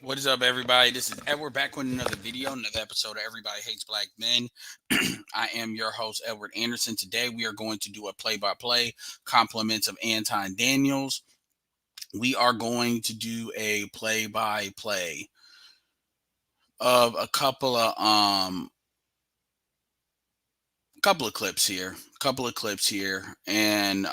What is up, everybody? This is Edward back with another video, another episode of Everybody Hates Black Men. I am your host, Edward Anderson. Today, we are going to do a play-by-play, compliments of Anton Daniels. We are going to do a play-by-play of a couple of clips here, and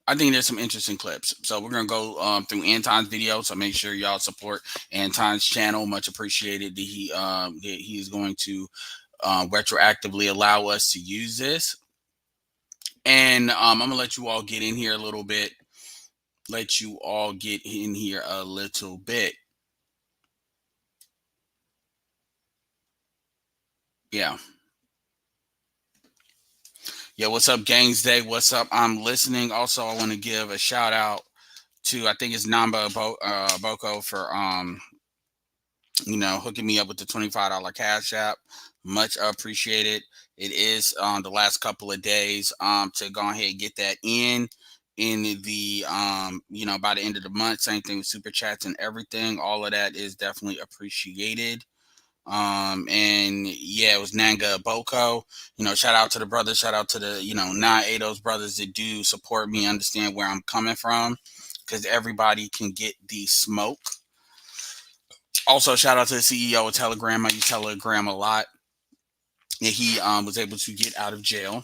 I think there's some interesting clips. So we're gonna go through Anton's video. So make sure y'all support Anton's channel. Much appreciated that he is going to retroactively allow us to use this. And I'm gonna let you all get in here a little bit. Let you all get in here a little bit. Yeah. Yeah, what's up, Gangs Day? What's up? I'm listening. Also, I want to give a shout out to, I think it's Namba Boko for hooking me up with the $25 cash app. Much appreciated. It is the last couple of days to go ahead and get that in the by the end of the month. Same thing with super chats and everything. All of that is definitely appreciated. And yeah, it was Nanga Boko. Shout out to the brothers, shout out to the 980 brothers that do support me, understand where I'm coming from, because everybody can get the smoke. Also, shout out to the CEO of Telegram. I use Telegram a lot. And he was able to get out of jail.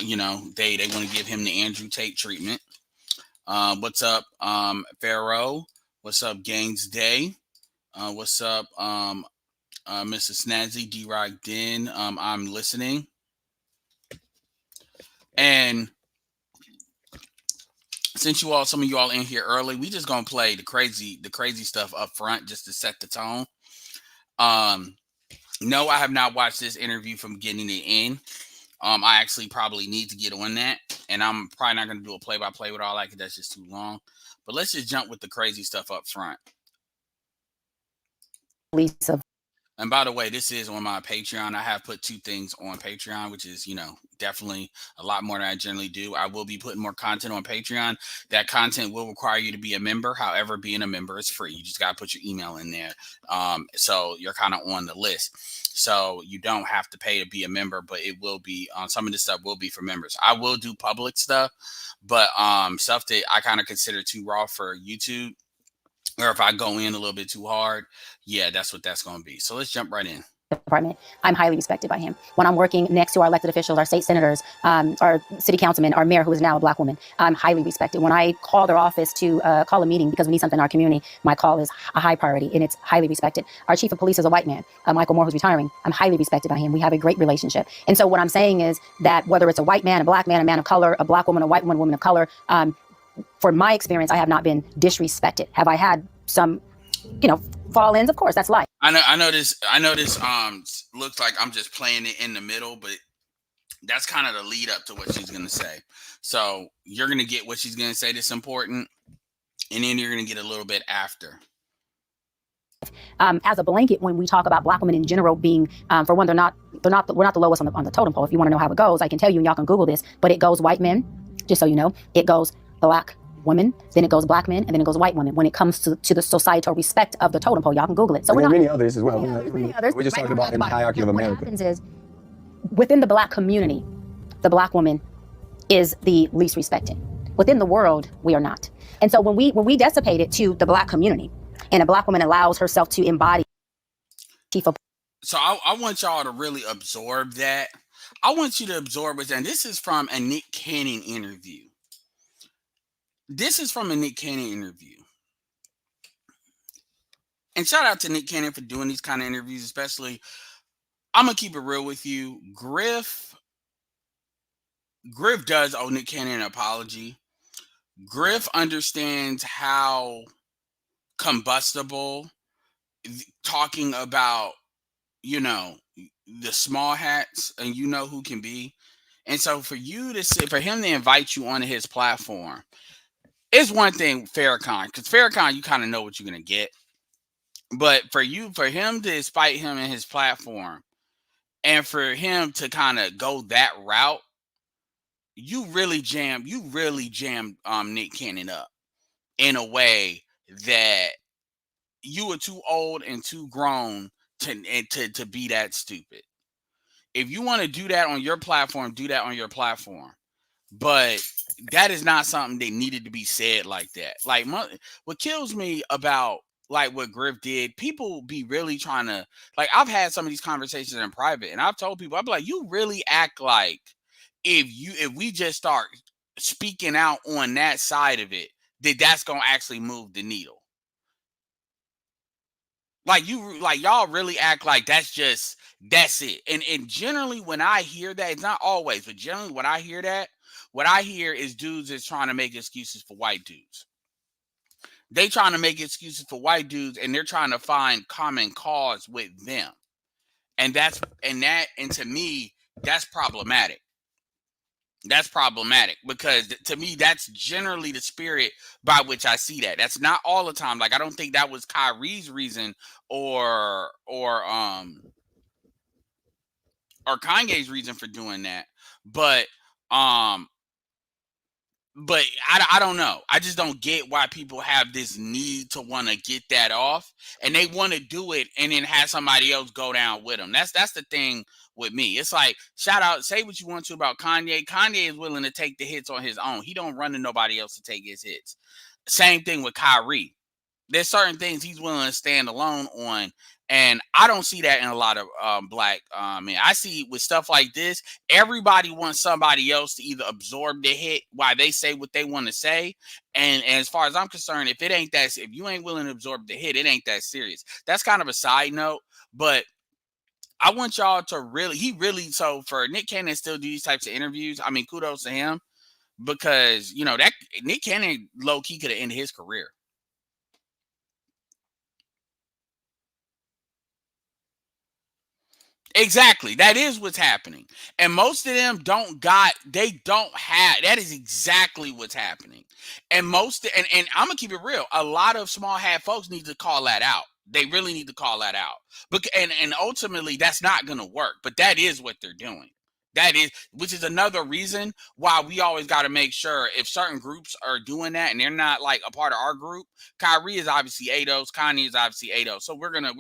They want to give him the Andrew Tate treatment. What's up, Pharaoh? What's up, Gangs Day? What's up, Mr. Snazzy, D-Rock Den? I'm listening. And since some of you all in here early, we just gonna play the crazy stuff up front just to set the tone. No, I have not watched this interview from getting it in. I actually probably need to get on that, and I'm probably not gonna do a play-by-play with all that because that's just too long. But let's just jump with the crazy stuff up front. Lisa. And by the way, this is on my Patreon. I have put 2 things on Patreon, which is, definitely a lot more than I generally do. I will be putting more content on Patreon. That content will require you to be a member. However, being a member is free. You just got to put your email in there. So you're kind of on the list. So you don't have to pay to be a member, but it will be some of this stuff will be for members. I will do public stuff, but stuff that I kind of consider too raw for YouTube, or if I go in a little bit too hard, yeah, that's what that's going to be. So let's jump right in. Department. I'm highly respected by him. When I'm working next to our elected officials, our state senators, our city councilmen, our mayor, who is now a black woman, I'm highly respected. When I call their office to call a meeting because we need something in our community, my call is a high priority and it's highly respected. Our chief of police is a white man, Michael Moore, who's retiring. I'm highly respected by him. We have a great relationship. And so what I'm saying is that whether it's a white man, a black man, a man of color, a black woman, a white woman, woman of color, for my experience, I have not been disrespected. Have I had some, fall ins? Of course, that's life. I know this looks like I'm just playing it in the middle, but that's kind of the lead up to what she's going to say. So you're going to get what she's going to say that's important, and then you're going to get a little bit after. As a blanket, when we talk about black women in general being, for one, we're not the lowest on the totem pole. If you want to know how it goes, I can tell you, and y'all can Google this, but it goes white men, just so you know, it goes black women, then it goes black men, and then it goes white women when it comes to the societal respect of the totem pole. Y'all can Google it. So there are many others as well. We're just talking about in the hierarchy of America. What happens is, within the black community, the black woman is the least respected. Within the world, we are not. And so when we dissipate it to the black community, and a black woman allows herself to embody chief of. So I want y'all to really absorb that. I want you to absorb it. And this is from a Nick Cannon interview. And shout out to Nick Cannon for doing these kind of interviews, especially. I'm going to keep it real with you. Griff does owe Nick Cannon an apology. Griff understands how combustible talking about, the small hats and who can be. And so for him to invite you onto his platform, it's one thing, Farrakhan, because Farrakhan, you kind of know what you're going to get. But for him to spite him in his platform and for him to kind of go that route, you really jammed Nick Cannon up in a way that you are too old and too grown to be that stupid. If you want to do that on your platform, do that on your platform. But that is not something that needed to be said like that. Like what kills me about like what Griff did, people be really trying to like. I've had some of these conversations in private, and I've told people, I'm like, you really act like if we just start speaking out on that side of it, that's gonna actually move the needle. Like y'all really act like that's it. And generally when I hear that, it's not always, but generally when I hear that, what I hear is dudes that's trying to make excuses for white dudes. They trying to make excuses for white dudes and they're trying to find common cause with them. And to me, that's problematic. That's problematic because to me, that's generally the spirit by which I see that. That's not all the time. Like, I don't think that was Kyrie's reason or Kanye's reason for doing that. But I don't know. I just don't get why people have this need to want to get that off, and they want to do it and then have somebody else go down with them. That's the thing with me. It's like, shout out, say what you want to about Kanye. Kanye is willing to take the hits on his own. He don't run to nobody else to take his hits. Same thing with Kyrie. There's certain things he's willing to stand alone on. And I don't see that in a lot of black men. I see with stuff like this, everybody wants somebody else to either absorb the hit while they say what they want to say. And as far as I'm concerned, if you ain't willing to absorb the hit, it ain't that serious. That's kind of a side note, but I want y'all to so for Nick Cannon still do these types of interviews, I mean, kudos to him, because that Nick Cannon low key could have ended his career. Exactly. That is what's happening. And most of them they don't have, that is exactly what's happening. And and I'm gonna keep it real. A lot of small hat folks need to call that out. They really need to call that out. And ultimately that's not gonna work, but that is what they're doing. Which is another reason why we always got to make sure if certain groups are doing that and they're not like a part of our group. Kyrie is obviously ADOS, Kanye is obviously ADOS. So we're gonna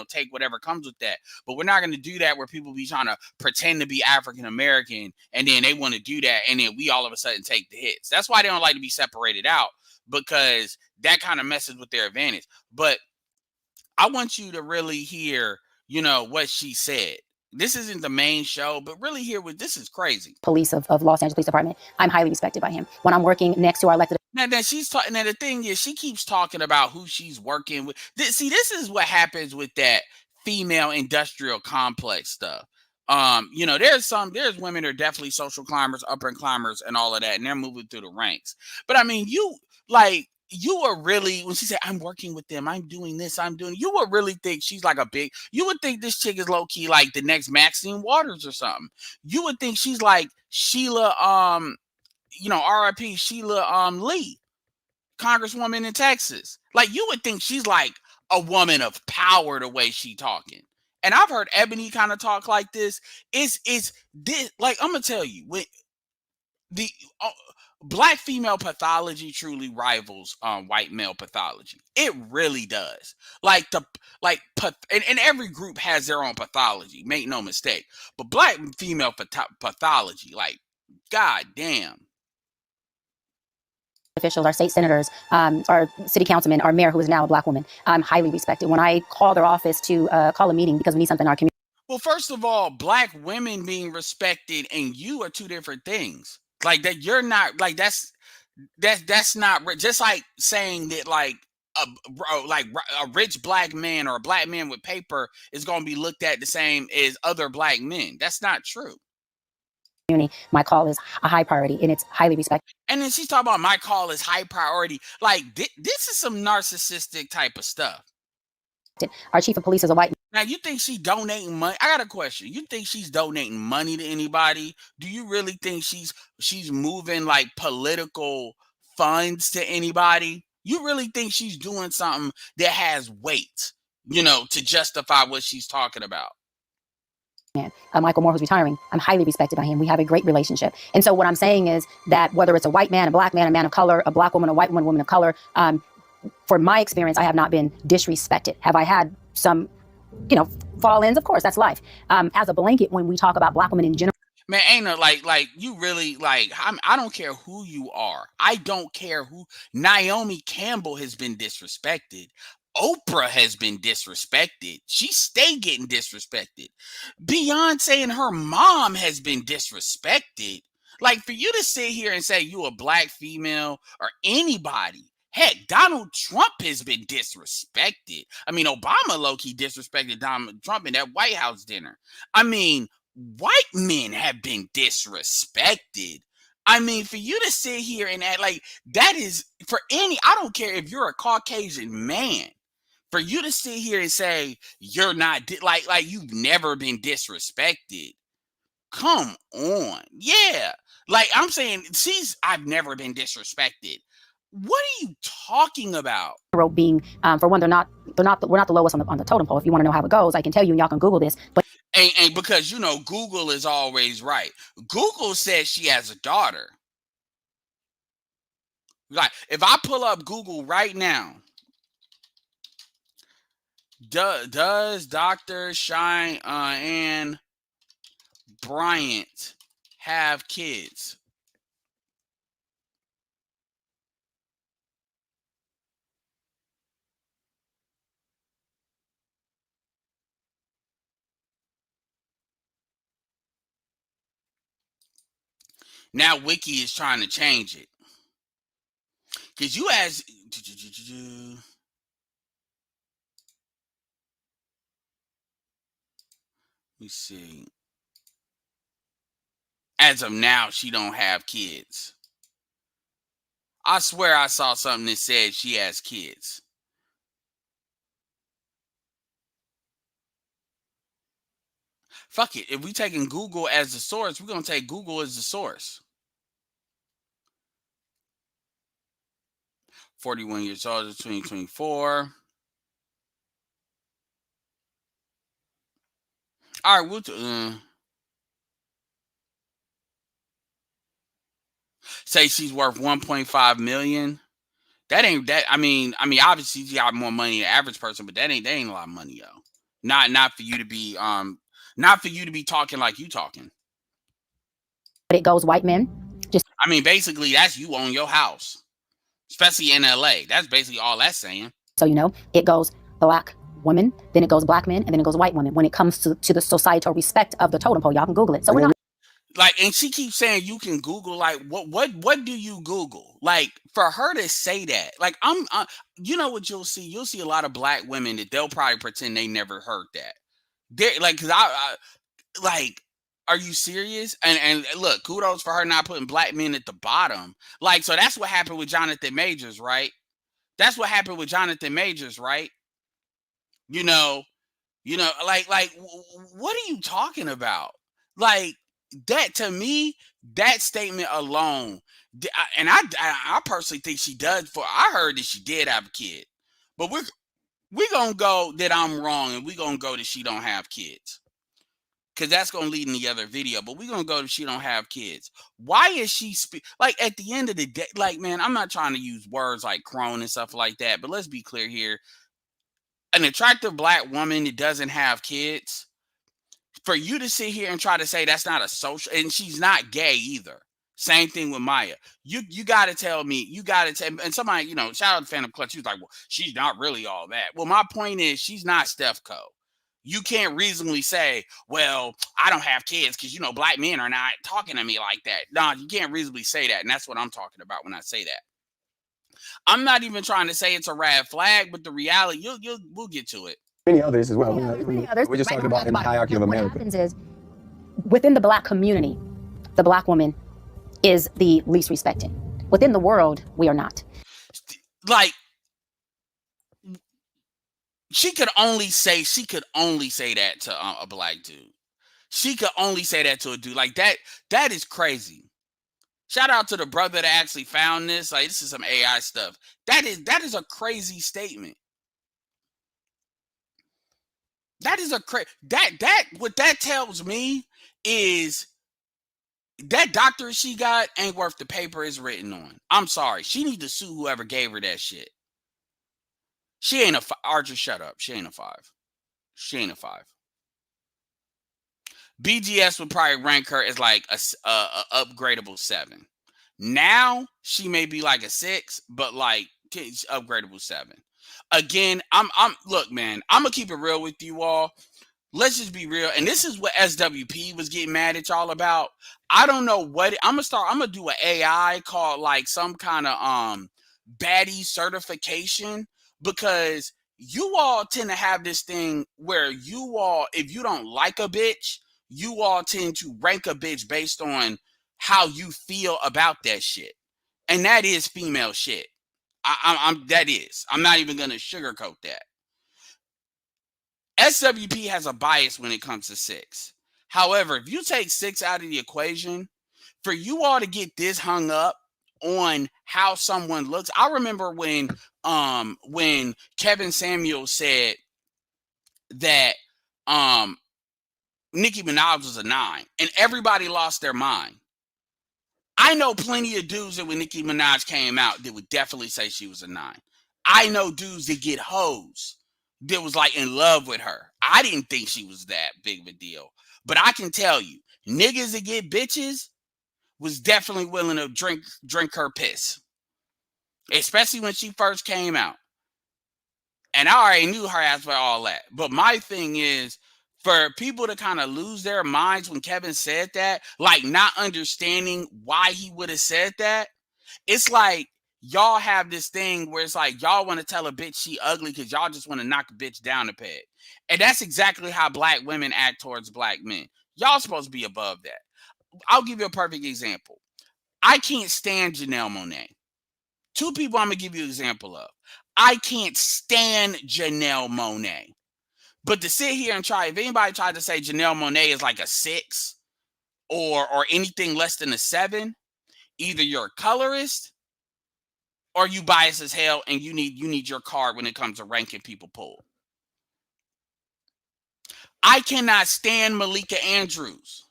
take whatever comes with that. But we're not gonna do that where people be trying to pretend to be African American and then they want to do that and then we all of a sudden take the hits. That's why they don't like to be separated out, because that kind of messes with their advantage. But I want you to really hear, what she said. This isn't the main show, but really hear what this is crazy. Police of Los Angeles Police Department. I'm highly respected by him. When I'm working next to our elected. Now then she's talking. Now the thing is, she keeps talking about who she's working with. See, this is what happens with that female industrial complex stuff. There's women that are definitely social climbers, upper climbers, and all of that, and they're moving through the ranks. But I mean, you were really, when she said, I'm working with them, I'm doing this, you would really think she's like you would think this chick is low key like the next Maxine Waters or something. You would think she's like Sheila, RIP Sheila Lee, Congresswoman in Texas. Like, you would think she's like a woman of power the way she talking. And I've heard Ebony kind of talk like this. It's this, like, I'm gonna tell you, when the black female pathology truly rivals white male pathology. It really does. And every group has their own pathology. Make no mistake. But black female pathology, like, god damn. Officials, our state senators, our city councilman, our mayor, who is now a black woman, I'm highly respected. When I call their office to call a meeting because we need something in our community. Well, first of all, black women being respected and you are two different things. Like, that you're not, like, that's not just like saying that like a rich black man or a black man with paper is going to be looked at the same as other black men. That's not true. My call is a high priority and it's highly respected. And then she's talking about my call is high priority. Like, this is some narcissistic type of stuff. Our chief of police is a white. Now, you think she's donating money? I got a question. You think she's donating money to anybody? Do you really think she's moving like political funds to anybody? You really think she's doing something that has weight, to justify what she's talking about? Michael Moore, who's retiring, I'm highly respected by him. We have a great relationship. And so what I'm saying is that whether it's a white man, a black man, a man of color, a black woman, a white woman, woman of color, for my experience, I have not been disrespected. Have I had some, fall-ins? Of course, that's life. As a blanket, when we talk about Black women in general. Man, ain't no like you really like I don't care who you are. I don't care who. Naomi Campbell has been disrespected. Oprah has been disrespected. She stay getting disrespected. Beyonce and her mom has been disrespected. Like, for you to sit here and say you a Black female or anybody, heck, Donald Trump has been disrespected. I mean, Obama low-key disrespected Donald Trump in that White House dinner. I mean, white men have been disrespected. I mean, for you to sit here and act like that is for I don't care if you're a Caucasian man, for you to sit here and say you're not like you've never been disrespected. Come on. Yeah. Like I'm saying, I've never been disrespected. What are you talking about? Being, for one, we're not the lowest on the totem pole. If you want to know how it goes, I can tell you, and y'all can Google this. But and because Google is always right. Google says she has a daughter. Like, if I pull up Google right now, does Dr. Cheyenne Bryant have kids? Now Wiki is trying to change it. Because you asked... Let me see. As of now, she don't have kids. I swear I saw something that said she has kids. Fuck it. If we taking Google as the source, we're going to take Google as the source. 41 years old, 2024. All right, we'll say she's worth 1.5 million. That ain't that. I mean, obviously she got more money than the average person, but that ain't a lot of money, yo. Not for you to be talking like you talking. But it goes white men. I mean, basically, that's you own your house, especially in LA. That's basically all that's saying. So it goes Black women, then it goes Black men, and then it goes white women. When it comes to the societal respect of the totem pole, y'all can Google it. So we're not. Like, and she keeps saying you can Google. Like, what do you Google? Like, for her to say that, like, you know what you'll see? You'll see a lot of Black women that they'll probably pretend they never heard that. They're like, because like, are you serious? And look, kudos for her not putting Black men at the bottom. Like, so that's what happened with Jonathan Majors, right? That's what happened with Jonathan Majors, right? Like, what are you talking about? Like, that, to me, that statement alone, and I personally think she does. I heard that she did have a kid, but we're gonna go that I'm wrong, and we're gonna go that she don't have kids, because that's gonna lead in the other video. But we're gonna go that she don't have kids. Why is she like, at the end of the day? Like, man, I'm not trying to use words like crone and stuff like that, but let's be clear here. An attractive Black woman that doesn't have kids, for you to sit here and try to say that's not a social, and she's not gay either. Same thing with Maya. You got to tell me, and somebody, shout out to Phantom Clutch, he was like, well, she's not really all that. Well, my point is, she's not Steph Co. You can't reasonably say, well, I don't have kids because, Black men are not talking to me like that. No, you can't reasonably say that. And that's what I'm talking about when I say that. I'm not even trying to say it's a red flag, but the reality, we'll get to it. Many others as well. We're just talking about in the hierarchy of America. What happens is, within the Black community, the Black woman is the least respected. Within the world, we are not. Like, she could only say that to a Black dude. She could only say that to a dude. Like, that is crazy. Shout out to the brother that actually found this. Like, this is some AI stuff. That is a crazy statement. That is what that tells me is that doctorate she got ain't worth the paper it's written on. I'm sorry. She need to sue whoever gave her that shit. She ain't a Archer. Shut up. She ain't a 5. She ain't a 5. BGS would probably rank her as like a upgradable 7. Now she may be like a 6, but like upgradable 7. Again, I'm look, man, I'm gonna keep it real with you all. Let's just be real. And this is what SWP was getting mad at y'all about. I don't know what I'm gonna do an AI called like some kind of baddie certification, because you all tend to have this thing where you all, if you don't like a bitch, you all tend to rank a bitch based on how you feel about that shit. And that is female shit. That is. I'm not even gonna sugarcoat that. SWP has a bias when it comes to 6. However, if you take 6 out of the equation, for you all to get this hung up on how someone looks, I remember when Kevin Samuels said that Nicki Minaj was a 9, and everybody lost their mind. I know plenty of dudes that when Nicki Minaj came out that would definitely say she was a 9. I know dudes that get hoes that was like in love with her. I didn't think she was that big of a deal. But I can tell you, niggas that get bitches was definitely willing to drink her piss. Especially when she first came out. And I already knew her ass for all that. But my thing is, for people to kind of lose their minds when Kevin said that, like not understanding why he would have said that, it's like y'all have this thing where it's like y'all want to tell a bitch she ugly because y'all just want to knock a bitch down a peg. And that's exactly how black women act towards black men. Y'all supposed to be above that. I'll give you a perfect example. I can't stand Janelle Monáe. 2 people I'm going to give you an example of. I can't stand Janelle Monáe. But to sit here and try, if anybody tried to say Janelle Monáe is like a 6 or anything less than a 7, either you're a colorist or you bias as hell and you need your card when it comes to ranking people pool. I cannot stand Malika Andrews.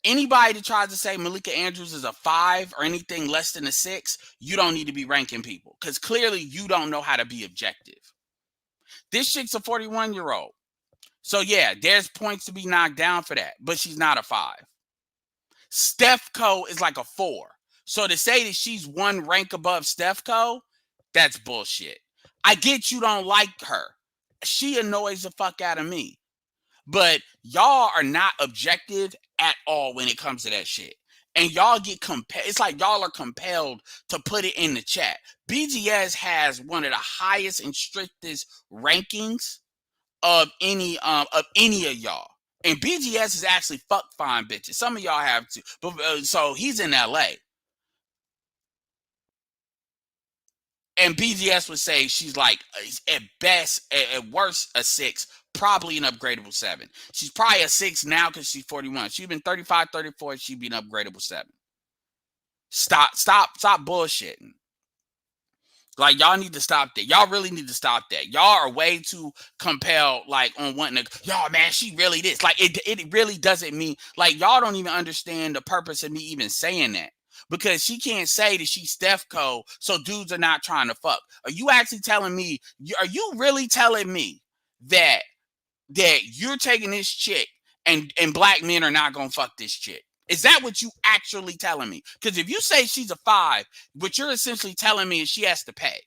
Anybody that tries to say Malika Andrews is a 5 or anything less than a 6, you don't need to be ranking people because clearly you don't know how to be objective. This chick's a 41-year-old. So yeah, there's points to be knocked down for that, but she's not a 5. Steph Co is like a 4. So to say that she's one rank above Steph Co, that's bullshit. I get you don't like her. She annoys the fuck out of me. But y'all are not objective at all when it comes to that shit. And y'all get compelled. It's like y'all are compelled to put it in the chat. BGS has one of the highest and strictest rankings of any of y'all. And BGS is actually fuck fine bitches. Some of y'all have to. But so he's in LA. And BGS would say she's like at best, at worst, a 6, probably an upgradable 7. She's probably a 6 now because she's 41. She's been 35, 34, she'd be an upgradable 7. Stop bullshitting. Like, y'all need to stop that. Y'all really need to stop that. Y'all are way too compelled, like, on wanting to, y'all, man, she really this. Like, it really doesn't mean, like, y'all don't even understand the purpose of me even saying that. Because she can't say that she's Steph Co, so dudes are not trying to fuck. Are you actually telling me, are you really telling me that you're taking this chick and black men are not going to fuck this chick? Is that what you actually telling me? Because if you say she's a 5, what you're essentially telling me is she has to pay.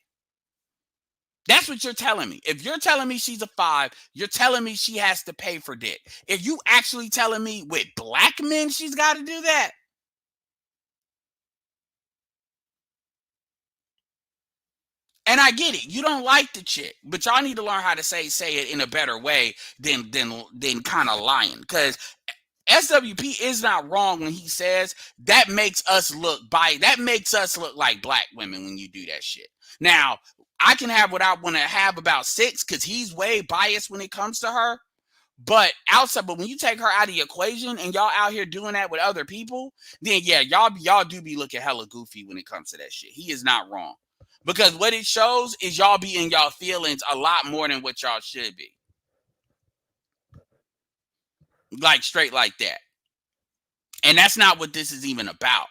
That's what you're telling me. If you're telling me she's a 5, you're telling me she has to pay for dick. If you actually telling me with black men she's got to do that, and I get it. You don't like the chick, but y'all need to learn how to say it in a better way than kind of lying. Because SWP is not wrong when he says that makes us look like black women when you do that shit. Now, I can have what I want to have about 6 because he's way biased when it comes to her. But when you take her out of the equation and y'all out here doing that with other people, then yeah, y'all do be looking hella goofy when it comes to that shit. He is not wrong. Because what it shows is y'all be in y'all feelings a lot more than what y'all should be. Like straight like that. And that's not what this is even about.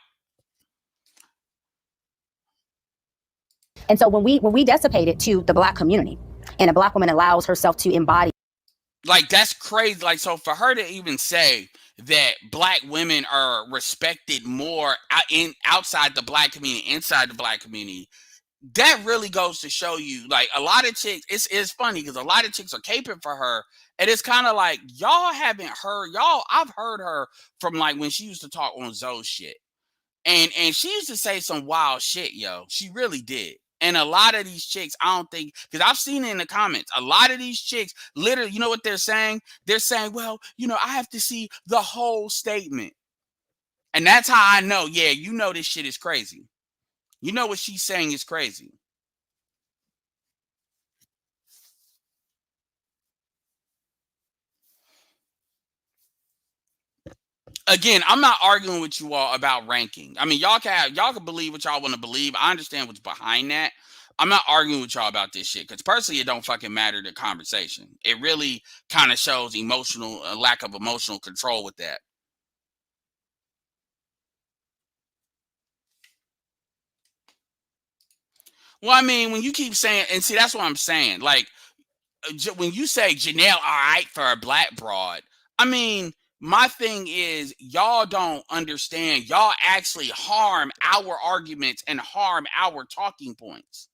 And so when we dissipate it to the black community, And a black woman allows herself to embody. Like, that's crazy. Like, so for her to even say that black women are respected more outside the black community, inside the black community, that really goes to show you, like, a lot of chicks, it's funny because a lot of chicks are caping for her, and it's kind of like, y'all haven't heard, I've heard her from, like, when she used to talk on Zoe shit, and she used to say some wild shit, yo. She really did. And a lot of these chicks, I don't think, because I've seen it in the comments, a lot of these chicks, literally, you know what they're saying? They're saying, well, I have to see the whole statement. And that's how I know, yeah, this shit is crazy. You know what she's saying is crazy. Again, I'm not arguing with you all about ranking. I mean, y'all can believe what y'all want to believe. I understand what's behind that. I'm not arguing with y'all about this shit because personally, it don't fucking matter the conversation. It really kind of shows lack of emotional control with that. Well, I mean, when you keep saying, and see, that's what I'm saying. Like, when you say Janelle, all right, for a black broad, I mean, my thing is, y'all don't understand. Y'all actually harm our arguments and harm our talking points.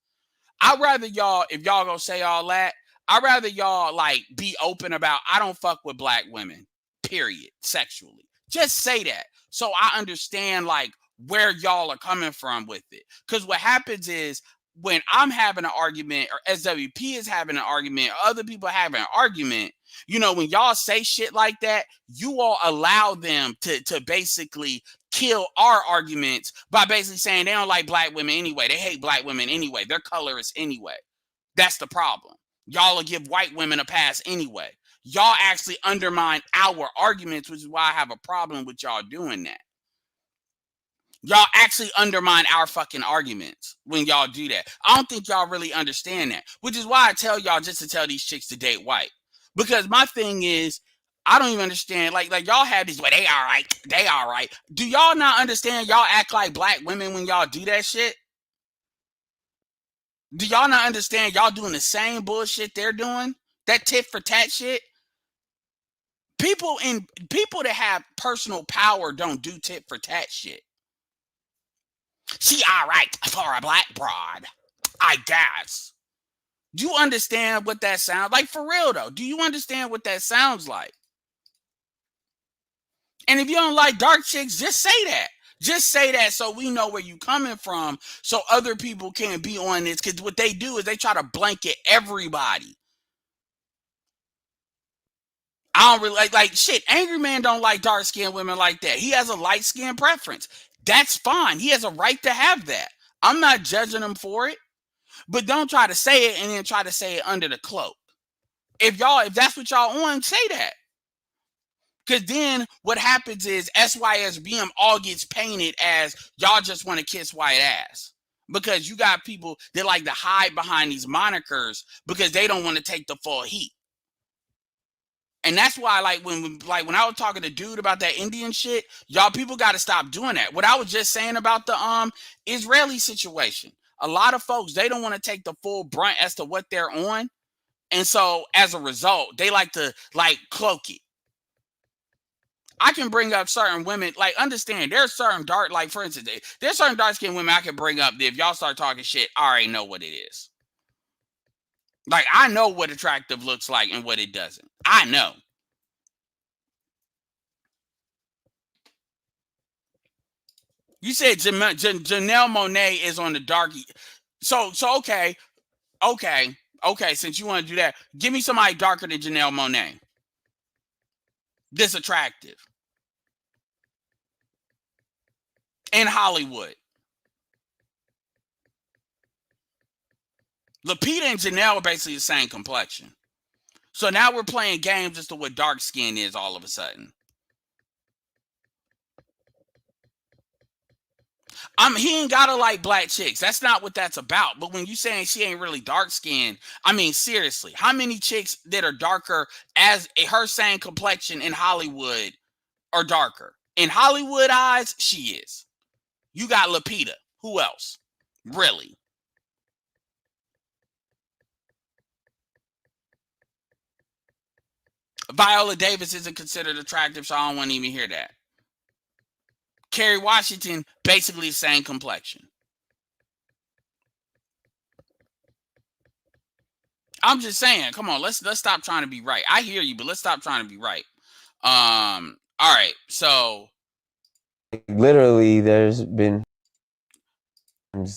I'd rather y'all, if y'all gonna say all that, I'd rather y'all, like, be open about, I don't fuck with black women, period, sexually. Just say that so I understand, like, where y'all are coming from with it. Because what happens is, when I'm having an argument, or SWP is having an argument, or other people having an argument, when y'all say shit like that, you all allow them to basically kill our arguments by basically saying they don't like black women anyway. They hate black women anyway. They're colorists anyway. That's the problem. Y'all will give white women a pass anyway. Y'all actually undermine our arguments, which is why I have a problem with y'all doing that. Y'all actually undermine our fucking arguments when y'all do that. I don't think y'all really understand that, which is why I tell y'all just to tell these chicks to date white. Because my thing is, I don't even understand. Like y'all have these, well, they all right. They all right. Do y'all not understand y'all act like black women when y'all do that shit? Do y'all not understand y'all doing the same bullshit they're doing? That tit for tat shit? People that have personal power don't do tit for tat shit. She all right for a black broad, I guess. Do you understand what that sounds like? For real, though, do you understand what that sounds like? And if you don't like dark chicks, just say that. Just say that so we know where you coming from, so other people can't be on this. Because what they do is they try to blanket everybody. I don't really like shit. Angry Man don't like dark-skinned women like that. He has a light-skinned preference. That's fine. He has a right to have that. I'm not judging him for it. But don't try to say it and then try to say it under the cloak. If that's what y'all on, say that. Because then what happens is SYSBM all gets painted as y'all just want to kiss white ass. Because you got people that like to hide behind these monikers because they don't want to take the full heat. And that's why, when I was talking to dude about that Indian shit, y'all people got to stop doing that. What I was just saying about the Israeli situation, a lot of folks, they don't want to take the full brunt as to what they're on, and so as a result, they like to cloak it. I can bring up certain women, understand there's certain dark, for instance, there's certain dark skinned women I can bring up that if y'all start talking shit, I already know what it is. I know what attractive looks like and what it doesn't. I know. You said Janelle Monáe is on the darky. So okay. Since you want to do that, give me somebody darker than Janelle Monáe. This attractive. In Hollywood. Lupita and Janelle are basically the same complexion. So now we're playing games as to what dark skin is all of a sudden. He ain't gotta like black chicks. That's not what that's about. But when you saying she ain't really dark skinned, I mean, seriously, how many chicks that are darker as her same complexion in Hollywood are darker? In Hollywood eyes, she is. You got Lupita. Who else? Really? Viola Davis isn't considered attractive, so I don't want to even hear that. Kerry Washington, basically the same complexion. I'm just saying, come on, let's stop trying to be right. I hear you, but let's stop trying to be right. All right, so literally, there's been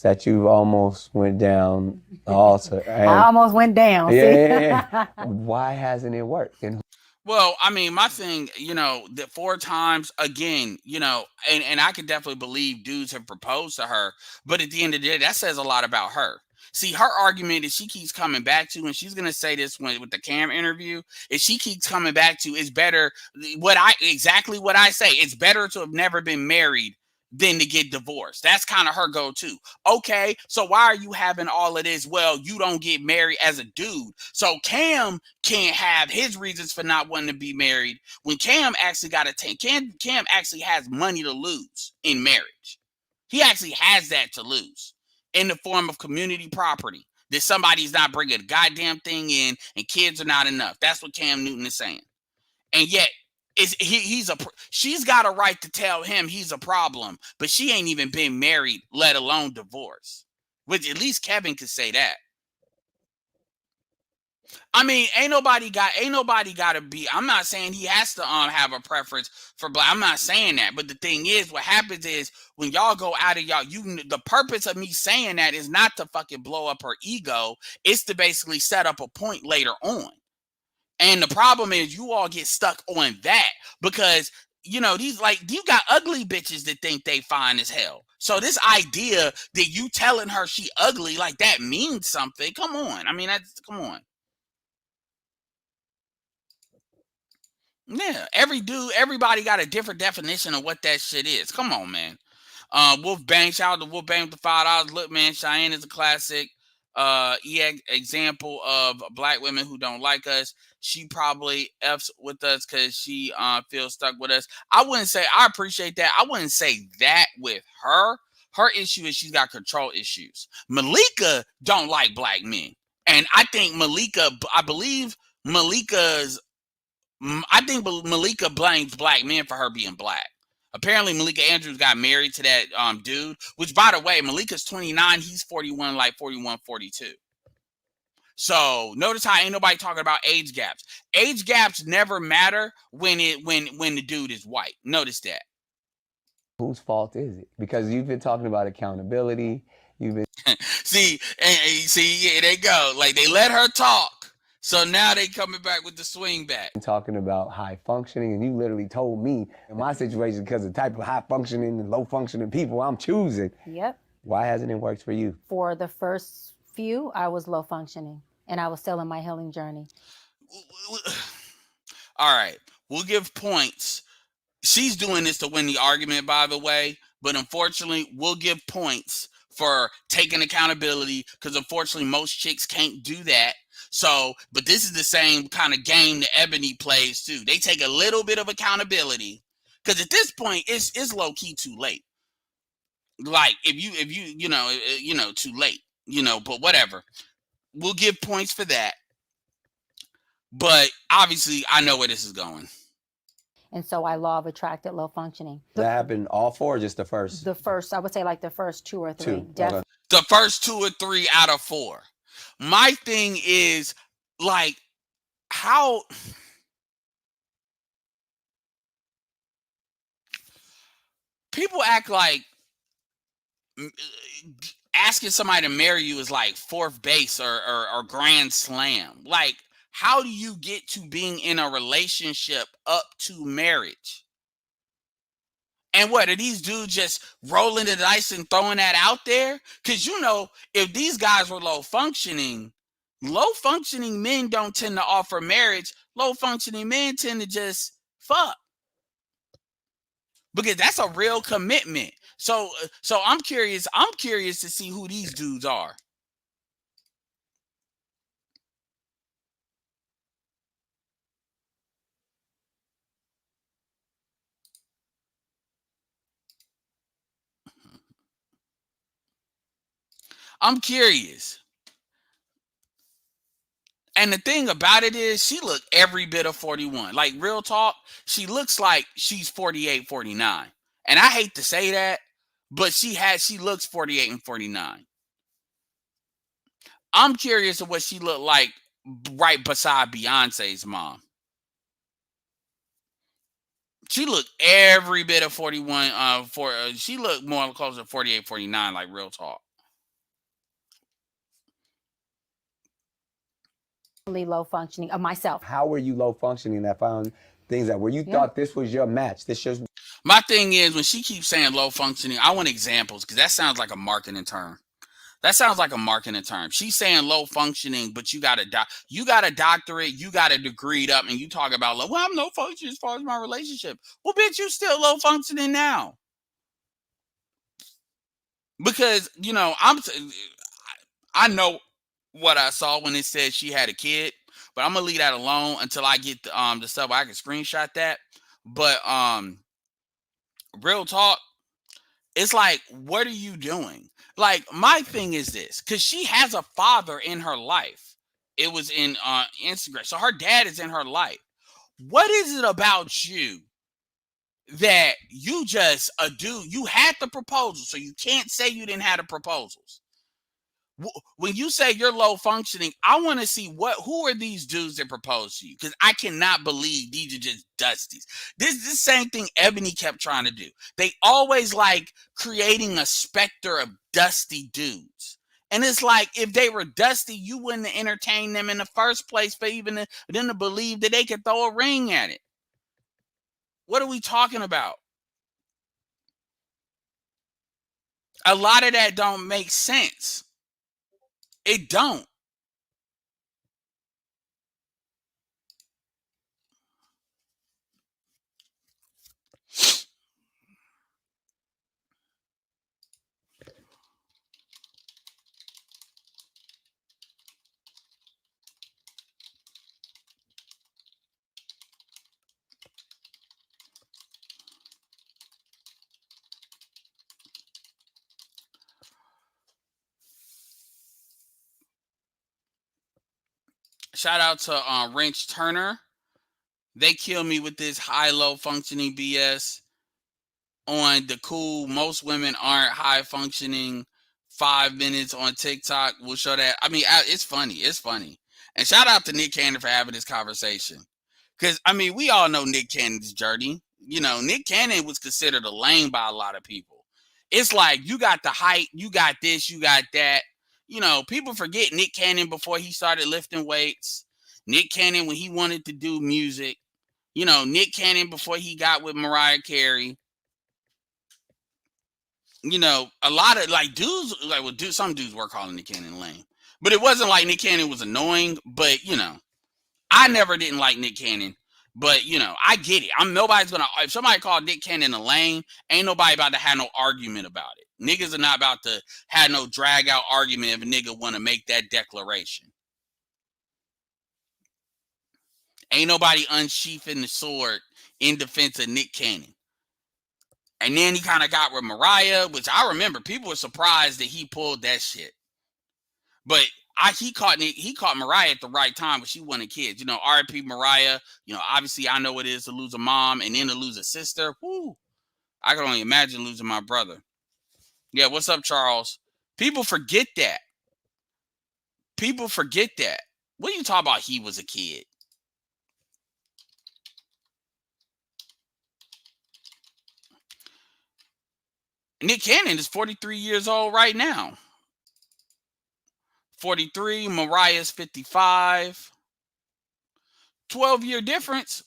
that you almost went down the altar. I almost went down. Yeah. Why hasn't it worked? And well, I mean, my thing, that 4 times again, and I could definitely believe dudes have proposed to her, but at the end of the day, that says a lot about her. See, her argument is she keeps coming back to, and she's gonna say this with the Cam interview, is she keeps coming back to, it's better exactly what I say. It's better to have never been married than to get divorced. That's kind of her go-to. Okay, so why are you having all of this? Well, you don't get married as a dude. So Cam can't have his reasons for not wanting to be married when Cam actually got to take Cam actually has money to lose in marriage. He actually has that to lose in the form of community property that somebody's not bringing a goddamn thing in and kids are not enough. That's what Cam Newton is saying. And yet she's got a right to tell him he's a problem, but she ain't even been married, let alone divorced. Which at least Kevin could say that. I mean, ain't nobody got to be. I'm not saying he has to have a preference for black. I'm not saying that. But the thing is, what happens is when y'all go out of y'all, the purpose of me saying that is not to fucking blow up her ego. It's to basically set up a point later on. And the problem is you all get stuck on that because you got ugly bitches that think they fine as hell. So this idea that you telling her she ugly like that means something. Come on. I mean, come on. Yeah, everybody got a different definition of what that shit is. Come on, man. Wolf Bang, shout out to Wolf Bang with the $5. Look, man, Cheyenne is a classic example of black women who don't like us. She probably F's with us because she feels stuck with us. I appreciate that. I wouldn't say that with her. Her issue is she's got control issues. Malika don't like black men. And I believe Malika blames black men for her being black. Apparently, Malika Andrews got married to that dude, which, by the way, Malika's 29. He's 41, like 41, 42. So notice how ain't nobody talking about age gaps. Age gaps never matter when the dude is white. Notice that. whose fault is it? Because you've been talking about accountability. You've been see, here they go. Like they let her talk. So now they coming back with the swing back. Talking about high functioning, and you literally told me in my situation, because the type of high functioning and low functioning people I'm choosing. Yep. Why hasn't it worked for you? For the first few, I was low functioning, and I was still in my healing journey. All right, we'll give points. She's doing this to win the argument, by the way, but unfortunately, we'll give points for taking accountability because unfortunately, most chicks can't do that. So, but this is the same kind of game that Ebony plays too. They take a little bit of accountability because at this point, it's low key too late. Like if you too late, but whatever. We'll give points for that. But obviously, I know where this is going. And so I law of attracted low functioning. That happened all 4 or just the first? The first, I would say like the first 2 or 3. 2. Okay. The first 2 or 3 out of 4. My thing is like how people act like asking somebody to marry you is like fourth base or grand slam. Like, how do you get to being in a relationship up to marriage? And what are these dudes just rolling the dice and throwing that out there? Because if these guys were low functioning men don't tend to offer marriage. Low functioning men tend to just fuck. Because that's a real commitment. So I'm curious to see who these dudes are. I'm curious. And the thing about it is, she looked every bit of 41. Like, real talk, she looks like she's 48, 49. And I hate to say that, but she looks 48 and 49. I'm curious of what she looked like right beside Beyonce's mom. She looked every bit of 41. She looked more closer to 48, 49, like, real talk. Low functioning of myself. How were you low functioning that found things that where you thought this was your match? This just My thing is, when she keeps saying low functioning, I want examples, because that sounds like a marketing term. That sounds like a marketing term. She's saying low functioning, but you got a doctorate, you got a degreed up, and you talk about, well, I'm low functioning as far as my relationship. Well, bitch, you still low functioning now. Because, you know, I know what I saw when it said she had a kid, but I'm gonna leave that alone until I get the stuff where I can screenshot that. But real talk, it's like, what are you doing? Like, my thing is this, because she has a father in her life. It was in Instagram. So her dad is in her life. What is it about you that you just you had the proposal, so you can't say you didn't have the proposals? When you say you're low functioning, I want to see who are these dudes that propose to you, because I cannot believe these are just dusties. This same thing Ebony kept trying to do. They always like creating a specter of dusty dudes. And it's like, if they were dusty, you wouldn't have entertained them in the first place for even them to believe that they could throw a ring at it. What are we talking about? A lot of that don't make sense. It don't. Shout out to Wrench Turner. They kill me with this high-low functioning BS on the cool. Most women aren't high functioning. 5 minutes on TikTok will show that. I mean, it's funny. It's funny. And shout out to Nick Cannon for having this conversation. Because, I mean, we all know Nick Cannon's journey. You know, Nick Cannon was considered a lame by a lot of people. It's like, you got the height, you got this, you got that. You know, people forget Nick Cannon before he started lifting weights. Nick Cannon when he wanted to do music. You know, Nick Cannon before he got with Mariah Carey. You know, a lot of like dudes, like some dudes were calling Nick Cannon lame. But it wasn't like Nick Cannon was annoying. But, you know, I never didn't like Nick Cannon. But, you know, I get it. Nobody's going to, if somebody called Nick Cannon a lame, ain't nobody about to have no argument about it. Niggas are not about to have no drag out argument if a nigga want to make that declaration. Ain't nobody unsheathing the sword in defense of Nick Cannon. And then he kind of got with Mariah, which I remember people were surprised that he pulled that shit. But he caught Mariah at the right time when she wanted kids. You know, R.I.P. Mariah. You know, obviously I know what it is to lose a mom and then to lose a sister. Whoo! I can only imagine losing my brother. Yeah, what's up, Charles? People forget that. People forget that. What are you talking about? He was a kid. Nick Cannon is 43 years old right now. 43, Mariah's 55. 12-year difference.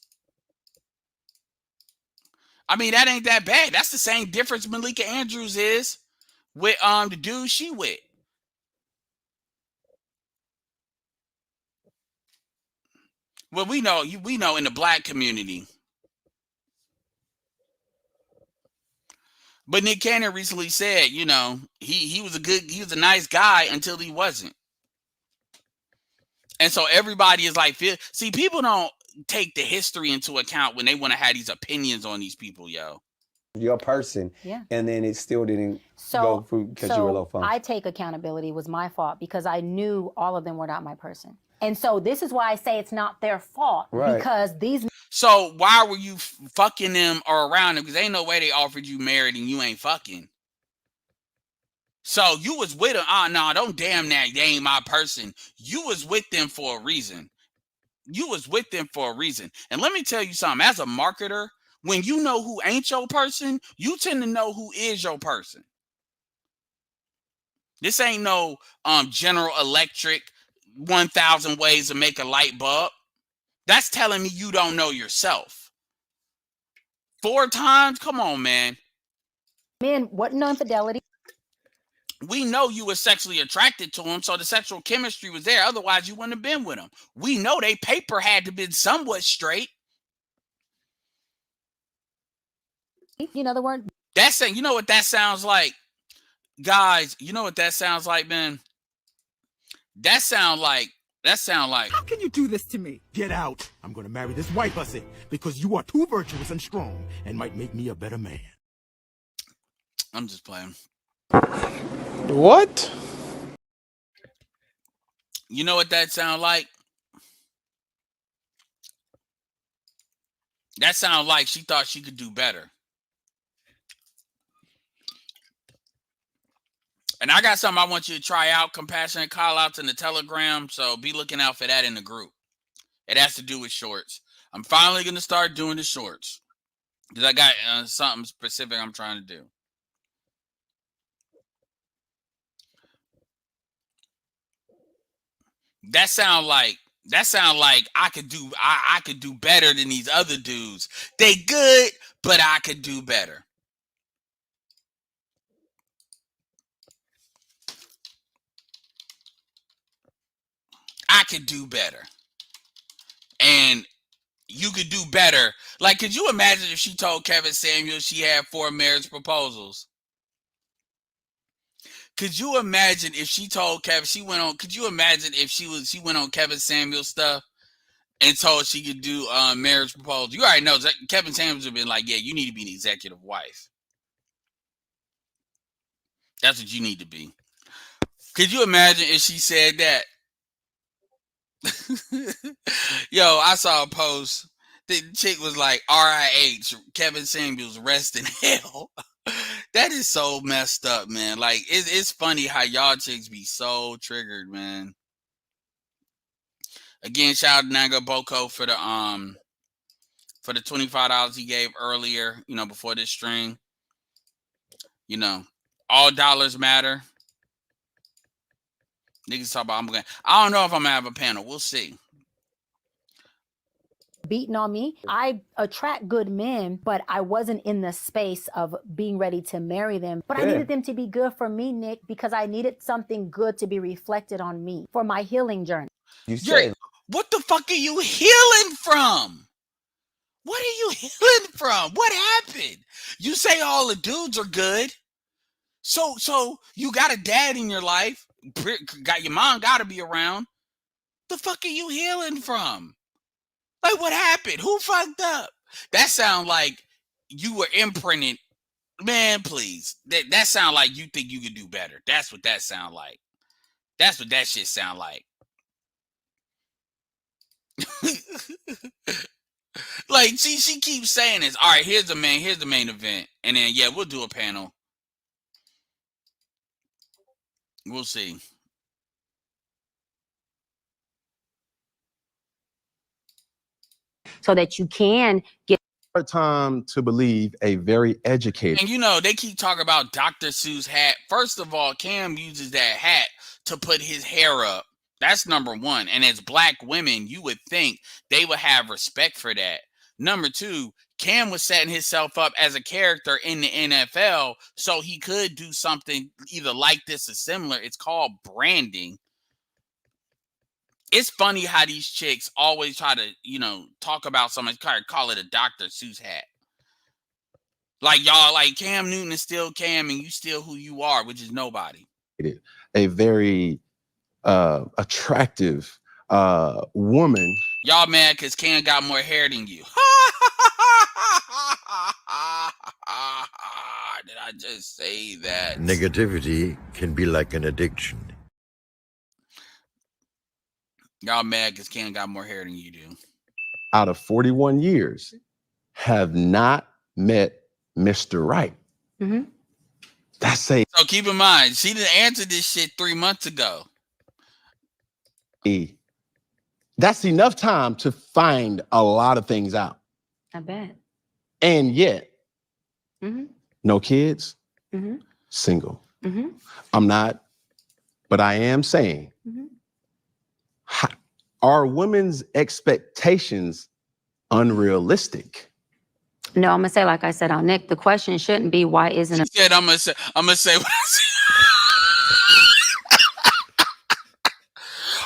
I mean, that ain't that bad. That's the same difference Malika Andrews is with the dude she with. Well, we know in the black community. But Nick Cannon recently said, you know, he was a nice guy until he wasn't. And so everybody is like, see, people don't take the history into account when they want to have these opinions on these people, yo. Your person, and then it still didn't go through because you were low function. I take accountability. It was my fault because I knew all of them were not my person. And so this is why I say it's not their fault, because these. So why were you fucking them or around them? Because ain't no way they offered you married and you ain't fucking. So you was with them. Oh, no, don't damn that. They ain't my person. You was with them for a reason. You was with them for a reason. And let me tell you something. As a marketer, when you know who ain't your person, you tend to know who is your person. This ain't no General Electric 1,000 ways to make a light bulb. That's telling me you don't know yourself. 4 times? Come on, man. Men, what no infidelity? We know you were sexually attracted to him, so the sexual chemistry was there. Otherwise, you wouldn't have been with him. We know they paper had to be somewhat straight. You know the word. That's saying, you know what that sounds like? Guys, you know what that sounds like, man? That sound like. How can you do this to me? Get out. I'm going to marry this white hussy because you are too virtuous and strong and might make me a better man. I'm just playing. What? You know what that sound like? That sound like she thought she could do better. And I got something I want you to try out, compassionate call outs in the Telegram. So be looking out for that in the group. It has to do with shorts. I'm finally going to start doing the shorts because I got something specific I'm trying to do. That sound like I could do better than these other dudes. They good, but I could do better. I could do better. And you could do better. Like, could you imagine if she told Kevin Samuels she had 4 marriage proposals? Could you imagine if she told Kevin could you imagine if she went on Kevin Samuels stuff and told she could do marriage proposal? You already know Kevin Samuels would have been like, yeah, you need to be an executive wife. That's what you need to be. Could you imagine if she said that? Yo, I saw a post. The chick was like, RIH, Kevin Samuels, rest in hell. That is so messed up, man. Like, it's funny how y'all chicks be so triggered, man. Again, shout out to Nanga Boko for the $25 he gave earlier, before this stream. All dollars matter. Niggas talk about I don't know if I'm gonna have a panel. We'll see. Beating on me. I attract good men, but I wasn't in the space of being ready to marry them. But I needed them to be good for me, Nick, because I needed something good to be reflected on me for my healing journey. What the fuck are you healing from? What are you healing from? What happened? You say all the dudes are good. So you got a dad in your life. Got your mom got to be around. The fuck are you healing from? Like, what happened? Who fucked up? That sound like you were imprinted. Man, please. That sound like you think you could do better. That's what that sound like. That's what that shit sound like. Like, she keeps saying this. All right, here's the main event. And then, yeah, we'll do a panel. We'll see. So that you can get Hard time to believe a very educated. And they keep talking about Dr. Seuss hat. First of all, Cam uses that hat to put his hair up. That's number one. And as black women, you would think they would have respect for that. Number two, Cam was setting himself up as a character in the NFL, so he could do something either like this or similar. It's called branding. It's funny how these chicks always try to, talk about something, call it a Dr. Seuss hat. Like, y'all, like, Cam Newton is still Cam and you still who you are, which is nobody. A very attractive woman. Y'all mad because Cam got more hair than you. Did I just say that? Negativity can be like an addiction. Y'all mad because Ken got more hair than you do. out of 41 years have not met Mr. Right. Mm-hmm. That's a So keep in mind, she didn't answer this shit 3 months ago. that's enough time to find a lot of things out. I bet. And yet, Mm-hmm. no kids, Mm-hmm. single. Mm-hmm. I'm not, but I am saying, Mm-hmm. are women's expectations unrealistic? No, I'm gonna say, like I said on Nick, the question shouldn't be why isn't She a said, I'm gonna say what I said.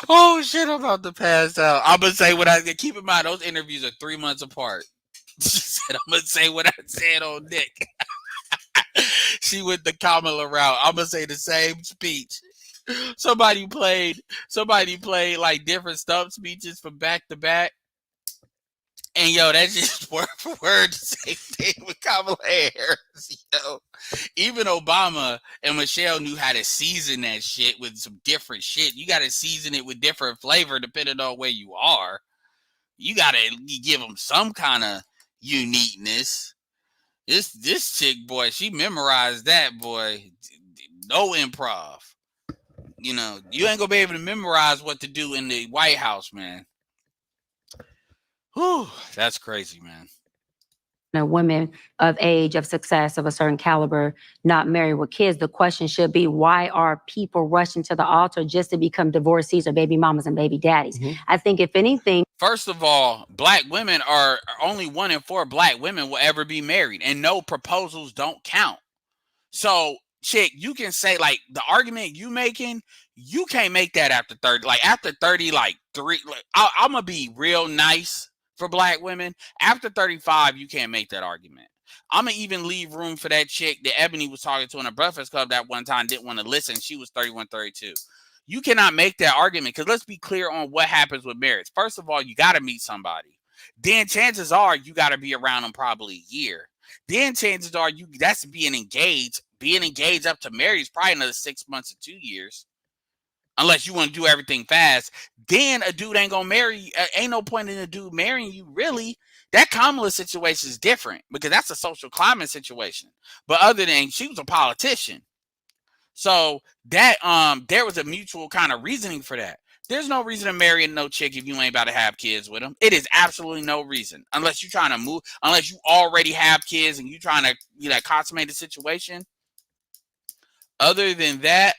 Oh shit, I'm about to pass out. I'm gonna say what I keep in mind, those interviews are 3 months apart. She said, I'm gonna say what I said on Nick. She went the Kamala route. I'm gonna say the same speech. Somebody played like different stump speeches from back to back. And yo, that's just word for word the same thing with Kamala Harris. Yo, even Obama and Michelle knew how to season that shit with some different shit. You got to season it with different flavor depending on where you are. You got to give them some kind of uniqueness. This chick, boy, she memorized that, boy. No improv. You know, you ain't gonna be able to memorize what to do in the White House, man. Whew, that's crazy, man. women of age, of success, of a certain caliber, not married with kids. The question should be, why are people rushing to the altar just to become divorcees or baby mamas and baby daddies? I think if anything, first of all, black women are only 1 in 4 black women will ever be married, and no, proposals don't count. So, chick, you can say like the argument you making, you can't make that after 30. Like after 30, like three, like, I'm gonna be real nice for black women. After 35, you can't make that argument. I'm gonna even leave room for that chick that Ebony was talking to in a Breakfast Club that one time, didn't want to listen. She was 31, 32. You cannot make that argument because let's be clear on what happens with marriage. First of all, you got to meet somebody. Then chances are you got to be around them probably a year. Then chances are that's being engaged. Being engaged up to marriage is probably another 6 months or 2 years. Unless you want to do everything fast. Then a dude ain't gonna marry you. Ain't no point in a dude marrying you, really. That Kamala situation is different because that's a social climate situation. But other than she was a politician. So that there was a mutual kind of reasoning for that. There's no reason to marry no chick if you ain't about to have kids with them. It is absolutely no reason. Unless you're trying to move, unless you already have kids and you're trying to consummate the situation. Other than that,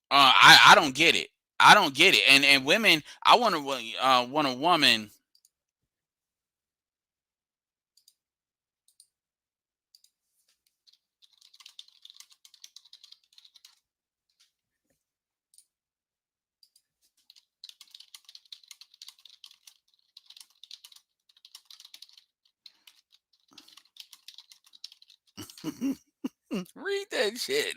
I don't get it. I don't get it. And women, I want a woman. Read that shit.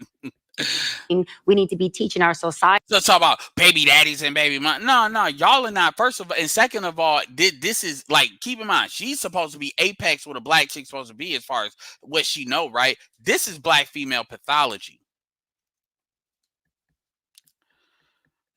we need to be teaching our society. Let's talk about baby daddies and baby mom. No, y'all are not. First of all, and second of all, this is like, keep in mind, she's supposed to be apex what a black chick's supposed to be as far as what she know, right? This is black female pathology.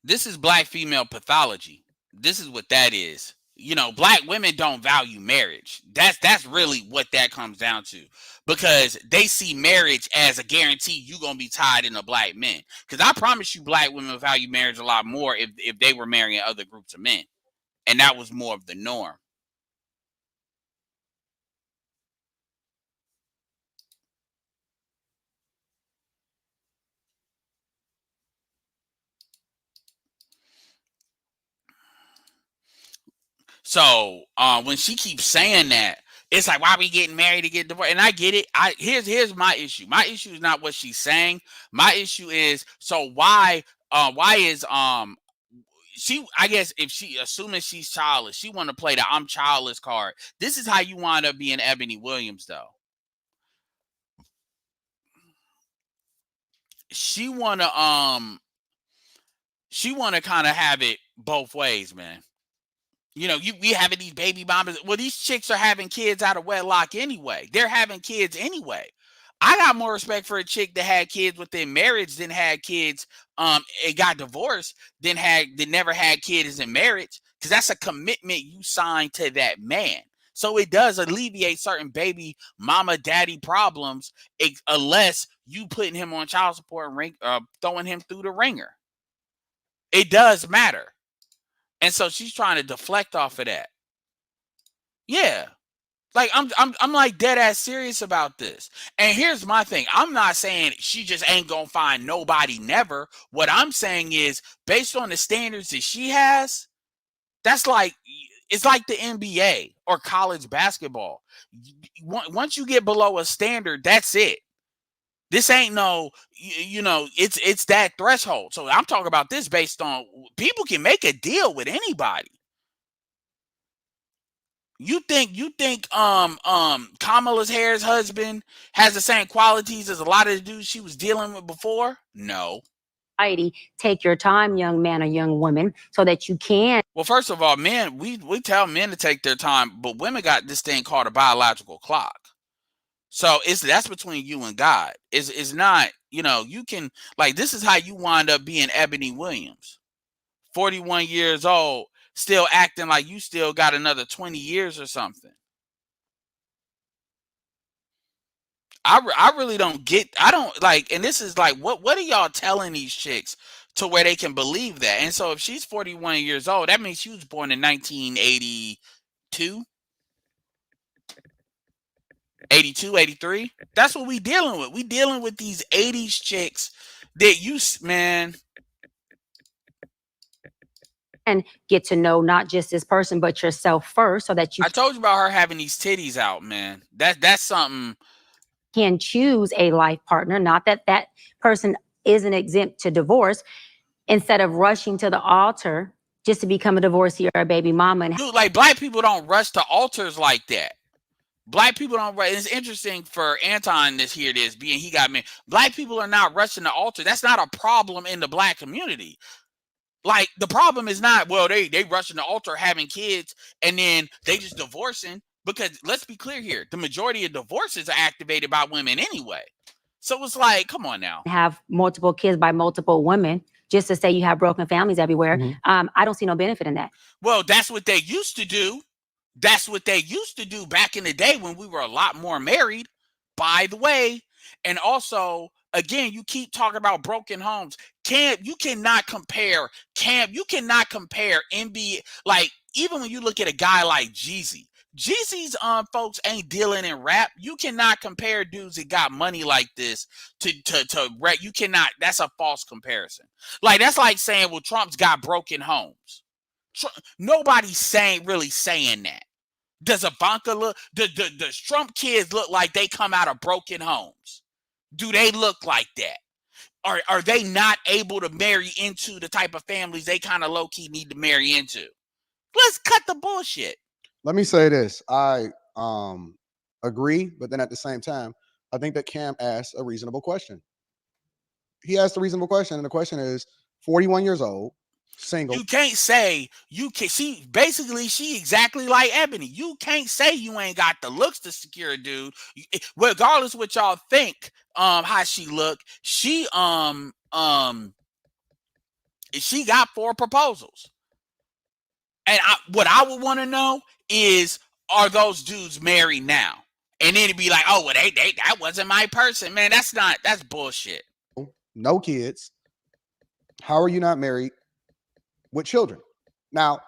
This is black female pathology. This is what that is. You know, black women don't value marriage. That's really what that comes down to, because they see marriage as a guarantee you're gonna be tied into black men. Because I promise you, black women value marriage a lot more if they were marrying other groups of men, and that was more of the norm. So when she keeps saying that, it's like, why are we getting married to get divorced? And I get it. Here's my issue. My issue is not what she's saying. My issue is, so why is she, I guess, if she, assuming she's childless, she want to play the I'm childless card. This is how you wind up being Ebony Williams, though. She wanna kind of have it both ways, man. You know, we having these baby mamas. Well, these chicks are having kids out of wedlock anyway. They're having kids anyway. I got more respect for a chick that had kids within marriage than had kids it got divorced than never had kids in marriage, because that's a commitment you signed to that man. So it does alleviate certain baby mama daddy problems, unless you putting him on child support and throwing him through the ringer. It does matter. And so she's trying to deflect off of that. Yeah. Like I'm like dead ass serious about this. And here's my thing. I'm not saying she just ain't gonna find nobody never. What I'm saying is, based on the standards that she has, that's like, it's like the NBA or college basketball. Once you get below a standard, that's it. This ain't no, it's that threshold. So I'm talking about this based on, people can make a deal with anybody. You think Kamala Harris' husband has the same qualities as a lot of the dudes she was dealing with before? No. Take your time, young man or young woman, so that you can. Well, first of all, men, we tell men to take their time, but women got this thing called a biological clock. So that's between you and God. It's not, you can, like, this is how you wind up being Ebony Williams, 41 years old, still acting like you still got another 20 years or something. I really don't get, I don't like, and this is like, what are y'all telling these chicks to where they can believe that? And so if she's 41 years old, that means she was born in 1982, 82, 83. That's what we dealing with. We dealing with these 80s chicks that man. And get to know not just this person, but yourself first, so that you I told you about her having these titties out, man. That's something. Can choose a life partner, not that that person isn't exempt to divorce, instead of rushing to the altar just to become a divorcee or a baby mama. And dude, like, black people don't rush to altars like that. Black people don't rush. It's interesting for Anton to hear this, being he got me. Black people are not rushing the altar. That's not a problem in the black community. Like, the problem is not, well, they rushing the altar having kids and then they just divorcing, because let's be clear here, the majority of divorces are activated by women anyway. So it's like, come on now. Have multiple kids by multiple women just to say you have broken families everywhere. Mm-hmm. I don't see no benefit in that. Well, that's what they used to do. That's what they used to do back in the day when we were a lot more married, by the way. And also, again, you keep talking about broken homes. You cannot compare NBA. Like, even when you look at a guy like Jeezy, Jeezy's folks ain't dealing in rap. You cannot compare dudes that got money like this to rap. You cannot. That's a false comparison. Like, that's like saying, well, Trump's got broken homes. Nobody's really saying that. Does Ivanka look? Does Trump kids look like they come out of broken homes? Do they look like that? Are they not able to marry into the type of families they kind of low key need to marry into? Let's cut the bullshit. Let me say this. I agree, but then at the same time, I think that Cam asked a reasonable question. He asked a reasonable question, and the question is, 41 years old, single. You can't say she basically, she exactly like Ebony. You can't say you ain't got the looks to secure a dude. Regardless what y'all think, how she look, she got 4 proposals. And what I would want to know is, are those dudes married now? And then it'd be like, oh, well, they that wasn't my person, man. That's bullshit. No kids. How are you not married with children? Now,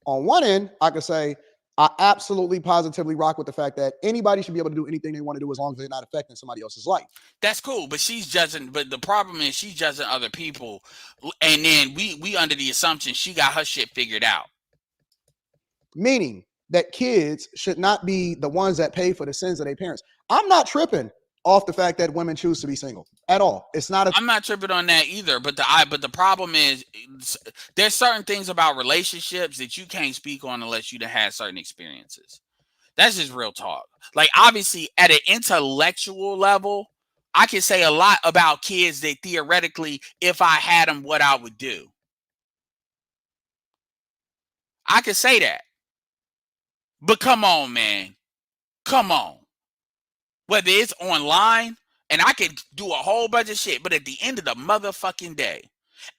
on one end, I could say I absolutely positively rock with the fact that anybody should be able to do anything they want to do as long as they're not affecting somebody else's life. That's cool, but she's judging. But the problem is she's judging other people, and then we under the assumption she got her shit figured out. Meaning that kids should not be the ones that pay for the sins of their parents. I'm not tripping off the fact that women choose to be single at all. It's not. I'm not tripping on that either. But the problem is, there's certain things about relationships that you can't speak on unless you had certain experiences. That's just real talk. Like, obviously, at an intellectual level, I can say a lot about kids that theoretically, if I had them, what I would do. I can say that. But come on, man. Come on. Whether it's online, and I could do a whole bunch of shit, but at the end of the motherfucking day,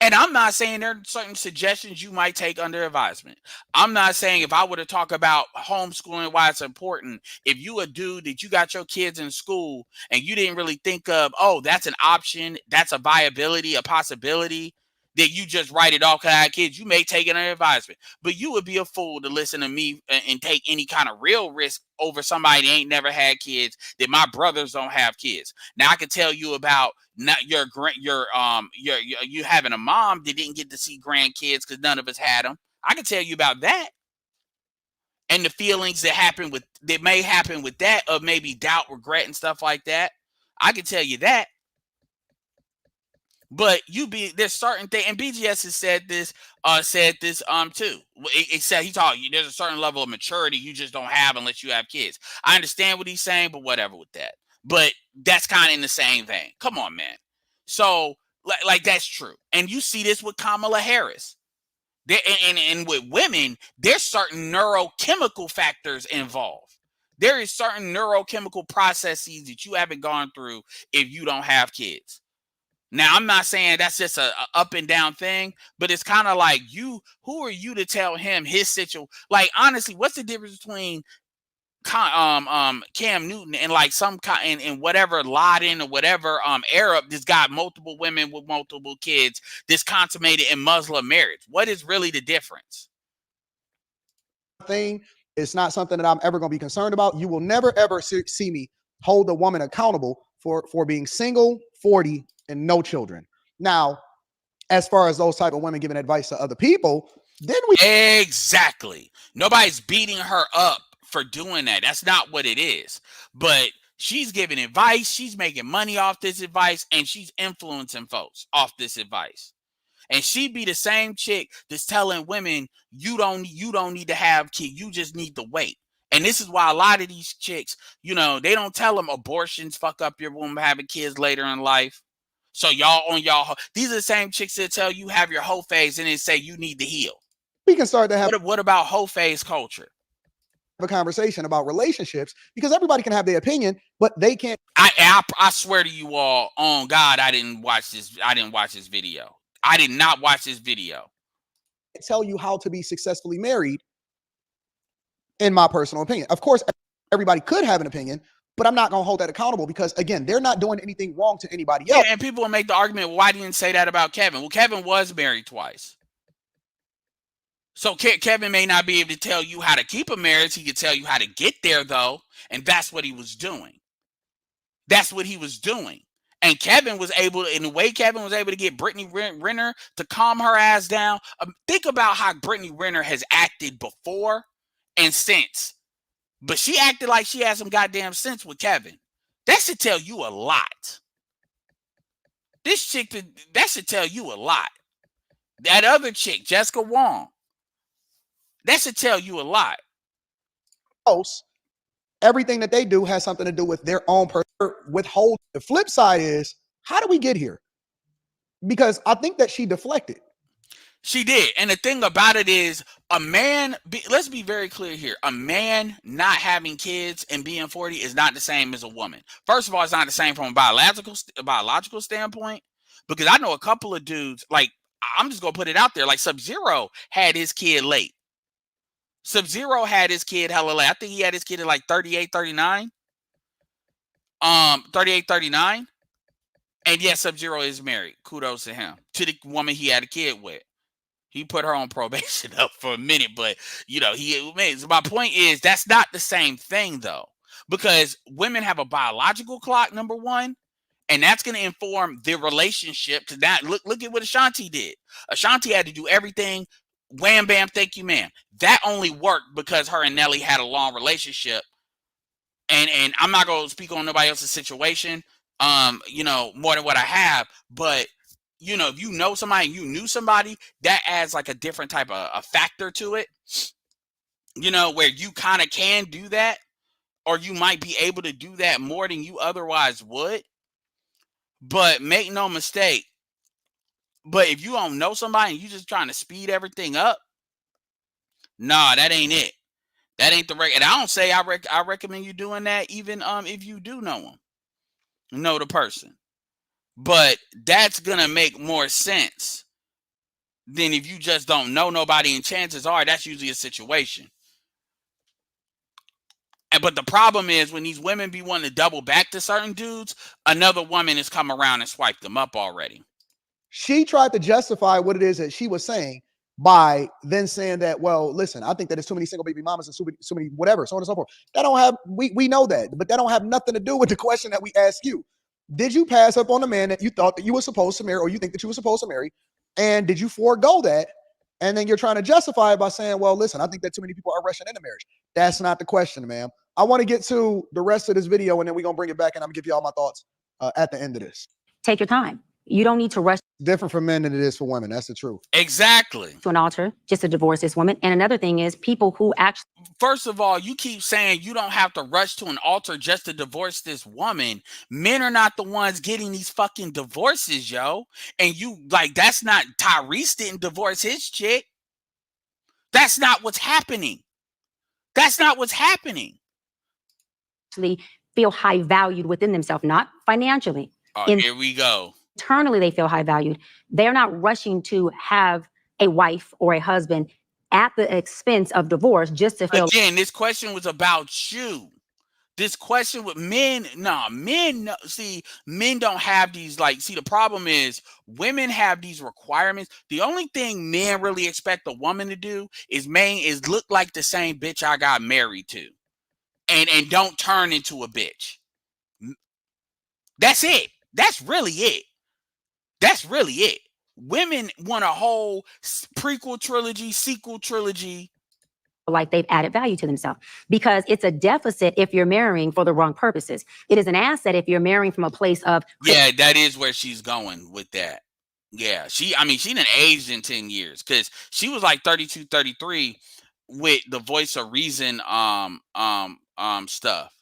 and I'm not saying there are certain suggestions you might take under advisement. I'm not saying if I were to talk about homeschooling, why it's important, if you a dude that you got your kids in school and you didn't really think of, oh, that's an option, that's a viability, a possibility, that you just write it off because I have kids, you may take it under advisement. But you would be a fool to listen to me and take any kind of real risk over somebody that ain't never had kids, that my brothers don't have kids. Now I can tell you about not you having a mom that didn't get to see grandkids because none of us had them. I can tell you about that, and the feelings that may happen with that, of maybe doubt, regret, and stuff like that. I can tell you that. But there's certain thing, and BGS has said this too. It said he taught you there's a certain level of maturity you just don't have unless you have kids. I understand what he's saying, but whatever with that. But that's kind of in the same vein. Come on, man. So like that's true, and you see this with Kamala Harris. And with women, there's certain neurochemical factors involved. There is certain neurochemical processes that you haven't gone through if you don't have kids. Now, I'm not saying that's just a up and down thing, but it's kind of like who are you to tell him his situation? Like, honestly, what's the difference between Cam Newton and like some kind in whatever Laden or whatever Arab that's got multiple women with multiple kids that's consummated in Muslim marriage? What is really the difference? Thing, it's not something that I'm ever going to be concerned about. You will never ever see me hold a woman accountable for being single, 40, and no children. Now, as far as those type of women giving advice to other people, then we exactly. Nobody's beating her up for doing that. That's not what it is. But she's giving advice. She's making money off this advice, and she's influencing folks off this advice. And she be the same chick that's telling women you don't need to have kids. You just need to wait. And this is why a lot of these chicks, they don't tell them abortions fuck up your womb having kids later in life. So these are the same chicks that tell you have your whole phase and then say you need to heal. We can start to have what about whole phase culture? A conversation about relationships, because everybody can have their opinion, but they can't. I swear to you all, on God, I didn't watch this video. I did not watch this video. Tell you how to be successfully married, in my personal opinion. Of course, everybody could have an opinion, but I'm not going to hold that accountable because, again, they're not doing anything wrong to anybody else. Yeah, and people will make the argument, well, why didn't you say that about Kevin? Well, Kevin was married twice. So Kevin may not be able to tell you how to keep a marriage. He could tell you how to get there, though, and that's what he was doing. That's what he was doing. And Kevin was able to get Brittany Renner to calm her ass down. Think about how Brittany Renner has acted before and since. But she acted like she had some goddamn sense with Kevin. That should tell you a lot. That should tell you a lot. That other chick, Jessica Wong, that should tell you a lot. Everything that they do has something to do with their own withhold. The flip side is, how do we get here? Because I think that she deflected. She did. And the thing about it is, let's be very clear here. A man not having kids and being 40 is not the same as a woman. First of all, it's not the same from a biological standpoint, because I know a couple of dudes, like, I'm just going to put it out there, like Sub-Zero had his kid late. Sub-Zero had his kid hella late. I think he had his kid at like 38, 39. 38, 39. And yes, Sub-Zero is married. Kudos to him. To the woman he had a kid with. He put her on probation up for a minute, but my point is that's not the same thing though, because women have a biological clock, number one, and that's going to inform their relationship. To that, look at what Ashanti did. Ashanti had to do everything. Wham bam, thank you, ma'am. That only worked because her and Nelly had a long relationship. And I'm not going to speak on nobody else's situation, more than what I have, but if you know somebody, you knew somebody, that adds like a different type of a factor to it, where you kind of can do that, or you might be able to do that more than you otherwise would. But make no mistake, but if you don't know somebody and you just trying to speed everything up, nah, that ain't it. That ain't the right. And I don't say I recommend you doing that, even if you do know them. know the person. But that's gonna make more sense than if you just don't know nobody, and chances are that's usually a situation. But the problem is when these women be wanting to double back to certain dudes, another woman has come around and swiped them up already. She tried to justify what it is that she was saying by then saying that, well, listen, I think that there's too many single baby mamas and so many whatever, so on and so forth. That don't have, we know that, but that don't have nothing to do with the question that we ask you. Did you pass up on the man that you thought that you were supposed to marry, or you think that you were supposed to marry? And did you forego that? And then you're trying to justify it by saying, well, listen, I think that too many people are rushing into marriage. That's not the question, ma'am. I want to get to the rest of this video, and then we're going to bring it back, and I'm going to give you all my thoughts at the end of this. Take your time. You don't need to rush Different for men than it is for women. That's the truth. Exactly. to an altar just to divorce this woman. And another thing is people who actually, First of all, you keep saying you don't have to rush to an altar just to divorce this woman. Men are not the ones getting these fucking divorces, yo. And you like, that's not, Tyrese didn't divorce his chick. That's not what's happening. That's not what's happening. feel high valued within themselves, not financially. Here we go. Internally, they feel high valued. They're not rushing to have a wife or a husband at the expense of divorce just to feel. Again, this question was about you. This question with men, men don't have these, like, see, the problem is women have these requirements. The only thing men really expect a woman to do is look like the same bitch I got married to. And don't turn into a bitch. That's it. That's really it. That's really it. Women want a whole prequel trilogy, sequel trilogy. Like they've added value to themselves, because it's a deficit if you're marrying for the wrong purposes. It is an asset if you're marrying from a place of. Yeah, that is where she's going with that. Yeah, she done aged in 10 years, because she was like 32, 33 with the Voice of Reason stuff.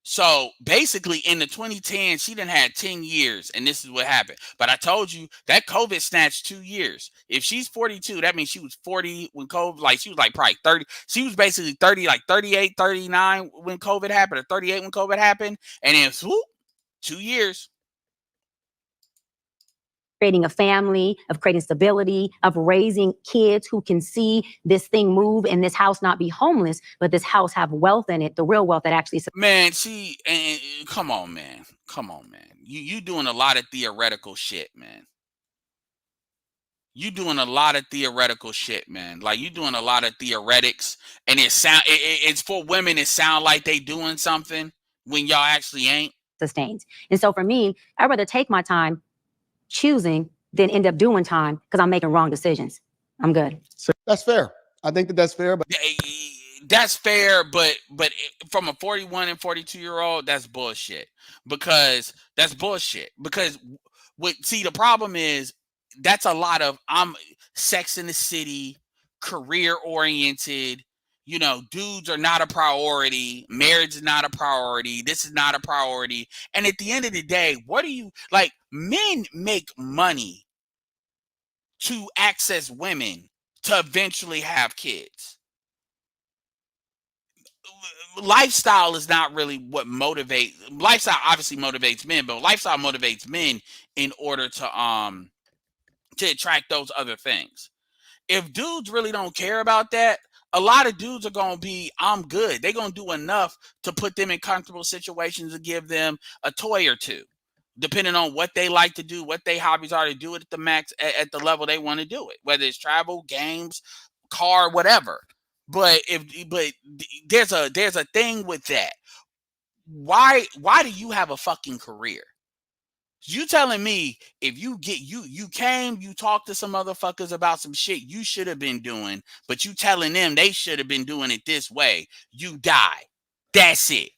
So basically in the 2010s, she done had 10 years, and this is what happened. But I told you that COVID snatched 2 years. If she's 42, that means she was 40 when COVID, like she was like probably 30. She was basically 30, like 38, 39 when COVID happened, or 38 when COVID happened. And then swoop, 2 years. Creating a family, of creating stability, of raising kids who can see this thing move and this house not be homeless, but this house have wealth in it, the real wealth that actually. Man, come on, man. Come on, man. You doing a lot of theoretical shit, man. You doing a lot of theoretical shit, man. Like, you doing a lot of theoretics, and it's for women. It sound like they doing something when y'all actually ain't. Sustains. And so for me, I'd rather take my time choosing than end up doing time because I'm making wrong decisions. I'm good. That's fair. I think that that's fair, but that's fair, but from a 41 and 42-year-old, that's bullshit. Because the problem is that's a lot of Sex in the City, career oriented. You know, dudes are not a priority. Marriage is not a priority. This is not a priority. And at the end of the day, what do you like? Men make money to access women to eventually have kids. Lifestyle is not really what motivates. Lifestyle obviously motivates men, but lifestyle motivates men in order to attract those other things. If dudes really don't care about that, a lot of dudes are going to be, I'm good. They're going to do enough to put them in comfortable situations and give them a toy or two, depending on what they like to do, what their hobbies are, to do it at the max, at the level they want to do it, whether it's travel, games, car, whatever. But there's a thing with that. Why do you have a fucking career? You telling me if you talk to some motherfuckers about some shit you should have been doing, but you telling them they should have been doing it this way, you die. That's it.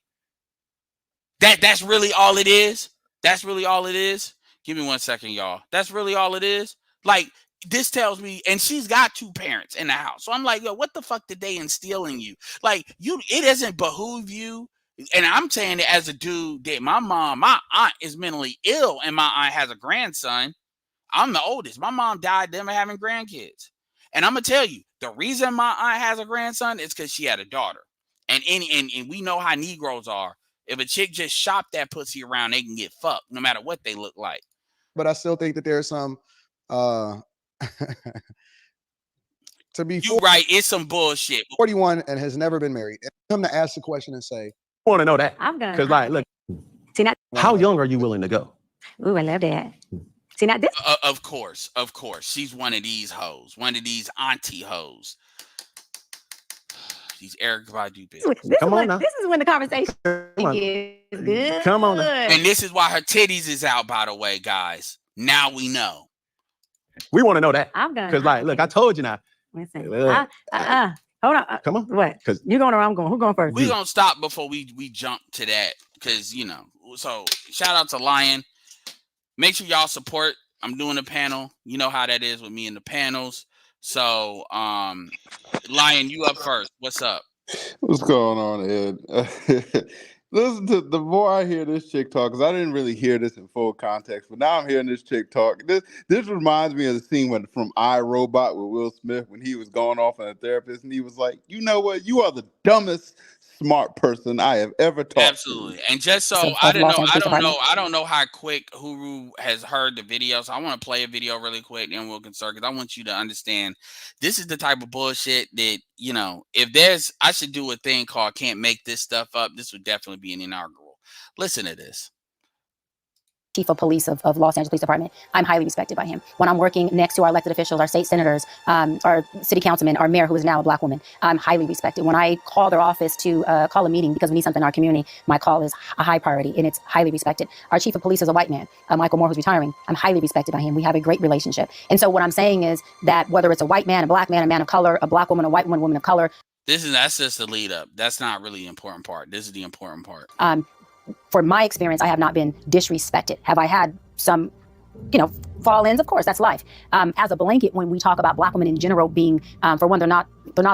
That's really all it is. That's really all it is. Give me 1 second, y'all. That's really all it is. Like, this tells me, and she's got 2 parents in the house. So I'm like, yo, what the fuck did they instill in you? Like, it doesn't behoove you. And I'm saying it as a dude that my aunt is mentally ill, and my aunt has a grandson. I'm the oldest. My mom died them having grandkids. And I'm going to tell you, the reason my aunt has a grandson is because she had a daughter. And we know how Negroes are. If a chick just shop that pussy around, they can get fucked no matter what they look like. But I still think that there's some to be You right, it's some bullshit. 41 and has never been married. And come to ask the question and say, I want to know that. I'm gonna. Because, like, look, See, now, how young are you willing to go? ooh, I love that. See, now this. Of course. She's one of these hoes, one of these auntie hoes. These Eric Badu bitches. Come on now. This is when the conversation Come on. is good. Come on now. And this is why her titties is out, by the way, guys. Now we know. We want to know that. I'm gonna. Because, like, look, I told you now. Listen. Look. Hold on. Come on. What? 'Cause You going or I'm going? Who going first? We're gonna stop before we jump to that. Because, so shout out to Lion. Make sure y'all support. I'm doing a panel. You know how that is with me in the panels. So, Lion, you up first. What's up? What's going on, Ed? Listen to the more I hear this chick talk, because I didn't really hear this in full context, but now I'm hearing this chick talk. This reminds me of the scene from iRobot with Will Smith when he was going off on a therapist, and he was like, "You know what? You are the dumbest smart person I have ever talked Absolutely. to." And just so I don't know how quick Huru has heard the video. So I want to play a video really quick, and we'll concern, because I want you to understand this is the type of bullshit that, if I should do a thing called Can't Make This Stuff Up, this would definitely be an inaugural. Listen to this. Chief of police of Los Angeles Police Department. I'm highly respected by him. When I'm working next to our elected officials, our state senators, our city councilman, our mayor, who is now a black woman, I'm highly respected. When I call their office to call a meeting because we need something in our community, my call is a high priority and it's highly respected. Our chief of police is a white man, Michael Moore, who's retiring. I'm highly respected by him. We have a great relationship. And so what I'm saying is that whether it's a white man, a black man, a man of color, a black woman, a white woman, woman of color. That's just the lead up. That's not really the important part. This is the important part. For my experience, I have not been disrespected. Have I had some, fall-ins? Of course, that's life. As a blanket, when we talk about black women in general being, for one, we're not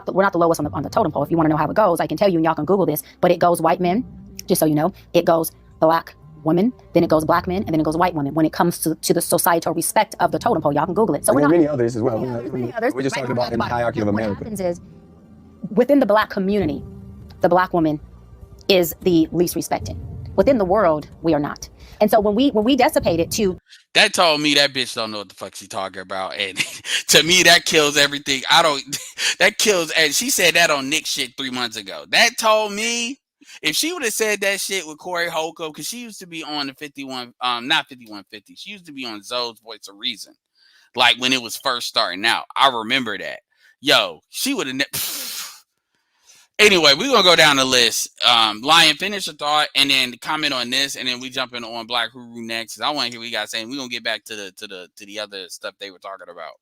the lowest on the totem pole. If you want to know how it goes, I can tell you, and y'all can Google this. But it goes white men, just so you know. It goes black women, then it goes black men, and then it goes white women. When it comes to the societal respect of the totem pole, y'all can Google it. So there we're are not many others as well. many others. We're just talking about in the hierarchy of America. What happens is, within the black community, the black woman is the least respected. Within the world, we are not. And so when we dissipate it to that told me that bitch don't know what the fuck she talking about. And to me, that kills everything. That kills, and she said that on Nick shit 3 months ago. That told me, if she would have said that shit with Corey Holcomb, because she used to be on the 51, not 5150, she used to be on Zoe's Voice of Reason. Like when it was first starting out. I remember that. Yo, she would have Anyway, we're gonna go down the list. Lion, finish a thought and then comment on this, and then we jump in on Black Huru next. I want to hear what you guys saying. We're gonna get back to the other stuff they were talking about.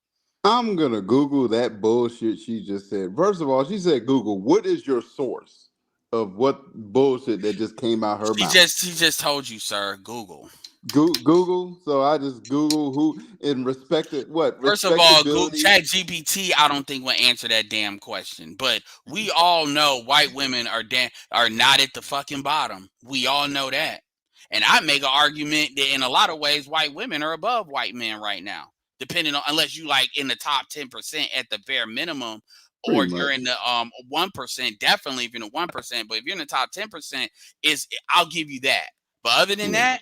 I'm gonna Google that bullshit she just said. First of all, she said, "Google, what is your source of what bullshit that just came out her mouth?" She just told you, sir. Google. Google. So I just Google who in respected what? First of all, ChatGPT, I don't think will answer that damn question. But we all know white women are not at the fucking bottom. We all know that. And I make an argument that in a lot of ways, white women are above white men right now. Depending on, unless you like in the top 10% at the bare minimum, or you're in the 1%, definitely if you're in the 1%. But if you're in the top 10%, I'll give you that. But other than that,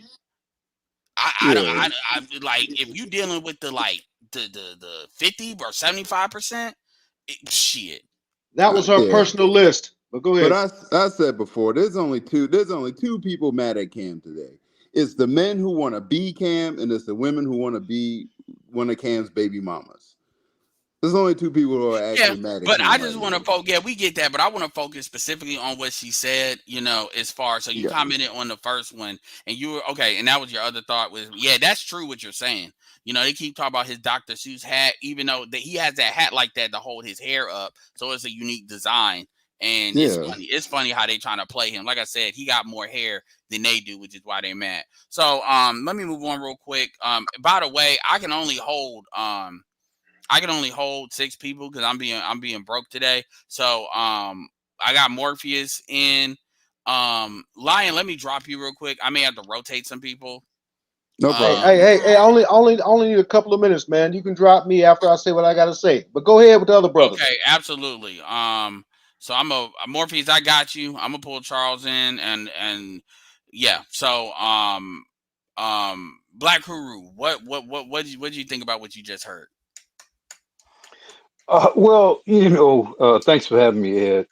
I don't like if you dealing with the 50 or 75%, shit. That was her personal list. But go ahead. But I said before, there's only two people mad at Cam today. It's the men who want to be Cam, and it's the women who want to be one of Cam's baby mamas. There's only two people who are actually mad at but Cam. I just want to focus. Yeah, we get that, but I want to focus specifically on what she said. As far so you commented on the first one, and you were okay, and that was your other thought was that's true what you're saying. They keep talking about his Dr. Seuss hat, even though he has that hat like that to hold his hair up, so it's a unique design. And it's funny how they trying to play him. Like I said, he got more hair than they do, which is why they're mad. So let me move on real quick. By the way, I can only hold 6 people because I'm being broke today. So I got Morpheus in. Lion, let me drop you real quick. I may have to rotate some people. No problem. Hey, only need a couple of minutes, man. You can drop me after I say what I gotta say. But go ahead with the other brothers. Okay, absolutely. So I'm a Morpheus. I got you. I'm gonna pull Charles in, and yeah. So Black Huru, what do you think about what you just heard? Well, thanks for having me, Ed.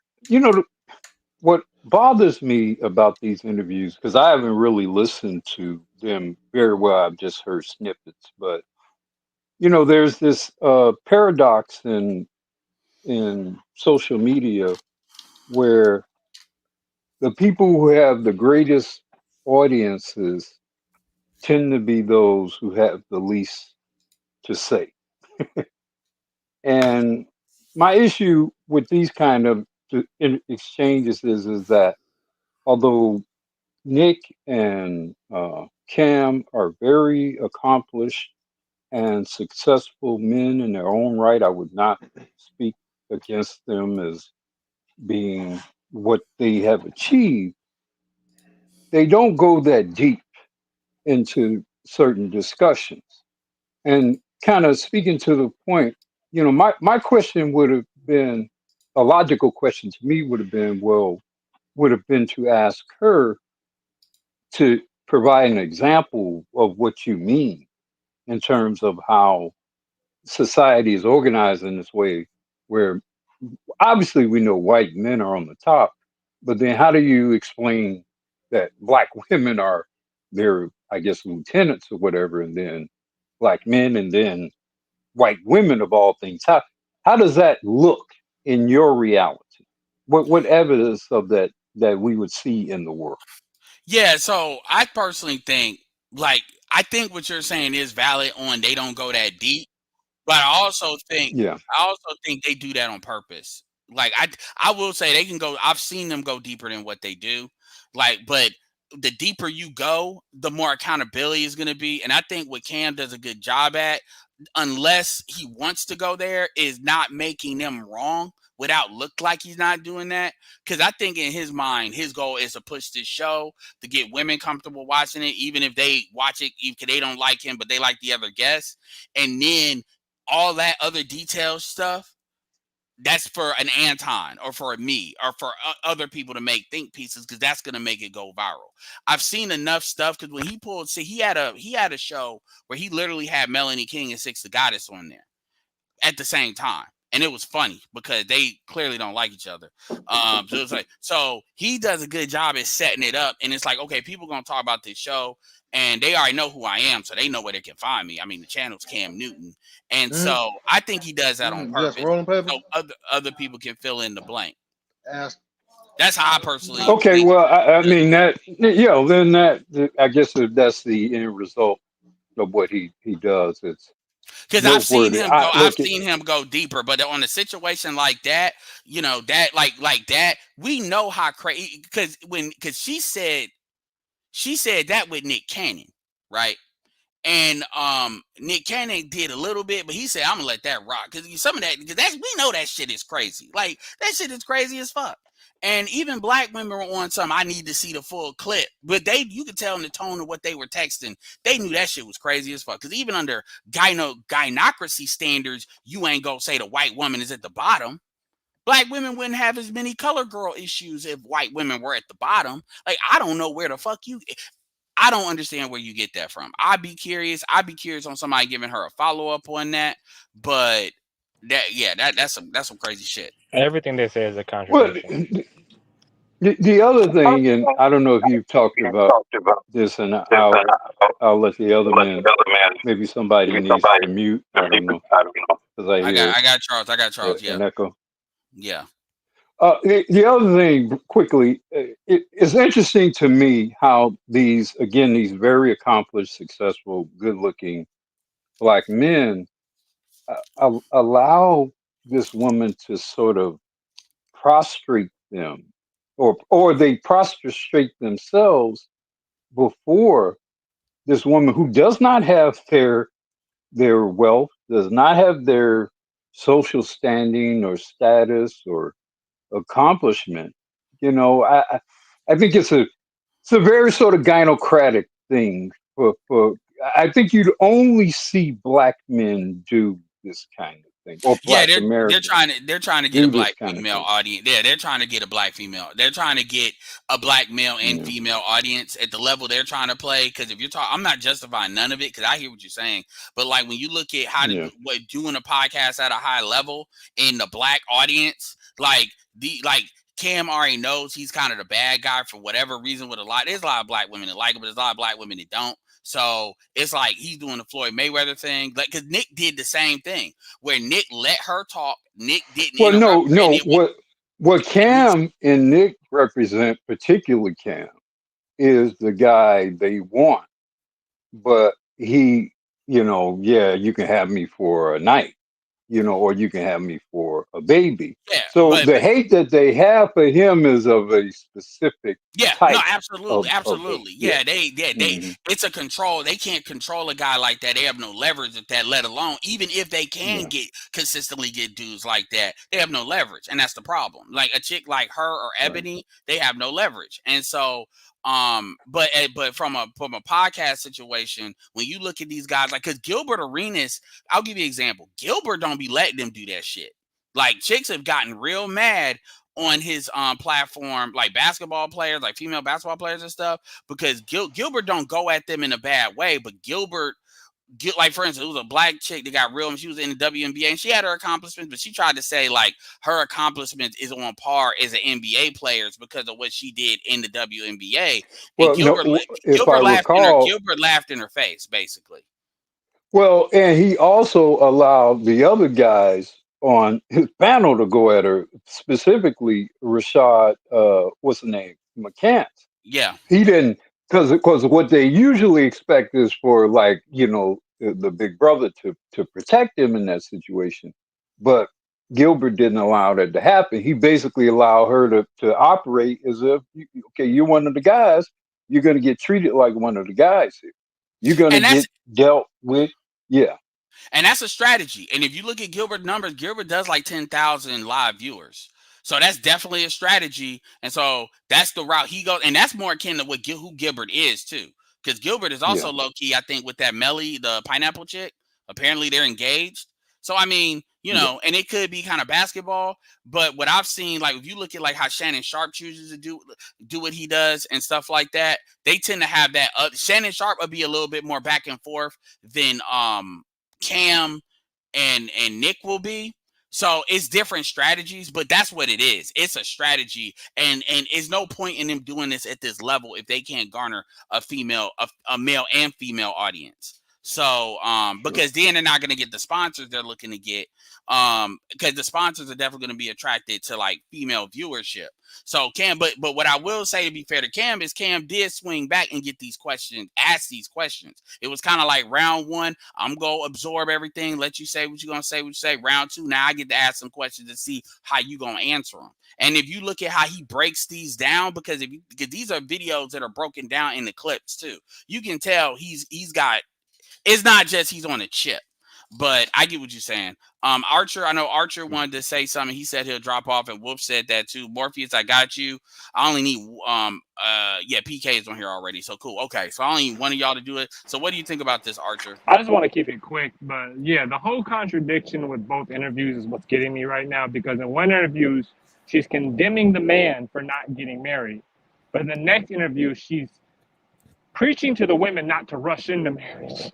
What bothers me about these interviews, because I haven't really listened to them very well, I've just heard snippets, but there's this paradox in social media where the people who have the greatest audiences tend to be those who have the least to say. And my issue with these kind of exchanges is that although Nick and Cam are very accomplished and successful men in their own right, I would not speak against them as being what they have achieved. They don't go that deep into certain discussions. And kind of speaking to the point, my question would have been a logical question to me would have been, well, would have been to ask her to provide an example of what you mean in terms of how society is organized in this way, where obviously we know white men are on the top, but then how do you explain that black women are their, I guess, lieutenants or whatever, and then black men, and then white women of all things? How does that look in your reality? What evidence of that we would see in the world? Yeah, so I personally think, like, I think what you're saying is valid on they don't go that deep, but Yeah. I also think they do that on purpose. Like I will say they can go. I've seen them go deeper than what they do. Like, but the deeper you go, the more accountability is going to be. And I think what Cam does a good job at, unless he wants to go there, is not making them wrong without look like he's not doing that. Because I think in his mind, his goal is to push this show to get women comfortable watching it, even if they watch it, if they don't like him, but they like the other guests. And then all that other detail stuff, that's for an Anton or for a me or for other people to make think pieces, because that's going to make it go viral. I've seen enough stuff, because when he pulled, see, he had a show where he literally had Melanie King and Six the Goddess on there at the same time. And it was funny because they clearly don't like each other. So it was like, so he does a good job at setting it up. And it's like, okay, people gonna talk about this show and they already know who I am, so they know where they can find me. I mean, the channel's Cam Newton. And so I think he does that on Just purpose. rolling paper. So other people can fill in the blank. Ask. That's how I personally Okay, think. well, I mean that, then that, I guess that's the end result of what he does. It's Because noteworthy. I I've look at, seen him go deeper, but on a situation like that, that like that, we know how crazy. Because she said that with Nick Cannon, right? And Nick Cannon did a little bit, but he said, "I'm gonna let that rock," because some of that, because we know that shit is crazy. Like, that shit is crazy as fuck. And even black women were on some. I need to see the full clip, but you could tell in the tone of what they were texting, they knew that shit was crazy as fuck. Because even under gynocracy standards, you ain't gonna say the white woman is at the bottom. Black women wouldn't have as many color girl issues if white women were at the bottom. Like, I don't know where the fuck I don't understand where you get that from. I'd be curious. I'd be curious on somebody giving her a follow up on that. But that's some crazy shit. Everything they say is a well, contradiction. the other thing, and I don't know if you've talked about this, and I'll let the other man. Maybe somebody needs to mute. I don't know, because I hear I got Charles. I got Charles. Yeah. an echo. Yeah. The other thing, quickly, it's interesting to me how these very accomplished, successful, good-looking black men allow this woman to sort of prostrate them, or they prostrate themselves before this woman who does not have their wealth, does not have their social standing or status or accomplishment. I think it's a very sort of gynocratic thing. For I think you'd only see black men do this kind of thing, or Yeah, Black Americans they're trying to get a do this black kind of female thing. audience. Yeah, they're trying to get a black female. They're trying to get a black male and Yeah. female audience at the level they're trying to play. Because if you're talking, I'm not justifying none of it because I hear what you're saying. But like when you look at how to Yeah. doing a podcast at a high level in the black audience, like Cam already knows he's kind of the bad guy for whatever reason. There's a lot of black women that like him, but there's a lot of black women that don't. So it's like he's doing the Floyd Mayweather thing, like because Nick did the same thing where Nick let her talk. Nick didn't Well, interrupt her, and no. it was What Cam and Nick represent, particularly Cam, is the guy they want. But he, yeah, you can have me for a night, or you can have me for a baby. yeah, So but the hate that they have for him is of a specific yeah, no, type absolutely, of hate. absolutely. Yeah. Yeah, they Hmm. it's a control. They can't control a guy like that. They have no leverage at that, let alone even if they can Yeah. consistently get dudes like that, they have no leverage. And that's the problem. Like a chick like her or Right. Ebony, they have no leverage. And so but from a podcast situation, when you look at these guys, like because Gilbert Arenas, I'll give you an example. Gilbert don't be letting them do that shit. Like chicks have gotten real mad on his platform, like basketball players, like female basketball players and stuff, because Gilbert don't go at them in a bad way, but Gilbert, like for instance, it was a black chick that got real, and she was in the WNBA, and she had her accomplishments, but she tried to say like her accomplishments is on par as an NBA players because of what she did in the WNBA, and Well, no, if I recall, Gilbert laughed in her face, basically. well, and he also allowed the other guys on his panel to go at her, specifically Rashad, what's the name, McCants. Yeah. He didn't, because what they usually expect is for like the big brother to protect him in that situation, but Gilbert didn't allow that to happen. He basically allowed her to operate as if okay, you're one of the guys, you're going to get treated like one of the guys here. You're going to And that's get dealt with. Yeah. And that's a strategy. And if you look at Gilbert numbers, Gilbert does like 10,000 live viewers. So that's definitely a strategy. And so that's the route he goes. And that's more akin to who Gilbert is too. Because Gilbert is also Yeah. low key, I think, with that Melly, the pineapple chick. Apparently they're engaged. So I mean, Yeah. and it could be kind of basketball. But what I've seen, like if you look at like how Shannon Sharp chooses to do what he does and stuff like that, they tend to have that. Shannon Sharp would be a little bit more back and forth than Cam and Nick will be. So it's different strategies, but that's what it is. It's a strategy, and it's no point in them doing this at this level if they can't garner a male and female audience. So because then they're not going to get the sponsors they're looking to get, because the sponsors are definitely going to be attracted to like female viewership. So but what I will say, to be fair to Cam, is Cam did swing back and get these questions, ask these questions. It was kind of like round one, I'm going to absorb everything, let you say what you're going to say, what you say. Round two, now I get to ask some questions to see how you going to answer them. And if you look at how he breaks these down, because these are videos that are broken down in the clips too, you can tell he's got, it's not just he's on a chip. But I get what you're saying. Archer, I know Archer wanted to say something. He said he'll drop off, and Wolf said that too. Morpheus, I got you. I only need PK is on here already, so cool. Okay, so I only need one of y'all to do it. So what do you think about this, Archer? I just want to keep it quick, but yeah, the whole contradiction with both interviews is what's getting me right now, because in one interview, she's condemning the man for not getting married, but in the next interview, she's preaching to the women not to rush into marriage.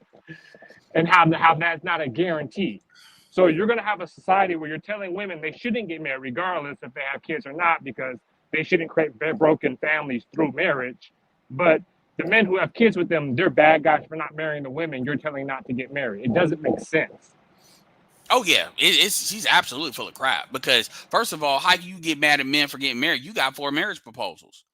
And how that's not a guarantee. So you're going to have a society where you're telling women they shouldn't get married regardless if they have kids or not, because they shouldn't create broken families through marriage. But the men who have kids with them, they're bad guys for not marrying the women you're telling not to get married. It doesn't make sense. Oh yeah, she's absolutely full of crap. Because first of all, how do you get mad at men for getting married? You got 4 marriage proposals.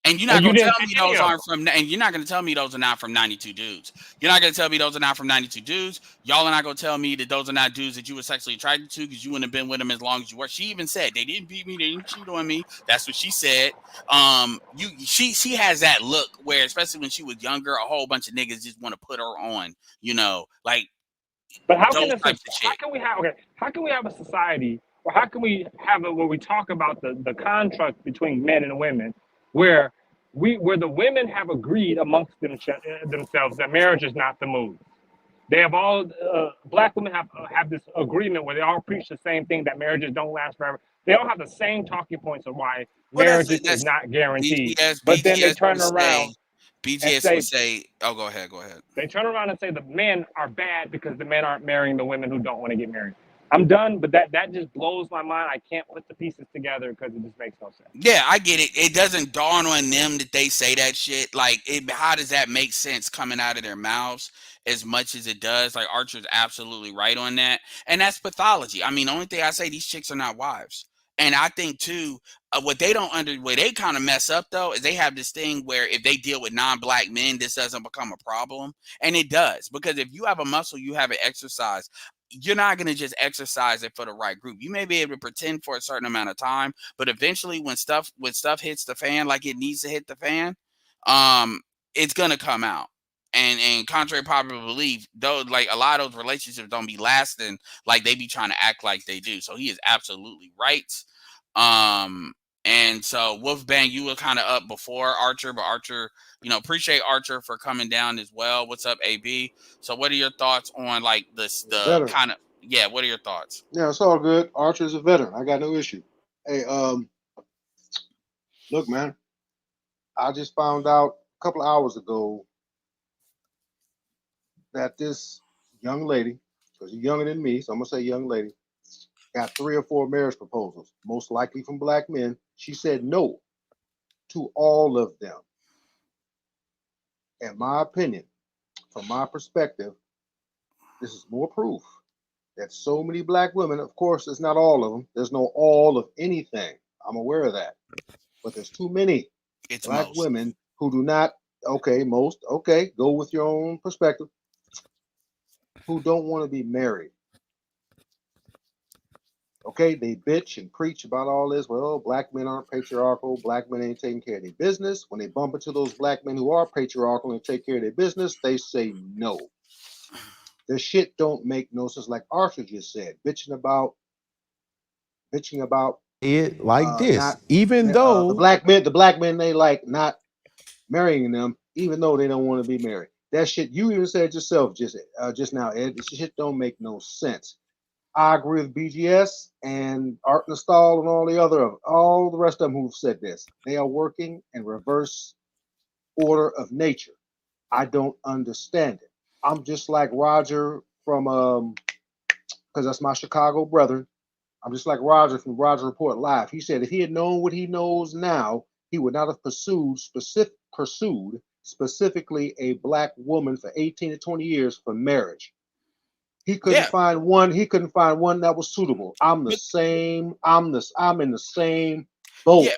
And you're not going to tell me those aren't from, and you're not going to tell me those are not from 92 dudes. You're not going to tell me those are not from 92 dudes. Y'all are not going to tell me that those are not dudes that you were sexually attracted to, because you wouldn't have been with them as long as you were. She even said they didn't beat me, they didn't cheat on me. That's what she said. She has that look where, especially when she was younger, a whole bunch of niggas just want to put her on, like. But how can we have a society, or how can we have where we talk about the contract between men and women, where the women have agreed amongst themselves that marriage is not the move, They have all black women have this agreement where they all preach the same thing, that marriages don't last forever. They all have the same talking points of why Well, marriages is that's not guaranteed. BGS. But then they BGS turn would say. around and BGS would say say. Oh, go ahead. Go ahead. they turn around and say the men are bad because the men aren't marrying the women who don't want to get married. I'm done, but that just blows my mind. I can't put the pieces together because it just makes no sense. Yeah, I get it. It doesn't dawn on them that they say that shit. Like, how does that make sense coming out of their mouths as much as it does? Like, Archer's absolutely right on that. And that's pathology. I mean, the only thing I say, these chicks are not wives. And I think, too, what they don't where they kind of mess up, though, is they have this thing where if they deal with non-black men, this doesn't become a problem. And it does. Because if you have a muscle, you have an exercise. You're not going to just exercise it for the right group. You may be able to pretend for a certain amount of time, but eventually when stuff hits the fan like it needs to hit the fan, it's gonna come out. And contrary to popular belief, though, like a lot of those relationships don't be lasting like they be trying to act like they do. So he is absolutely right. And so Wolfbang, you were kind of up before Archer, but Archer, appreciate Archer for coming down as well. What's up, AB? So what are your thoughts on like the Veteran. kind of what are your thoughts? Yeah, it's all good. Archer's a veteran. I got no issue. Hey, look, man, I just found out a couple of hours ago that this young lady, because she's younger than me, so I'm gonna say young lady, got 3 or 4 marriage proposals, most likely from black men. She said no to all of them. In my opinion, from my perspective, this is more proof that so many black women, of course, it's not all of them. There's no all of anything. I'm aware of that. But there's too many black women who do not, go with your own perspective, who don't want to be married. Okay, they bitch and preach about all this. Well, black men aren't patriarchal. Black men ain't taking care of their business. When they bump into those black men who are patriarchal and take care of their business, they say no. This shit don't make no sense. Like Arthur just said, bitching about it like this, not, even though the black men, they like not marrying them, even though they don't want to be married. That shit, you even said yourself just now, Ed. This shit don't make no sense. I agree with BGS and Art Nostal and all the rest of them who've said this. They are working in reverse order of nature. I don't understand it. I'm just like Roger from because that's my Chicago brother. I'm just like Roger from Roger Report Live. He said if he had known what he knows now, he would not have pursued specifically a black woman for 18 to 20 years for marriage. He couldn't find one. He couldn't find one that was suitable. I'm the same. I'm in the same boat,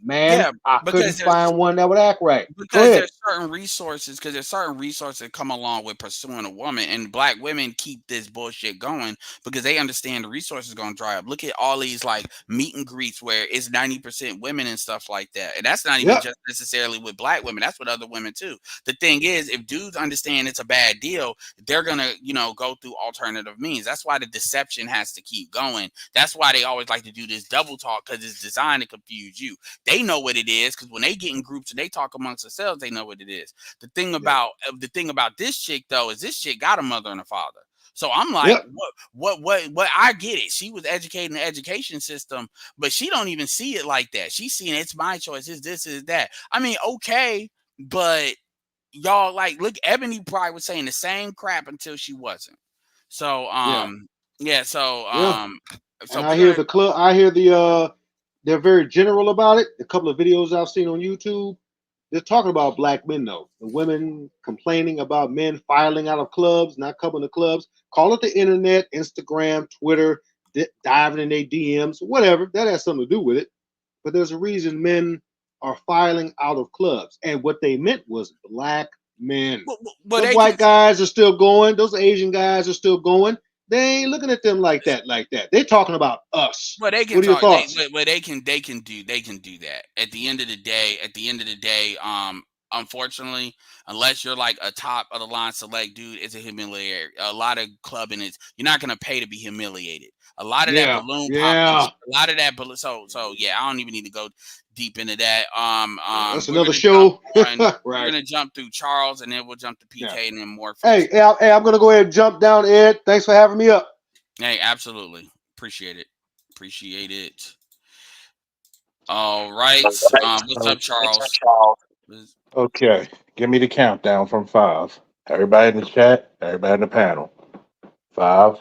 man. I couldn't find one that would act right. Because there's certain resources. That come along with pursuing a woman, and black women keep this bullshit going because they understand the resources going to dry up. Look at all these like meet and greets where it's 90% women and stuff like that, and that's not even just necessarily with black women. That's with other women too. The thing is, if dudes understand it's a bad deal, they're gonna go through alternative means. That's why the deception has to keep going. That's why they always like to do this double talk, because it's designed to confuse you. They know what it is, because when they get in groups and they talk amongst themselves, they know what it is. The thing about this chick though is this chick got a mother and a father. So I'm like, what? I get it. She was educated in the education system, but she don't even see it like that. She's seeing it's my choice. It's this, is that. I mean, okay, but y'all look, Ebony probably was saying the same crap until she wasn't. So So I hear the club. I hear they're very general about it. A couple of videos I've seen on YouTube, they're talking about black men though. The women complaining about men filing out of clubs, not coming to clubs. Call it the internet, Instagram, Twitter, diving in their DMs, whatever. That has something to do with it. But there's a reason men are filing out of clubs, and what they meant was black men. Those white guys are still going. Those Asian guys are still going. They ain't looking at them like that. They're talking about us. Well, they can what are your thoughts? They can do that. At the end of the day, unfortunately, unless you're like a top of the line select dude, it's a humiliator. A lot of clubbing is you're not gonna pay to be humiliated. A lot of that Yeah, balloon popping, yeah. a lot of that balloon. So yeah, I don't even need to go deep into that. That's We're another gonna jump show. on. We're Right. gonna jump through Charles, and then we'll jump to Yeah. PK, and then Morpheus. Hey, I'm gonna go ahead and jump down, Ed. Thanks for having me up. Hey, absolutely appreciate it. Appreciate it. All right. What's up, Charles? Okay, give me the countdown from 5. Everybody in the chat, everybody in the panel. 5,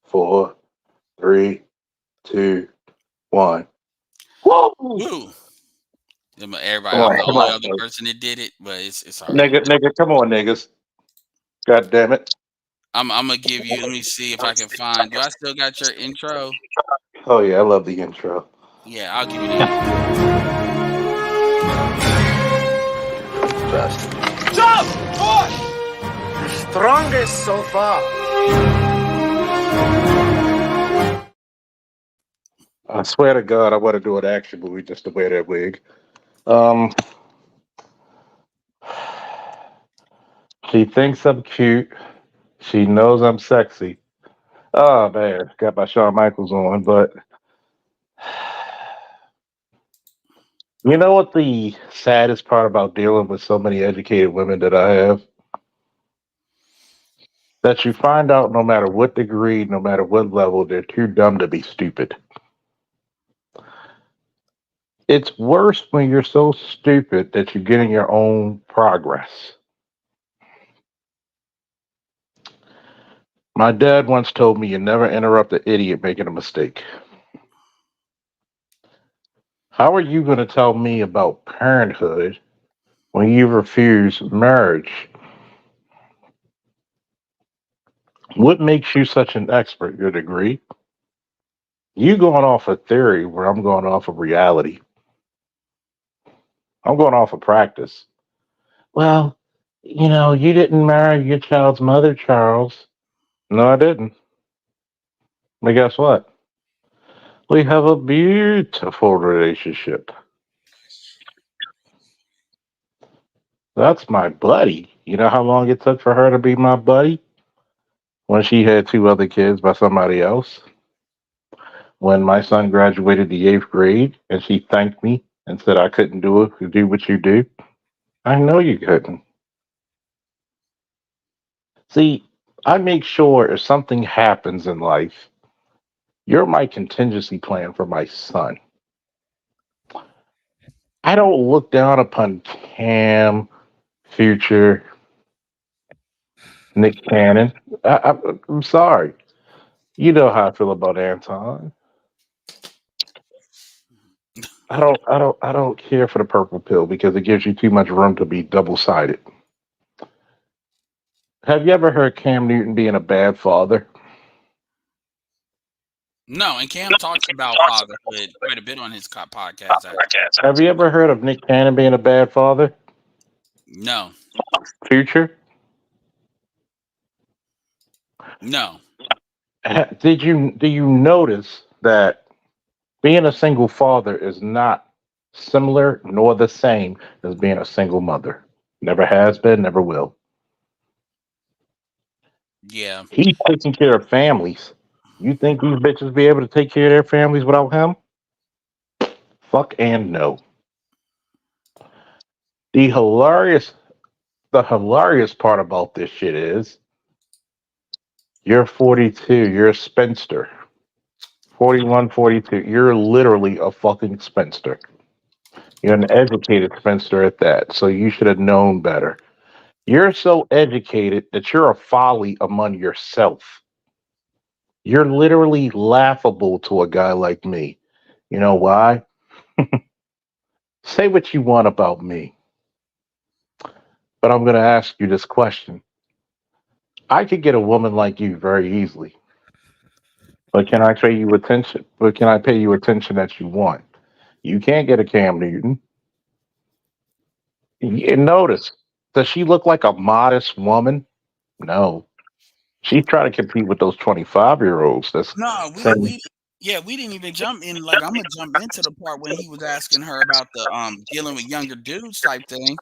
4, 3, 2, 1. Woo! Woo. Everybody, Come I'm on, the come only on, other folks. person that did it, but it's all right. Nigga, come on, niggas. God damn it. I'm gonna give you. Let me see if I can find. Do I still got your intro? Oh yeah, I love the intro. Yeah, I'll give you the intro. Best. Jump! Push! The strongest so far. I swear to God, I want to do an action movie just to wear that wig. She thinks I'm cute. She knows I'm sexy. Oh man, got my Shawn Michaels on, but you know what the saddest part about dealing with so many educated women that I have? That you find out no matter what degree, no matter what level, they're too dumb to be stupid. It's worse when you're so stupid that you're getting your own progress. My dad once told me you never interrupt an idiot making a mistake. How are you going to tell me about parenthood when you refuse marriage? What makes you such an expert? Your degree? You going off a theory where I'm going off of reality. I'm going off of practice. Well, you didn't marry your child's mother, Charles. No, I didn't. But guess what? We have a beautiful relationship. That's my buddy. You know how long it took for her to be my buddy? When she had 2 other kids by somebody else. When my son graduated the 8th grade and she thanked me and said I couldn't do what you do. I know you couldn't. See, I make sure if something happens in life, you're my contingency plan for my son. I don't look down upon Cam, Future, Nick Cannon. I'm sorry. You know how I feel about Anton. I don't care for the purple pill because it gives you too much room to be double-sided. Have you ever heard Cam Newton being a bad father? No, and Cam talks about fatherhood quite a bit on his podcast. Actually. Have you ever heard of Nick Cannon being a bad father? No, Future? no. Do you notice that being a single father is not similar nor the same as being a single mother? Never has been, never will. Yeah. He's taking care of families. You think these bitches be able to take care of their families without him? Fuck and no. The hilarious the hilarious part about this shit is you're 42, you're a spinster. 41, 42, you're literally a fucking spinster. You're an educated spinster at that, so you should have known better. You're so educated that you're a folly among yourself. You're literally laughable to a guy like me. You know why? Say what you want about me, but I'm going to ask you this question. I could get a woman like you very easily, but can I pay you attention? But can I pay you attention that you want? You can't get a Cam Newton. And notice, does she look like a modest woman? No. She's trying to compete with those 25-year-olds. That's No, saying, we didn't even jump in. Like, I'm gonna jump into the part when he was asking her about the dealing with younger dudes type thing.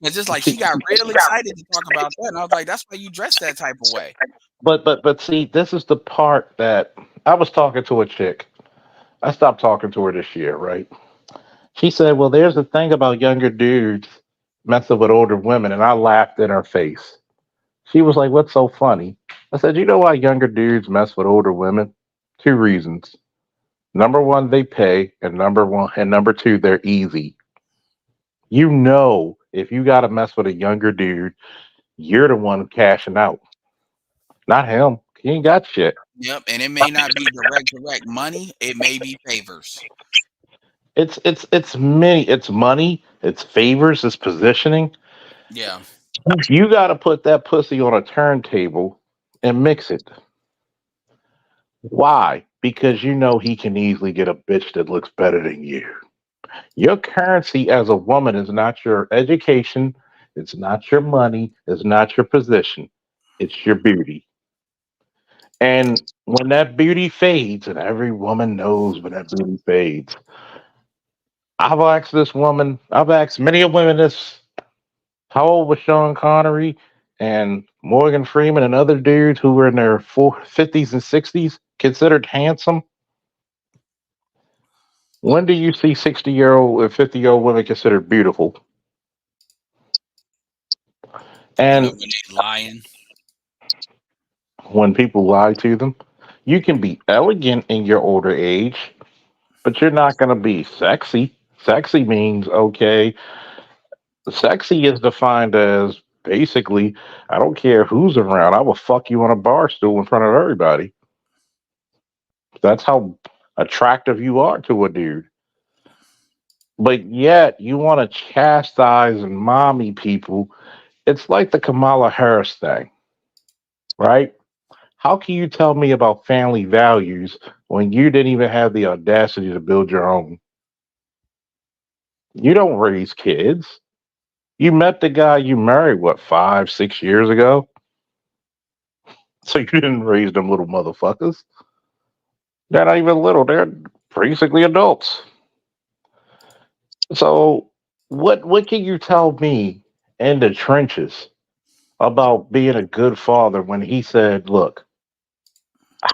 It's just like she got real excited to talk about that, and I was like, that's why you dress that type of way. but see, this is the part that I was talking to a chick. I stopped talking to her this year, right? She said, "Well, there's a thing about younger dudes messing with older women," and I laughed in her face. She was like, "What's so funny?" I said, "You know why younger dudes mess with older women? Two reasons. Number one, they pay, and number two, they're easy. You know, if you got to mess with a younger dude, you're the one cashing out, not him. He ain't got shit. Yep, and it may not be direct money. It may be favors. It's money, it's favors, it's positioning. Yeah. You got to put that pussy on a turntable and mix it. Why? Because you know he can easily get a bitch that looks better than you. Your currency as a woman is not your education, it's not your money, it's not your position, it's your beauty. And when that beauty fades, and every woman knows when that beauty fades, I've asked many a women this: how old was Sean Connery and Morgan Freeman and other dudes who were in their 50s and 60s considered handsome? When do you see 60-year-old and 50-year-old women considered beautiful? And When they lying. when people lie to them, you can be elegant in your older age, but you're not going to be sexy. Sexy means, okay, sexy is defined as basically, I don't care who's around, I will fuck you on a bar stool in front of everybody. That's how attractive you are to a dude. But yet, you want to chastise and mommy people. It's like the Kamala Harris thing, right? How can you tell me about family values when you didn't even have the audacity to build your own? You don't raise kids. You met the guy you married, what, 5, 6 years ago? So you didn't raise them little motherfuckers. They're not even little, they're basically adults. So what can you tell me in the trenches about being a good father when he said, look,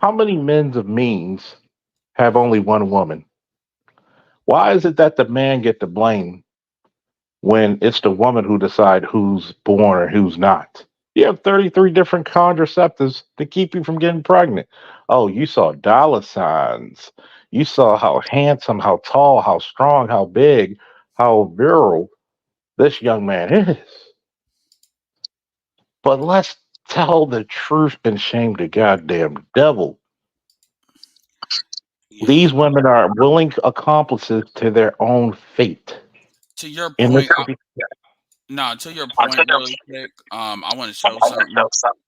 how many men's of means have only one woman? Why is it that the man get the blame when it's the woman who decide who's born or who's not? You have 33 different contraceptives to keep you from getting pregnant. Oh, you saw dollar signs. You saw how handsome, how tall, how strong, how big, how virile this young man is. But let's tell the truth and shame the goddamn devil. Yeah. These women are willing accomplices to their own fate. To your In point, the no, to your point, really quick. I want to show something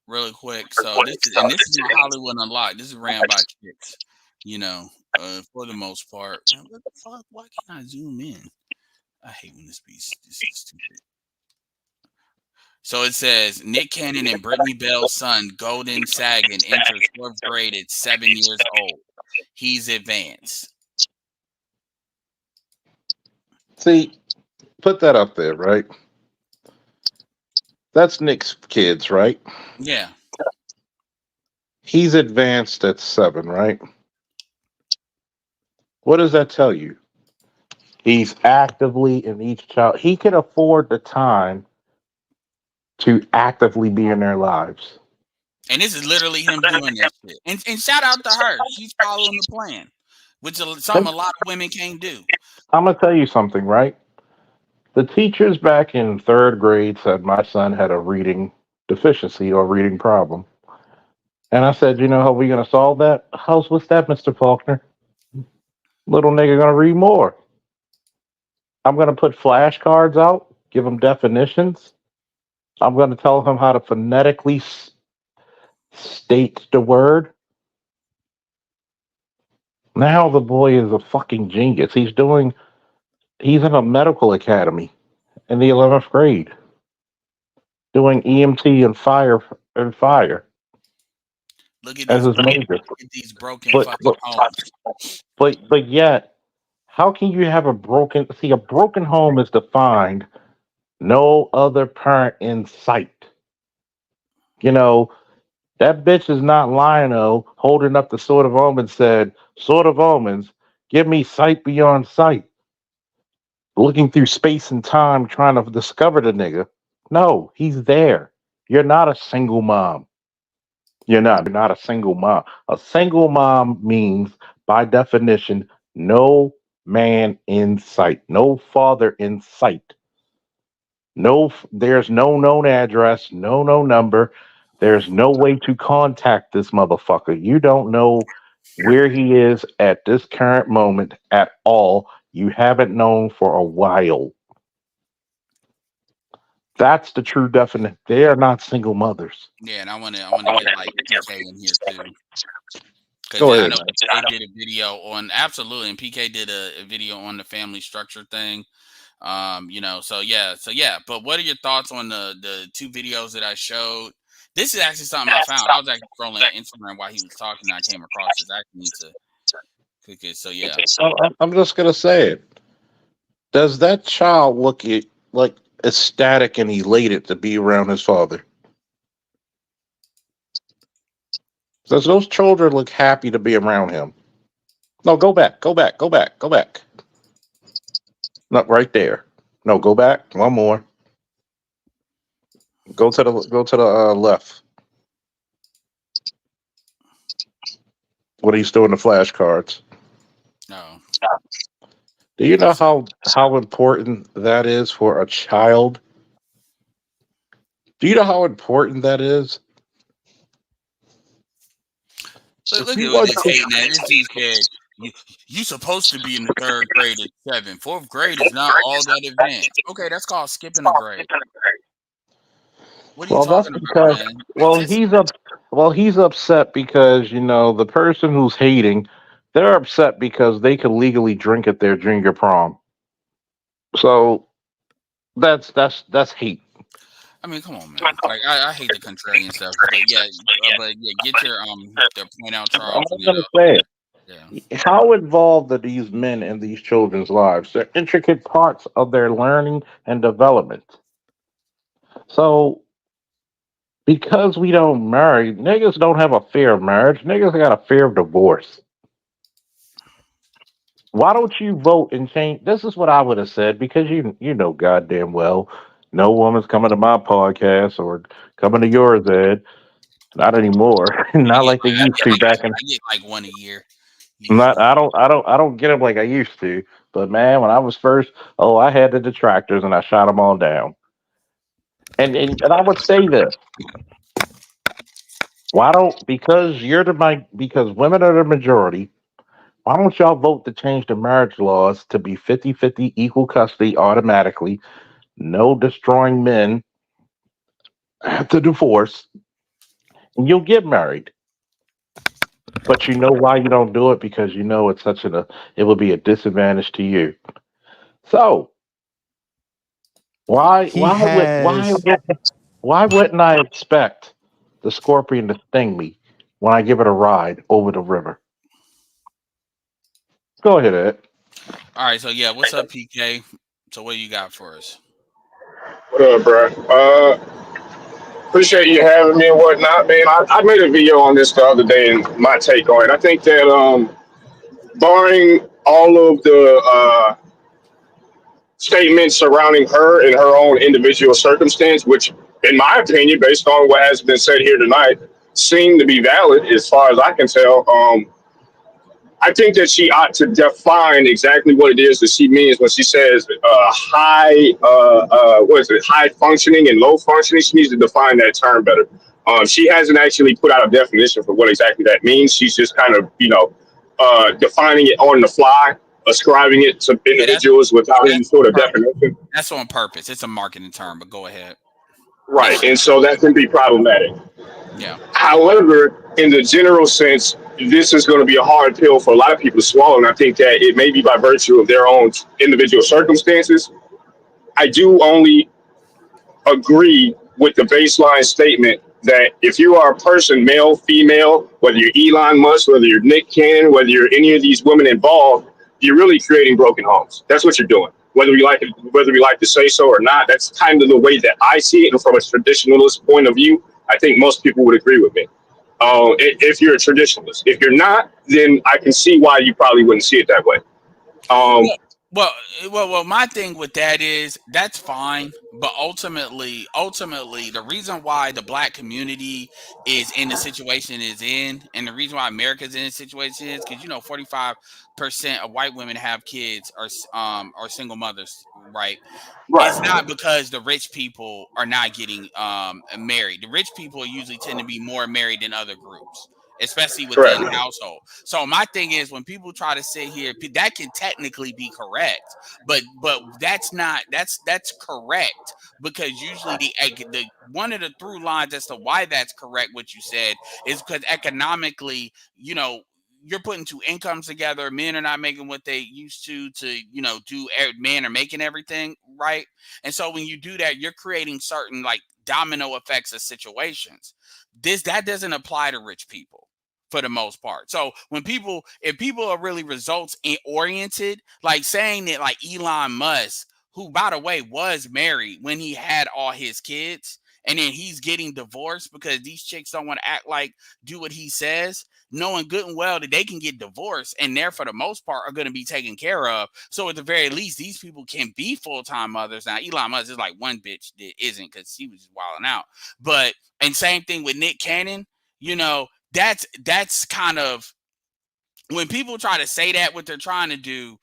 really quick. So this is my Hollywood Unlocked. This is ran by chicks, you know, for the most part. Man, what the fuck? Why can't I zoom in? I hate when this is stupid. So it says Nick Cannon and Brittany Bell's son, Golden Sagan, enters fourth grade at 7 years old. He's advanced. See, put that up there, right? That's Nick's kids, right? Yeah. He's advanced at 7, right? What does that tell you? He's actively in each child. He can afford the time to actively be in their lives. And this is literally him doing that shit. And shout out to her. She's following the plan, which is something a lot of women can't do. I'm gonna tell you something, right? The teachers back in third grade said my son had a reading deficiency or reading problem. And I said, you know how we gonna solve that? How's what's that, Mr. Faulkner? Little nigga gonna read more. I'm gonna put flashcards out, give him definitions. I'm gonna tell him how to phonetically state the word. Now the boy is a fucking genius. He's in a medical academy in the 11th grade doing EMT and fire Look at as these his major. broken But fucking homes. but yet, how can you have a broken home is defined no other parent in sight. You know, That bitch is not Lion-O holding up the Sword of Omens said, Sword of Omens, give me sight beyond sight. Looking through space and time trying to discover the nigga. No, he's there. You're not a single mom. You're not a single mom. A single mom means, by definition, no man in sight, no father in sight. There's no known address, no number. There's no way to contact this motherfucker. You don't know where he is at this current moment at all. You haven't known for a while. That's the true definition. They are not single mothers. Yeah, and I want to get like PK in here too, because Go I ahead. know PK did a video on absolutely, and PK did a video on the family structure thing. So yeah. But what are your thoughts on the two videos that I showed? This is actually something I found. I was actually scrolling on Instagram while he was talking, and I came across this. I actually need to click it. So yeah. I'm just gonna say it. Does that child look like ecstatic and elated to be around his father? Does those children look happy to be around him? No, go back. No, right there. No, go back. One more. Go to the left. What are you doing the flashcards? No. Do you know how important that is for a child? Do you know how important that is? Look at what they say, man. This dude said, you supposed to be in the third grade at 7. Fourth grade is not all that advanced. Okay, that's called skipping a grade. What are you talking about, man? He's upset because, the person who's hating, they're upset because they could legally drink at their junior prom. So that's hate. I mean, come on, man. Like I hate the contrarian stuff, but yeah, get your their point out, Charles. I'm gonna say it. Yeah. How involved are these men in these children's lives? They're intricate parts of their learning and development. So because we don't marry, niggas don't have a fear of marriage. Niggas got a fear of divorce. Why don't you vote and change? This is what I would have said, because you know goddamn well no woman's coming to my podcast or coming to yours, Ed. Not anymore. Not like they used to back in. I get like one a year. I don't get them like I used to. But man, when I was first, I had the detractors and I shot them all down. And I would say this. Because women are the majority, why don't y'all vote to change the marriage laws to be 50-50 equal custody automatically? No destroying men to divorce, and you'll get married. But you know why you don't do it? Because it's it will be a disadvantage to you. So why wouldn't I expect the scorpion to sting me when I give it a ride over the river? Go ahead, Ed. All right, so yeah, what's up, PK? So what you got for us? What up, bro? Appreciate you having me and whatnot, man. I made a video on this the other day and my take on it. I think that barring all of the statements surrounding her and her own individual circumstance, which in my opinion, based on what has been said here tonight, seem to be valid as far as I can tell, I think that she ought to define exactly what it is that she means when she says high functioning and low functioning. She needs to define that term better. She hasn't actually put out a definition for what exactly that means. She's just kind of, defining it on the fly, ascribing it to individuals without any sort of definition. That's on purpose. It's a marketing term, but go ahead. Right. And so that can be problematic. Yeah. However, in the general sense, this is going to be a hard pill for a lot of people to swallow. And I think that it may be by virtue of their own individual circumstances. I do only agree with the baseline statement that if you are a person, male, female, whether you're Elon Musk, whether you're Nick Cannon, whether you're any of these women involved, you're really creating broken homes. That's what you're doing. Whether we like to say so or not, that's kind of the way that I see it. And from a traditionalist point of view, I think most people would agree with me. If you're a traditionalist. If you're not, then I can see why you probably wouldn't see it that way. Well, well, well. My thing with that is that's fine, but ultimately, the reason why the black community is in the situation is in, and the reason why America's in the situation is because 45% of white women have kids or single mothers, right? It's Right. not because the rich people are not getting married. The rich people usually tend to be more married than other groups, especially within Correct. household. So my thing is when people try to sit here, that can technically be correct, but that's correct because usually the one of the through lines as to why that's correct what you said is because economically, you're putting two incomes together. Men are not making what they used to do. Men are making everything right. And so when you do that, you're creating certain like domino effects of situations. That doesn't apply to rich people for the most part. So if people are really results oriented, like saying that like Elon Musk, who by the way was married when he had all his kids, and then he's getting divorced because these chicks don't want to act like do what he says, knowing good and well that they can get divorced and there for the most part are going to be taken care of. So at the very least, these people can be full-time mothers. Now, Elon Musk is like one bitch that isn't because he was just wilding out. But and same thing with Nick Cannon, that's kind of when people try to say that what they're trying to do.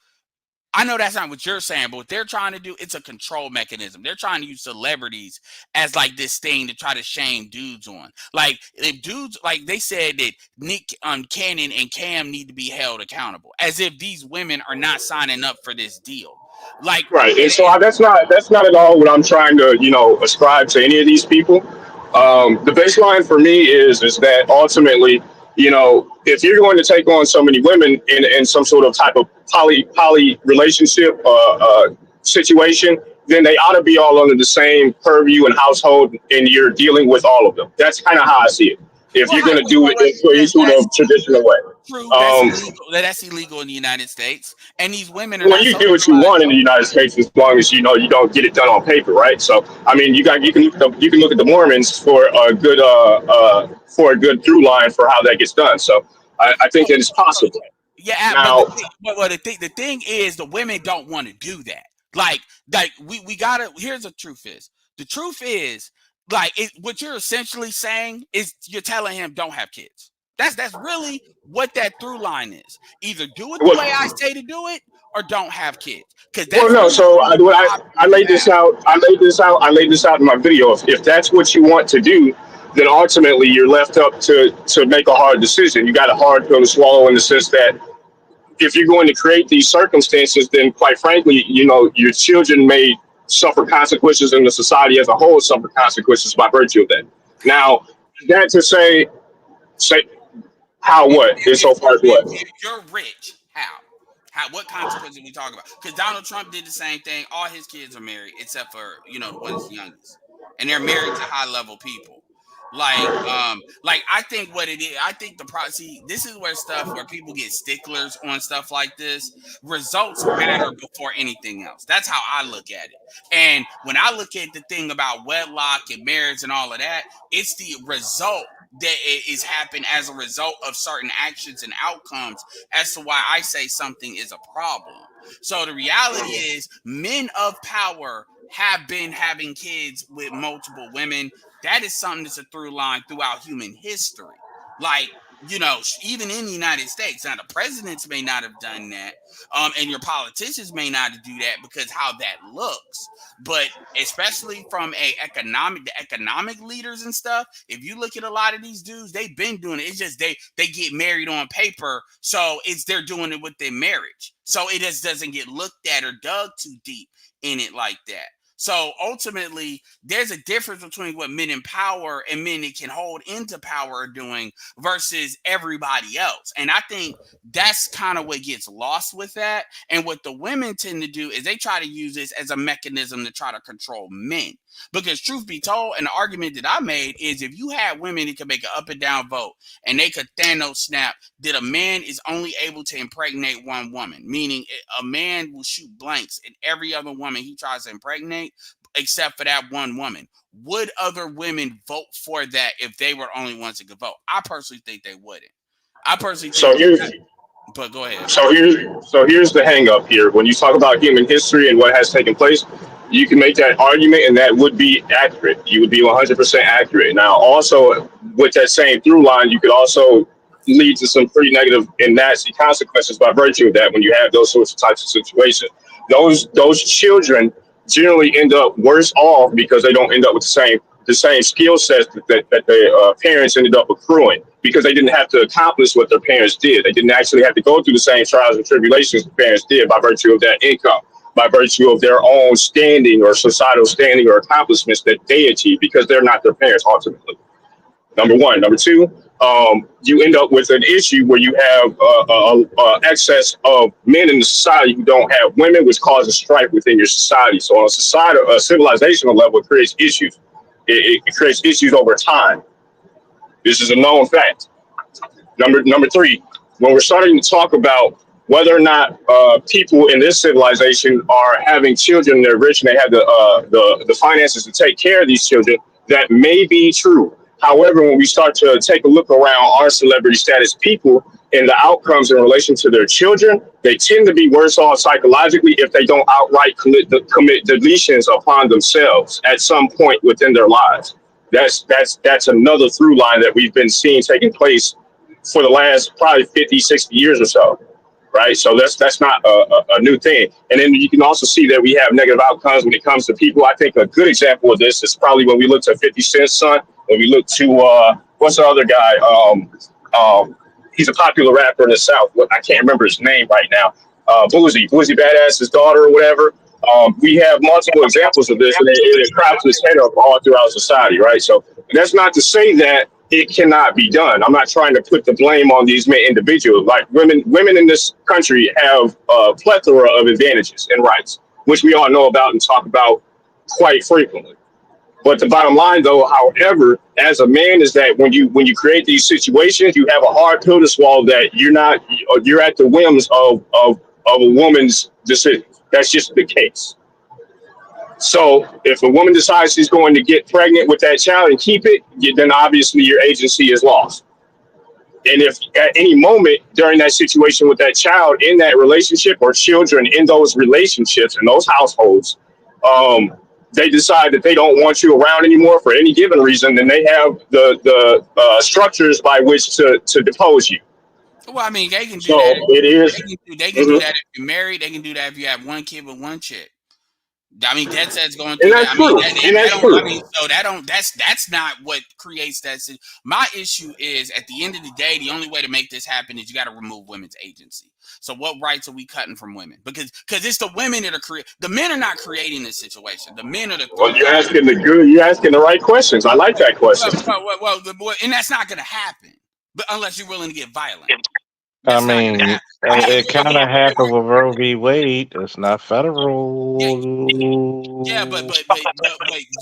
I know that's not what you're saying, but what they're trying to do, it's a control mechanism. They're trying to use celebrities as like this thing to try to shame dudes on. Like if dudes, like they said that Nick Cannon and Cam need to be held accountable, as if these women are not signing up for this deal. Like Right. And so that's not at all what I'm trying to ascribe to any of these people. The baseline for me is that ultimately, if you're going to take on so many women in some sort of type of poly relationship situation, then they ought to be all under the same purview and household, and you're dealing with all of them. That's kind of how I see it. If well, you're going to well, do well, it in any sort that's of traditional way. true. That's Um, illegal. That's illegal in the United States, and these women are well, not you do what you socialized. want in the United States as long as you don't get it done on paper, right? So, I mean, you can look at the Mormons for a good through line for how that gets done. So, I think that it's possible. Yeah, but Now, the thing is, the women don't want to do that. Like we gotta. Here's the truth is. The truth is, what you're essentially saying is you're telling him don't have kids. That's really what that through line is. Either do it the way I what, say to do it, or don't have kids. Because well, that's no. really the So, only two I options you laid this have. out. In my video. If that's what you want to do, then ultimately you're left up to make a hard decision. You got a hard pill to swallow in the sense that if you're going to create these circumstances, then quite frankly, your children may suffer consequences, and the society as a whole suffer consequences by virtue of that. Now, that to say how what If insofar as what? you're rich, how? What consequences are we talking about? Because Donald Trump did the same thing. All his kids are married, except for the one that's youngest, and they're married to high level people. Like I think what it is, I think see, this is where people get sticklers on stuff like this. Results matter before anything else. That's how I look at it. And when I look at the thing about wedlock and marriage and all of that, it's the result that is happening as a result of certain actions and outcomes as to why I say something is a problem. So the reality is men of power have been having kids with multiple women. That is something that's a through line throughout human history. Like, even in the United States, now the presidents may not have done that, and your politicians may not do that because how that looks. But especially from the economic leaders and stuff, if you look at a lot of these dudes, they've been doing it. It's just they get married on paper, so they're doing it with their marriage. So it just doesn't get looked at or dug too deep in it like that. So ultimately, there's a difference between what men in power and men that can hold into power are doing versus everybody else. And I think that's kind of what gets lost with that. And what the women tend to do is they try to use this as a mechanism to try to control men. Because truth be told, an argument that I made is if you had women that could make an up and down vote and they could Thanos snap that a man is only able to impregnate one woman, meaning a man will shoot blanks at every other woman he tries to impregnate except for that one woman. Would other women vote for that if they were only ones that could vote? I personally think they wouldn't. I personally So think here's but go ahead. so here's the hang up here. When you talk about human history and what has taken place, you can make that argument, and that would be accurate. You would be 100% accurate. Now, also with that same through line, you could also lead to some pretty negative and nasty consequences by virtue of that. When you have those sorts of types of situations, those children generally end up worse off because they don't end up with the same skill sets that their parents ended up accruing, because they didn't have to accomplish what their parents did. They didn't actually have to go through the same trials and tribulations the parents did by virtue of that income, by virtue of their own standing or societal standing or accomplishments that they achieved, because they're not their parents ultimately. Number one. Number two, you end up with an issue where you have excess of men in the society who don't have women, which causes strife within your society. So on a civilizational level, it creates issues. It creates issues over time. This is a known fact. Number three, when we're starting to talk about whether or not people in this civilization are having children, they're rich and they have the finances to take care of these children, that may be true. However, when we start to take a look around our celebrity status people and the outcomes in relation to their children, they tend to be worse off psychologically if they don't outright commit deletions upon themselves at some point within their lives. That's another through line that we've been seeing taking place for the last probably 50, 60 years or so. Right. So that's not a new thing. And then you can also see that we have negative outcomes when it comes to people. I think a good example of this is probably when we look to 50 Cent's son, when we look to what's the other guy? He's a popular rapper in the South. I can't remember his name right now. Boozy Badass's daughter or whatever. We have multiple examples of this, and it crops its head up all throughout society, right? So that's not to say that it cannot be done. I'm not trying to put the blame on these men individuals. Like women in this country have a plethora of advantages and rights, which we all know about and talk about quite frequently. But the bottom line, though, however, as a man, is that when you create these situations, you have a hard pill to swallow. That you're at the whims of a woman's decision. That's just the case. So if a woman decides she's going to get pregnant with that child and keep it, then obviously your agency is lost. And if at any moment during that situation with that child in that relationship, or children in those relationships in those households, they decide that they don't want you around anymore for any given reason, then they have the structures by which to depose you. Well, I mean, they can do So that. it is. They can do that if you're married. They can do that if you have one kid with one chick. I mean, Dead Set's going through And that. that's I mean, true. And that's true. I mean, so that's not what creates that. My issue is, at the end of the day, the only way to make this happen is you got to remove women's agency. So what rights are we cutting from women? Because it's the women that are the men are not creating this situation. The men are the. Well, you're asking the right questions. I like that question. And that's not going to happen, but unless you're willing to get violent. I mean, it kind of happened with Roe v. Wade. It's not federal. Yeah, but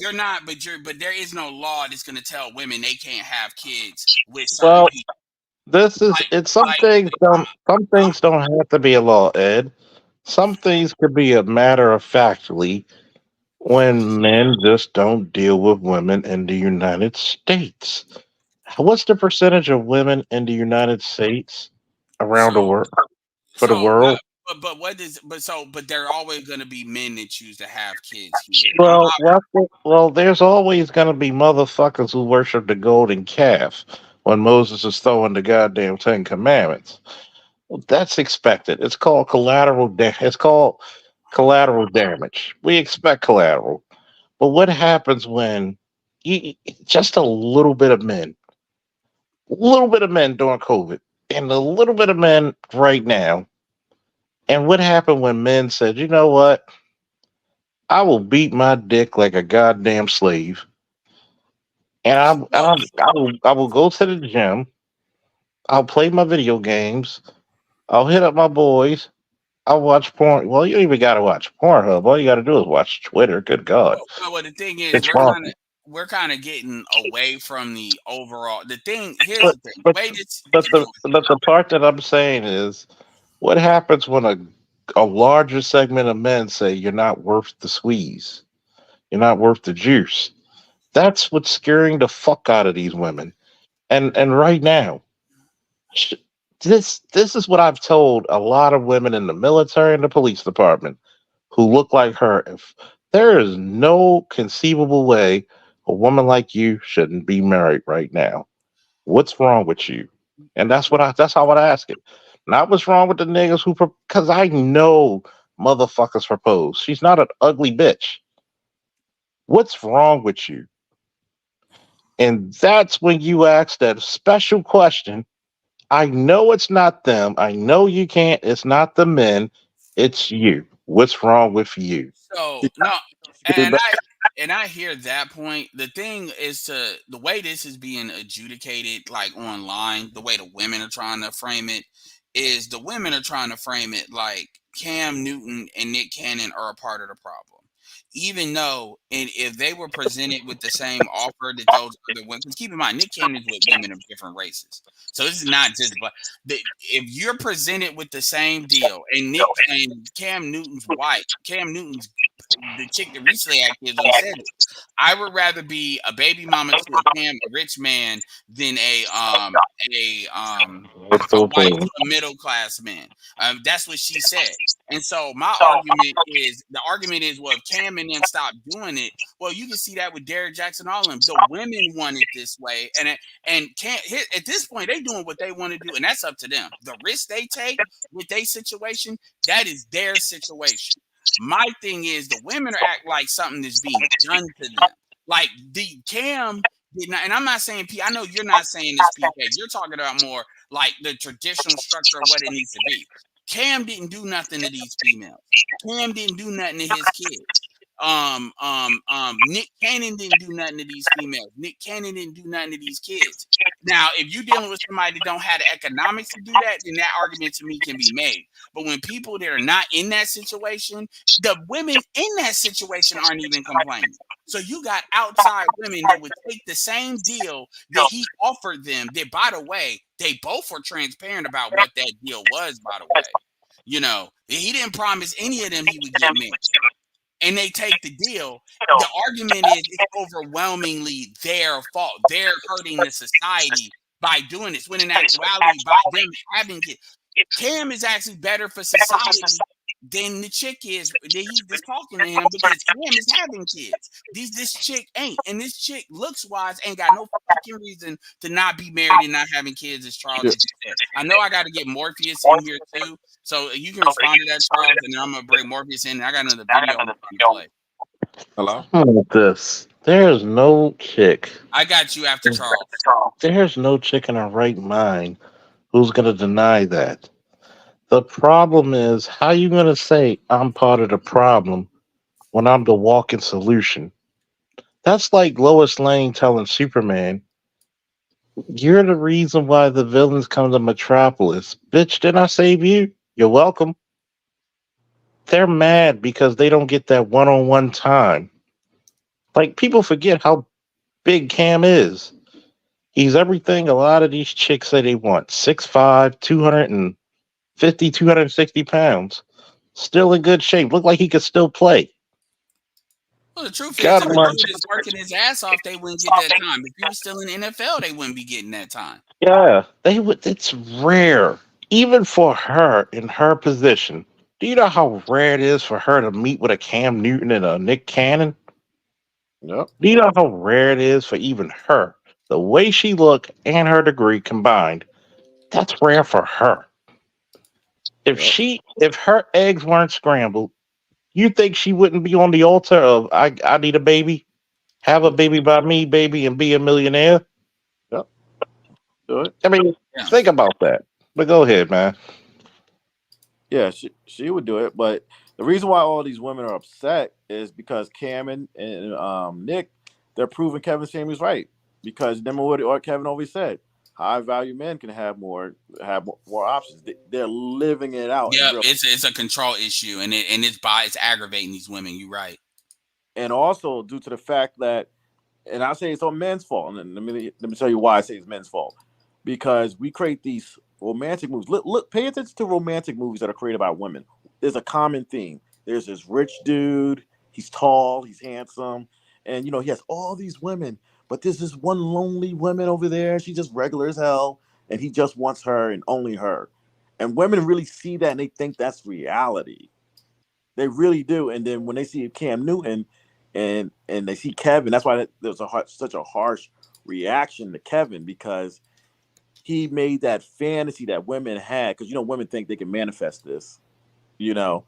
you're not. But there is no law that's going to tell women they can't have kids with certain people. This is some things don't have to be a law, Ed. Some things could be a matter of factly when men just don't deal with women in the United States. What's the percentage of women in the United States around the world for the world? But there are always going to be men that choose to have kids here. Well, there's always going to be motherfuckers who worship the golden calf when Moses is throwing the goddamn Ten Commandments. Well, that's expected. It's called collateral. It's called collateral damage. We expect collateral, but what happens when just a little bit of men during COVID, and a little bit of men right now? And what happened when men said, you know what? I will beat my dick like a goddamn slave. And I will go to the gym. I'll play my video games. I'll hit up my boys. I'll watch porn. Well, you don't even got to watch Pornhub. All you got to do is watch Twitter. Good God. Well, the thing is, we're kind of getting away from the overall. The thing here's the thing. But the part that I'm saying is, what happens when a larger segment of men say you're not worth the squeeze? You're not worth the juice. That's what's scaring the fuck out of these women. And right now, sh- this is what I've told a lot of women in the military and the police department who look like her. If there is no conceivable way a woman like you shouldn't be married right now, what's wrong with you? And that's how I would ask it. Not what's wrong with the niggas who, because I know motherfuckers propose. She's not an ugly bitch. What's wrong with you? And that's when you ask that special question. I know it's not them. I know you can't. It's not the men. It's you. What's wrong with you? So no, and I hear that point. The thing is the way this is being adjudicated, like online, the way the women are trying to frame it, is the women are trying to frame it like Cam Newton and Nick Cannon are a part of the problem. Even though, and if they were presented with the same offer that those other women, because keep in mind, Nick Cannon's with women of different races, so this is not just but if you're presented with the same deal, and Nick and Cam Newton's wife, Cam Newton's the chick that recently had kids on said it. I would rather be a baby mama to a Cam, a rich man, than a wife to a middle class man. That's what she said. And so my argument is, well, if Cam and them stop doing it, well, you can see that with Derrick Jackson, all of them. The women want it this way, and can't hit at this point. They doing what they want to do, and that's up to them. The risk they take with their situation, that is their situation. My thing is the women are act like something is being done to them. Like the Cam did not, and I'm not saying P. I know you're not saying this, PK. You're talking about more like the traditional structure of what it needs to be. Cam didn't do nothing to these females. Cam didn't do nothing to his kids. Nick Cannon didn't do nothing to these females. Nick Cannon didn't do nothing to these kids. Now, if you're dealing with somebody that don't have the economics to do that, then that argument to me can be made. But when people that are not in that situation, the women in that situation aren't even complaining. So you got outside women that would take the same deal that he offered them. That, by the way, they both were transparent about what that deal was, by the way. You know, he didn't promise any of them he would get married. And they take the deal. The argument is it's overwhelmingly their fault. They're hurting the society by doing this. When in actuality, by them having kids, Cam is actually better for society than the chick is that he's just talking to him because Cam is having kids. This chick ain't, and this chick looks wise ain't got no fucking reason to not be married and not having kids. As Charles just said, I know I got to get Morpheus in here too, so you can respond to that, Charles, and then I'm gonna bring Morpheus in. And I got another video I'm gonna play. Hello? This. There's no chick. I got you after Charles. There's no chick in her right mind who's gonna deny that. The problem is, how you gonna say I'm part of the problem when I'm the walking solution? That's like Lois Lane telling Superman, "You're the reason why the villains come to Metropolis." Bitch, didn't I save you? You're welcome. They're mad because they don't get that one-on-one time. Like, people forget how big Cam is. He's everything a lot of these chicks say they want. 6'5", 250, 260 pounds. Still in good shape. Look like he could still play. Well, the truth is, God, if a dude is working his ass off, they wouldn't get that time. If he was still in the NFL, they wouldn't be getting that time. yeah, they would. It's rare, even for her in her position. Do you know how rare it is for her to meet with a Cam Newton and a Nick Cannon? Yep. Do you know how rare it is for even her? The way she looked and her degree combined, that's rare for her. If her eggs weren't scrambled, you think she wouldn't be on the altar of I need a baby, have a baby by me, baby, and be a millionaire? Yep. Do it. I mean, think about that. But go ahead, man. Yeah, she would do it, but the reason why all these women are upset is because Cameron and Nick, they're proving Kevin Samuels right. Because remember what Kevin always said: high value men can have more options. They're living it out. Yeah, it's a control issue, and it's aggravating these women. You're right. And also due to the fact that, and I say it's on men's fault. And let me tell you why I say it's men's fault. Because we create these romantic movies. Look, pay attention to romantic movies that are created by women. There's a common theme. There's this rich dude. He's tall, he's handsome, and you know, he has all these women, but there's this one lonely woman over there. She's just regular as hell, and he just wants her and only her. And women really see that and they think that's reality. They really do. And then when they see Cam Newton and they see Kevin, that's why there's such a harsh reaction to Kevin, because he made that fantasy that women had, because you know women think they can manifest this, you know,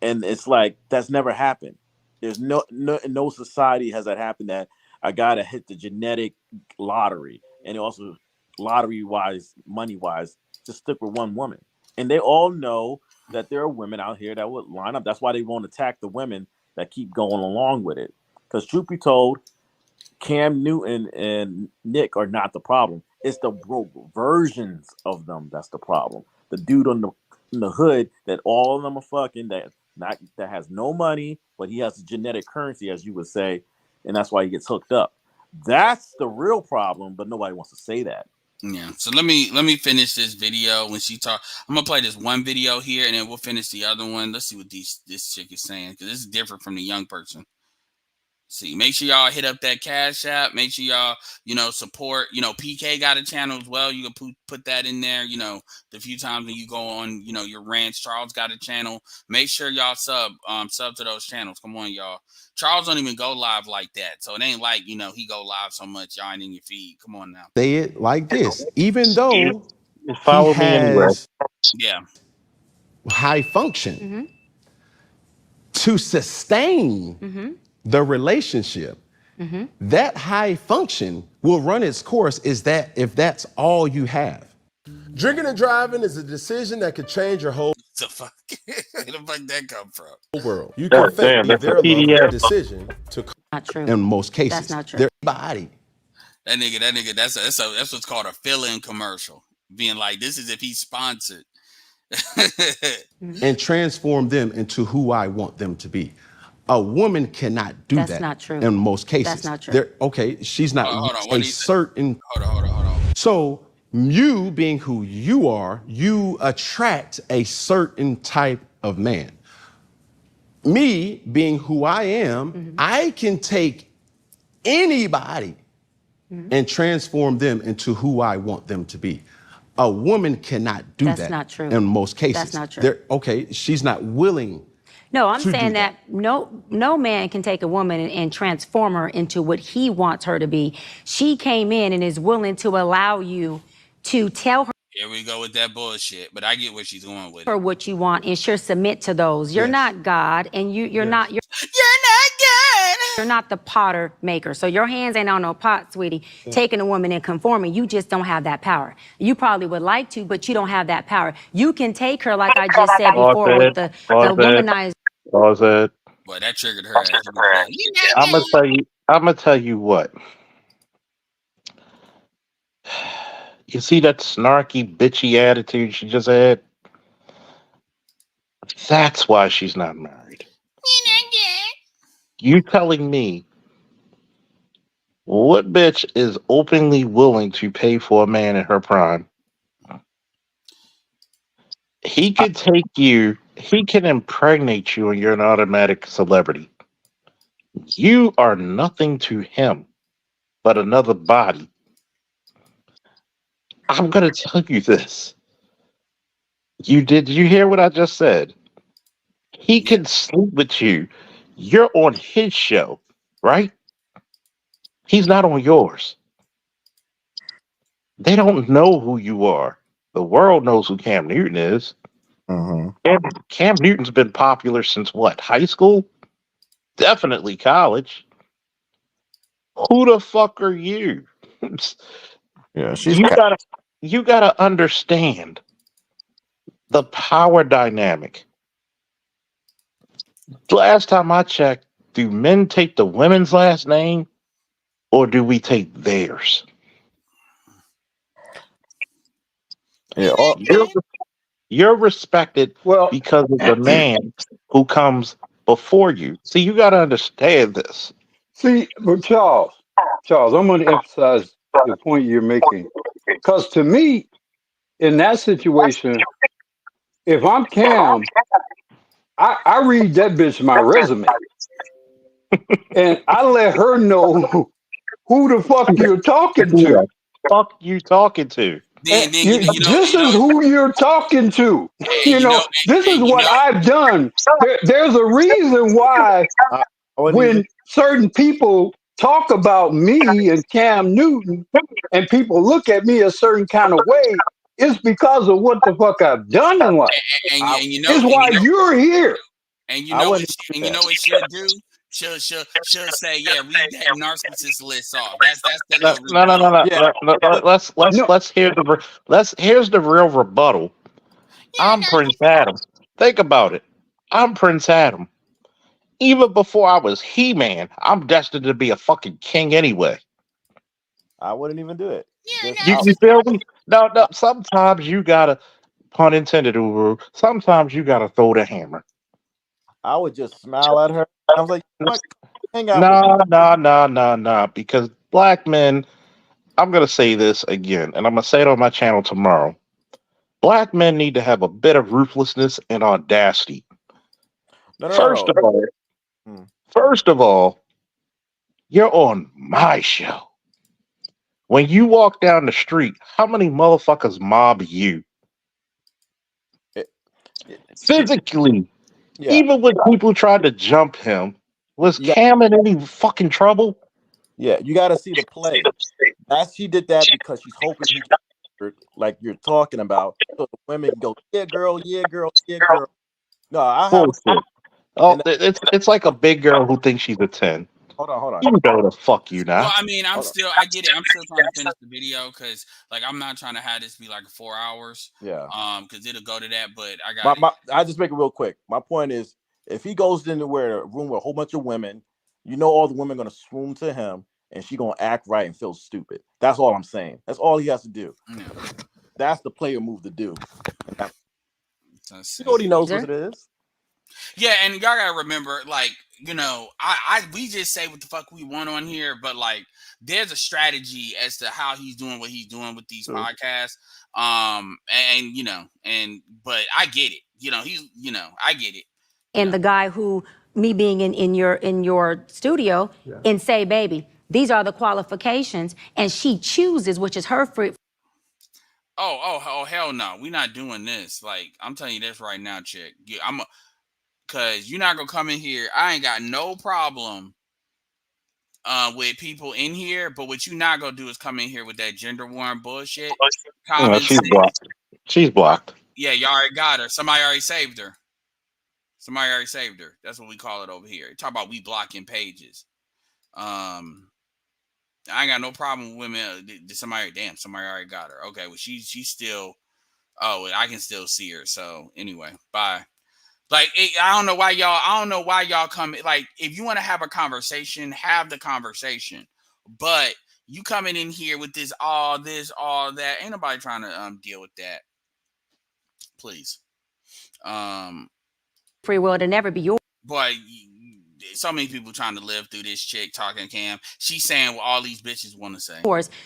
and it's like that's never happened. There's no society has that happened, that a guy that hit the genetic lottery and also lottery wise, money wise, to stick with one woman. And they all know that there are women out here that would line up. That's why they won't attack the women that keep going along with it. Because truth be told, Cam Newton and Nick are not the problem. It's the broke versions of them that's the problem. The dude in the hood that all of them are fucking, that has no money, but he has a genetic currency, as you would say, and that's why he gets hooked up. That's the real problem, but nobody wants to say that. Yeah. So let me finish this video when she talk. I'm gonna play this one video here, and then we'll finish the other one. Let's see what this chick is saying, because this is different from the young person. See, make sure y'all hit up that Cash App. Make sure y'all, support. PK got a channel as well. You can put that in there. The few times when you go on, your rants. Charles got a channel. Make sure y'all sub to those channels. Come on, y'all. Charles don't even go live like that, so it ain't like he go live so much y'all ain't in your feed. Come on now. Say it like this: even though he Follow me anywhere. has Yeah. high function to sustain the relationship, that high function will run its course. Is that if that's all you have? Drinking and driving is a decision that could change your whole The fuck? Where the fuck that come from? world. You can fake that's a their love with PDF. a decision to Not true. In most cases, That's not true. their body. That nigga, that's what's called a fill-in commercial. Being like, this is if he's sponsored. And transform them into who I want them to be. A woman cannot do that. That's not true. In most cases. That's not true. Okay, she's not Hold on, what a do you say? certain. Hold on. So you being who you are, you attract a certain type of man. Me being who I am, I can take anybody and transform them into who I want them to be. A woman cannot do that. That's not true. In most cases. That's not true. Okay, she's not willing. No, I'm to saying do that no man can take a woman and transform her into what he wants her to be. She came in and is willing to allow you to tell Here we go with that bullshit. But I get where she's going with her it. what you want and she'll submit to those. You're Yes. not God, and you're not You're not good. you're not the potter maker. So your hands ain't on no pot, sweetie. Taking a woman and conforming, you just don't have that power. You probably would like to, but you don't have that power. You can take her, like I just said before, with the womanized. Pause it. Boy, that triggered her ass. I'm gonna tell you what. You see that snarky, bitchy attitude she just had? That's why she's not married. You telling me what bitch is openly willing to pay for a man in her prime? He could take you, he can impregnate you, and you're an automatic celebrity. You are nothing to him but another body. I'm gonna tell you this. Did you hear what I just said? He can sleep with you. You're on his show, right? He's not on yours. They don't know who you are. The world knows who Cam Newton is. Cam Newton's been popular since what? High school? Definitely college. Who the fuck are you? Yeah, you gotta understand the power dynamic. Last time I checked, do men take the women's last name or do we take theirs? Yeah, You're respected because of the man who comes before you. See, you got to understand this. See, but Charles, I'm going to emphasize the point you're making. Because to me, in that situation, if I'm Cam, I read that bitch my resume. and I let her know who the fuck you're talking Who to. the fuck you talking to? And Then this is who you're talking to. and This is and you what know, I've done. There's a reason why I wouldn't even. when certain people talk about me and Cam Newton and people look at me a certain kind of way, it's because of what the fuck I've done in life. I, It's why you're here. I wouldn't even do and you that. know what she'll do? She'll say, yeah, read that narcissist list off. That's the No, little no, no, no, rebuttal. no. Yeah, but Let's hear here's the real rebuttal. I'm Prince Adam. Think about it. I'm Prince Adam. Even before I was He-Man, I'm destined to be a fucking king anyway. I wouldn't even do it. Just You feel me? No, no. Sometimes you gotta, pun intended, Uru. Sometimes you gotta throw the hammer. I would just smile at her. I was like, you know what? Hang out with me. No, no, no, no, no. Because black men, I'm gonna say this again, and I'm gonna say it on my channel tomorrow. Black men need to have a bit of ruthlessness and audacity. No, no, First no, of all, no. Hmm. first of all, you're on my show. When you walk down the street, how many motherfuckers mob you? It- it- Physically, yeah, even when people tried to jump him, was you got, Cam in any fucking trouble? yeah, you got to see the play. She did that because she's hoping he gets hurt, like you're talking about, so the women can go, yeah, girl, yeah, girl, yeah, girl. No, I have a Bullshit. Oh, and it's like a big girl who thinks she's a 10. hold on. You know the fuck you Well, not. I mean, Hold on. I get it. I'm still trying to finish the video because, like, I'm not trying to have this be like 4 hours. Yeah. Because it'll go to that. But I got it. I just make it real quick. My point is, if he goes into a room with a whole bunch of women, you know all the women gonna swoon to him, and she gonna act right and feel stupid. That's all I'm saying. That's all he has to do. Yeah. That's the player move to do. Let's He see. already knows what it is. Yeah, and y'all gotta remember, like, we just say what the fuck we want on here, but like, there's a strategy as to how he's doing what he's doing with these podcasts. But I get it. I get it. And the guy who, me being in your studio, and say, baby, these are the qualifications, and she chooses, which is her free. Oh, hell no, we're not doing this. Like, I'm telling you this right now, chick. Cause you're not gonna come in here. I ain't got no problem with people in here, but what you not gonna do is come in here with that gender warm bullshit. Yeah, she's Sense. blocked. She's blocked. Yeah, you already got her. Somebody already saved her. That's what we call it over here. Talk about we blocking pages. I ain't got no problem with women. Somebody already got her. Okay, well she's still. Oh, I can still see her. So anyway, bye. Like, I don't know why y'all come. Like, if you want to have a conversation, have the conversation. But you coming in here with all that. Ain't nobody trying to deal with that. Please. Free will to never be yours. Boy, so many people trying to live through this chick talking Cam. She's saying what all these bitches want to say.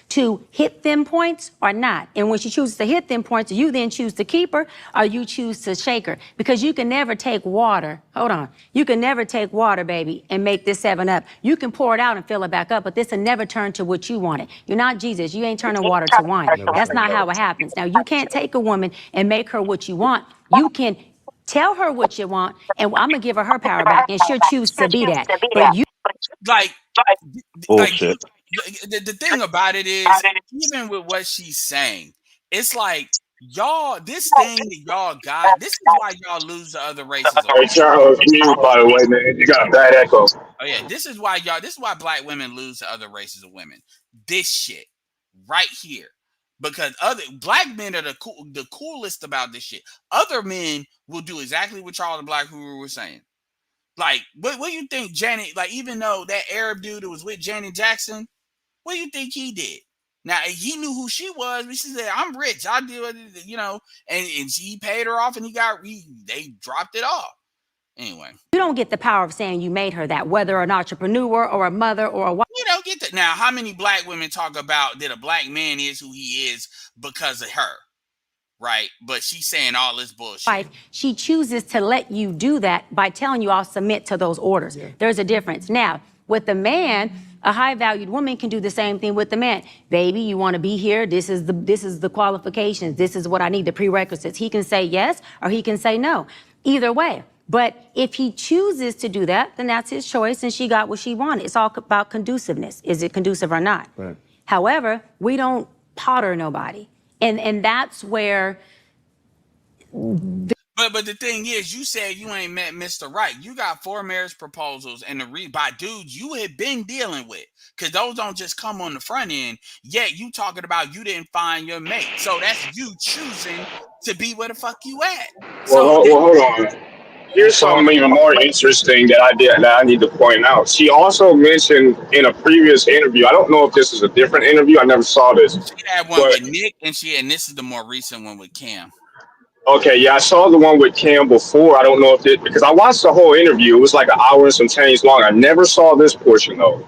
To hit them points or not. And when she chooses to hit them points, you then choose to keep her or you choose to shake her. Because you can never take water. Hold on. You can never take water, baby, and make this 7-Up. You can pour it out and fill it back up, but this will never turn to what you wanted. You're not Jesus. You ain't turning water to wine. That's not how it happens. Now, you can't take a woman and make her what you want. You can tell her what you want, and I'm going to give her power back, and she'll choose to be that. But you... Like, Bullshit. The thing about it is, even with what she's saying, it's like, y'all, this thing that y'all got, this is why y'all lose to other races. Hey, Charles, mute, by the way, man. You got a bad echo. Oh, yeah, this is why black women lose to other races of women. This shit right here. Because other black men are the coolest about this shit. Other men will do exactly what Charles the Black Guru was saying. Like, what do you think Janet, like, even though that Arab dude that was with Janet Jackson, what do you think he did? Now, he knew who she was, but she said, I'm rich. I do it, and he paid her off and they dropped it off. Anyway. You don't get the power of saying you made her that, whether an entrepreneur or a mother or a wife. You don't get that. Now, how many black women talk about that a black man is who he is because of her? right? But she's saying all this bullshit. Wife, she chooses to let you do that by telling you I'll submit to those orders. There's a difference. Now, with the man, a high valued woman can do the same thing with the man. Baby, you want to be here? This is the qualifications. This is what I need, the prerequisites. He can say yes or he can say no. Either way. But if he chooses to do that, then that's his choice and she got what she wanted. It's all about conduciveness. Is it conducive or not? Right. However, we don't potter nobody. And that's where But the thing is, you said you ain't met Mr. Right. You got 4 marriage proposals and by dudes you had been dealing with. Because those don't just come on the front end. Yet you talking about you didn't find your mate. So that's you choosing to be where the fuck you at. Well, hold on. Here's something even more interesting that I need to point out. She also mentioned in a previous interview. I don't know if this is a different interview. I never saw this. She had one with Nick, and this is the more recent one with Cam. Okay, yeah, I saw the one with Cam before. I don't know if it because I watched the whole interview. It was like an hour and some change long. I never saw this portion though.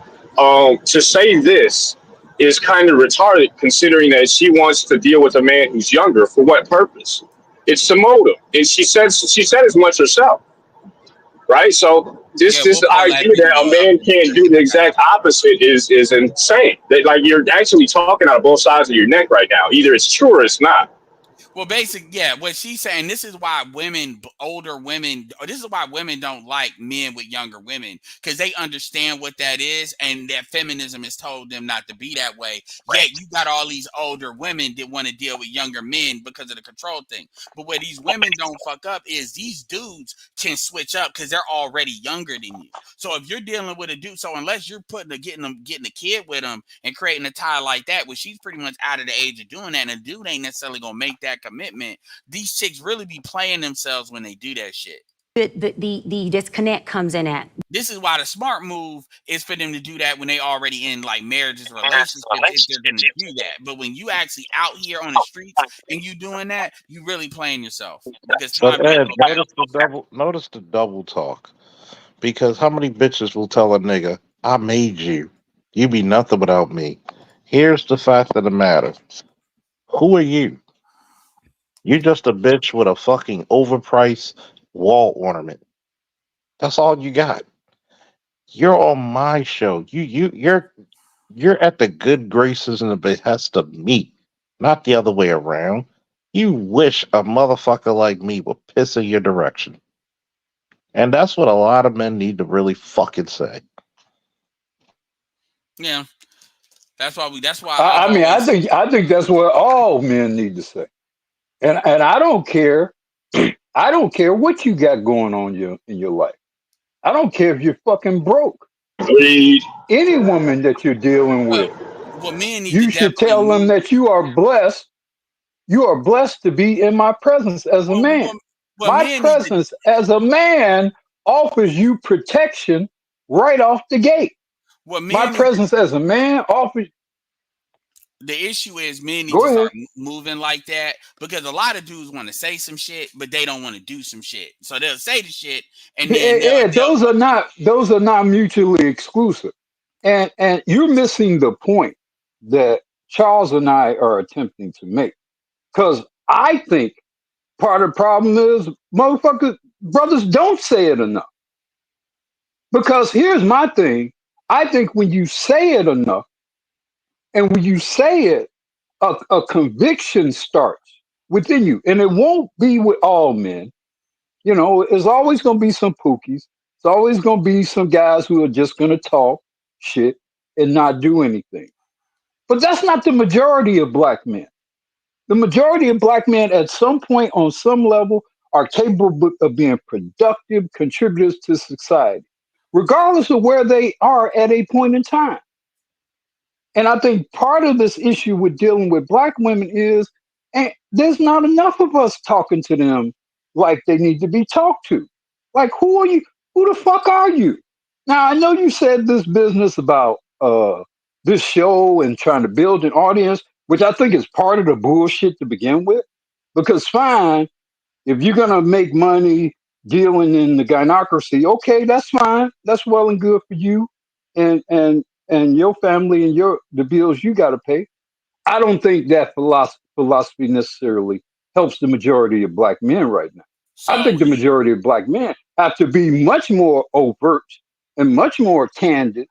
To say this is kind of retarded, considering that she wants to deal with a man who's younger. For what purpose? It's the motive, and she said as much herself, right? So this idea that a man can't do the exact opposite is insane. That like you're actually talking out of both sides of your neck right now. Either it's true or it's not. Well, basically, yeah, what she's saying, this is why older women, this is why women don't like men with younger women, because they understand what that is, and that feminism has told them not to be that way. Yet you got all these older women that want to deal with younger men because of the control thing. But where these women don't fuck up is these dudes can switch up because they're already younger than you. So if you're dealing with a dude, so unless you're getting a kid with them and creating a tie like that, well, she's pretty much out of the age of doing that, and a dude ain't necessarily gonna make that commitment. These chicks really be playing themselves when they do that shit. The disconnect comes in at. This is why the smart move is for them to do that when they already in like marriages, relationships, if they're gonna do that. But when you actually out here on the streets and you doing that, you really playing yourself. Because But Ed, notice the double talk. Because how many bitches will tell a nigga, I made you. You be nothing without me. Here's the fact of the matter. Who are you? You're just a bitch with a fucking overpriced wall ornament. That's all you got. You're on my show. You're at the good graces and the behest of me, not the other way around. You wish a motherfucker like me would piss in your direction. And that's what a lot of men need to really fucking say. Yeah. That's why I think that's what all men need to say. And I don't care. I don't care what you got going on in your life. I don't care if you're fucking broke. Any woman that you're dealing with, men need you should tell them that you are blessed. You are blessed to be in my presence as a man. My presence as a man offers you protection right off the gate. My presence as a man offers. The issue is men need to start moving like that, because a lot of dudes want to say some shit, but they don't want to do some shit. So they'll say the shit, and then those are not mutually exclusive, and you're missing the point that Charles and I are attempting to make. Because I think part of the problem is brothers don't say it enough. Because here's my thing: I think when you say it enough, and when you say it, a conviction starts within you, and it won't be with all men. You know, there's always going to be some pookies. It's always going to be some guys who are just going to talk shit and not do anything. But that's not the majority of black men. The majority of black men at some point on some level are capable of being productive contributors to society, regardless of where they are at a point in time. And I think part of this issue with dealing with black women is, and there's not enough of us talking to them like they need to be talked to. Like, who are you? Who the fuck are you? Now, I know you said this business about this show and trying to build an audience, which I think is part of the bullshit to begin with. Because fine, if you're gonna make money dealing in the gynocracy, okay, that's fine. That's well and good for you and your family and the bills you got to pay. I don't think that philosophy necessarily helps the majority of black men right now. I So think the majority of black men have to be much more overt and much more candid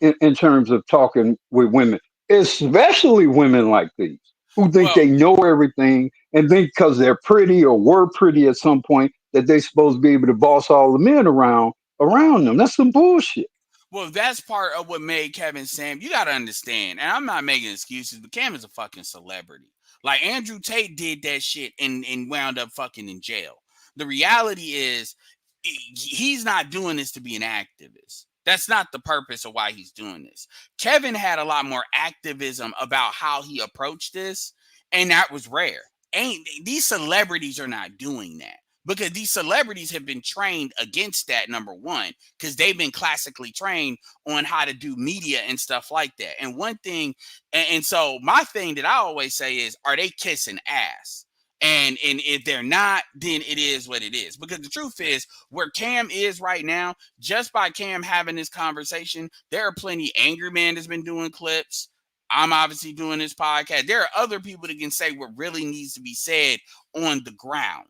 in terms of talking with women, especially women like these who think well, they know everything and think because they're pretty or were pretty at some point that they're supposed to be able to boss all the men around them. That's some bullshit. well, that's part of what made Kevin Sam. You got to understand, and I'm not making excuses, but Cam is a fucking celebrity. Like Andrew Tate did that shit and wound up fucking in jail. The reality is, he's not doing this to be an activist. That's not the purpose of why he's doing this. Kevin had a lot more activism about how he approached this, and that was rare. Ain't these celebrities are not doing that because these celebrities have been trained against that, number one, because they've been classically trained on how to do media and stuff like that. And one thing, and so my thing that I always say is, are they kissing ass? And if they're not, then it is what it is. Because the truth is, where Cam is right now, just by Cam having this conversation, there are plenty angry men that's been doing clips. I'm obviously doing this podcast. There are other people that can say what really needs to be said on the ground.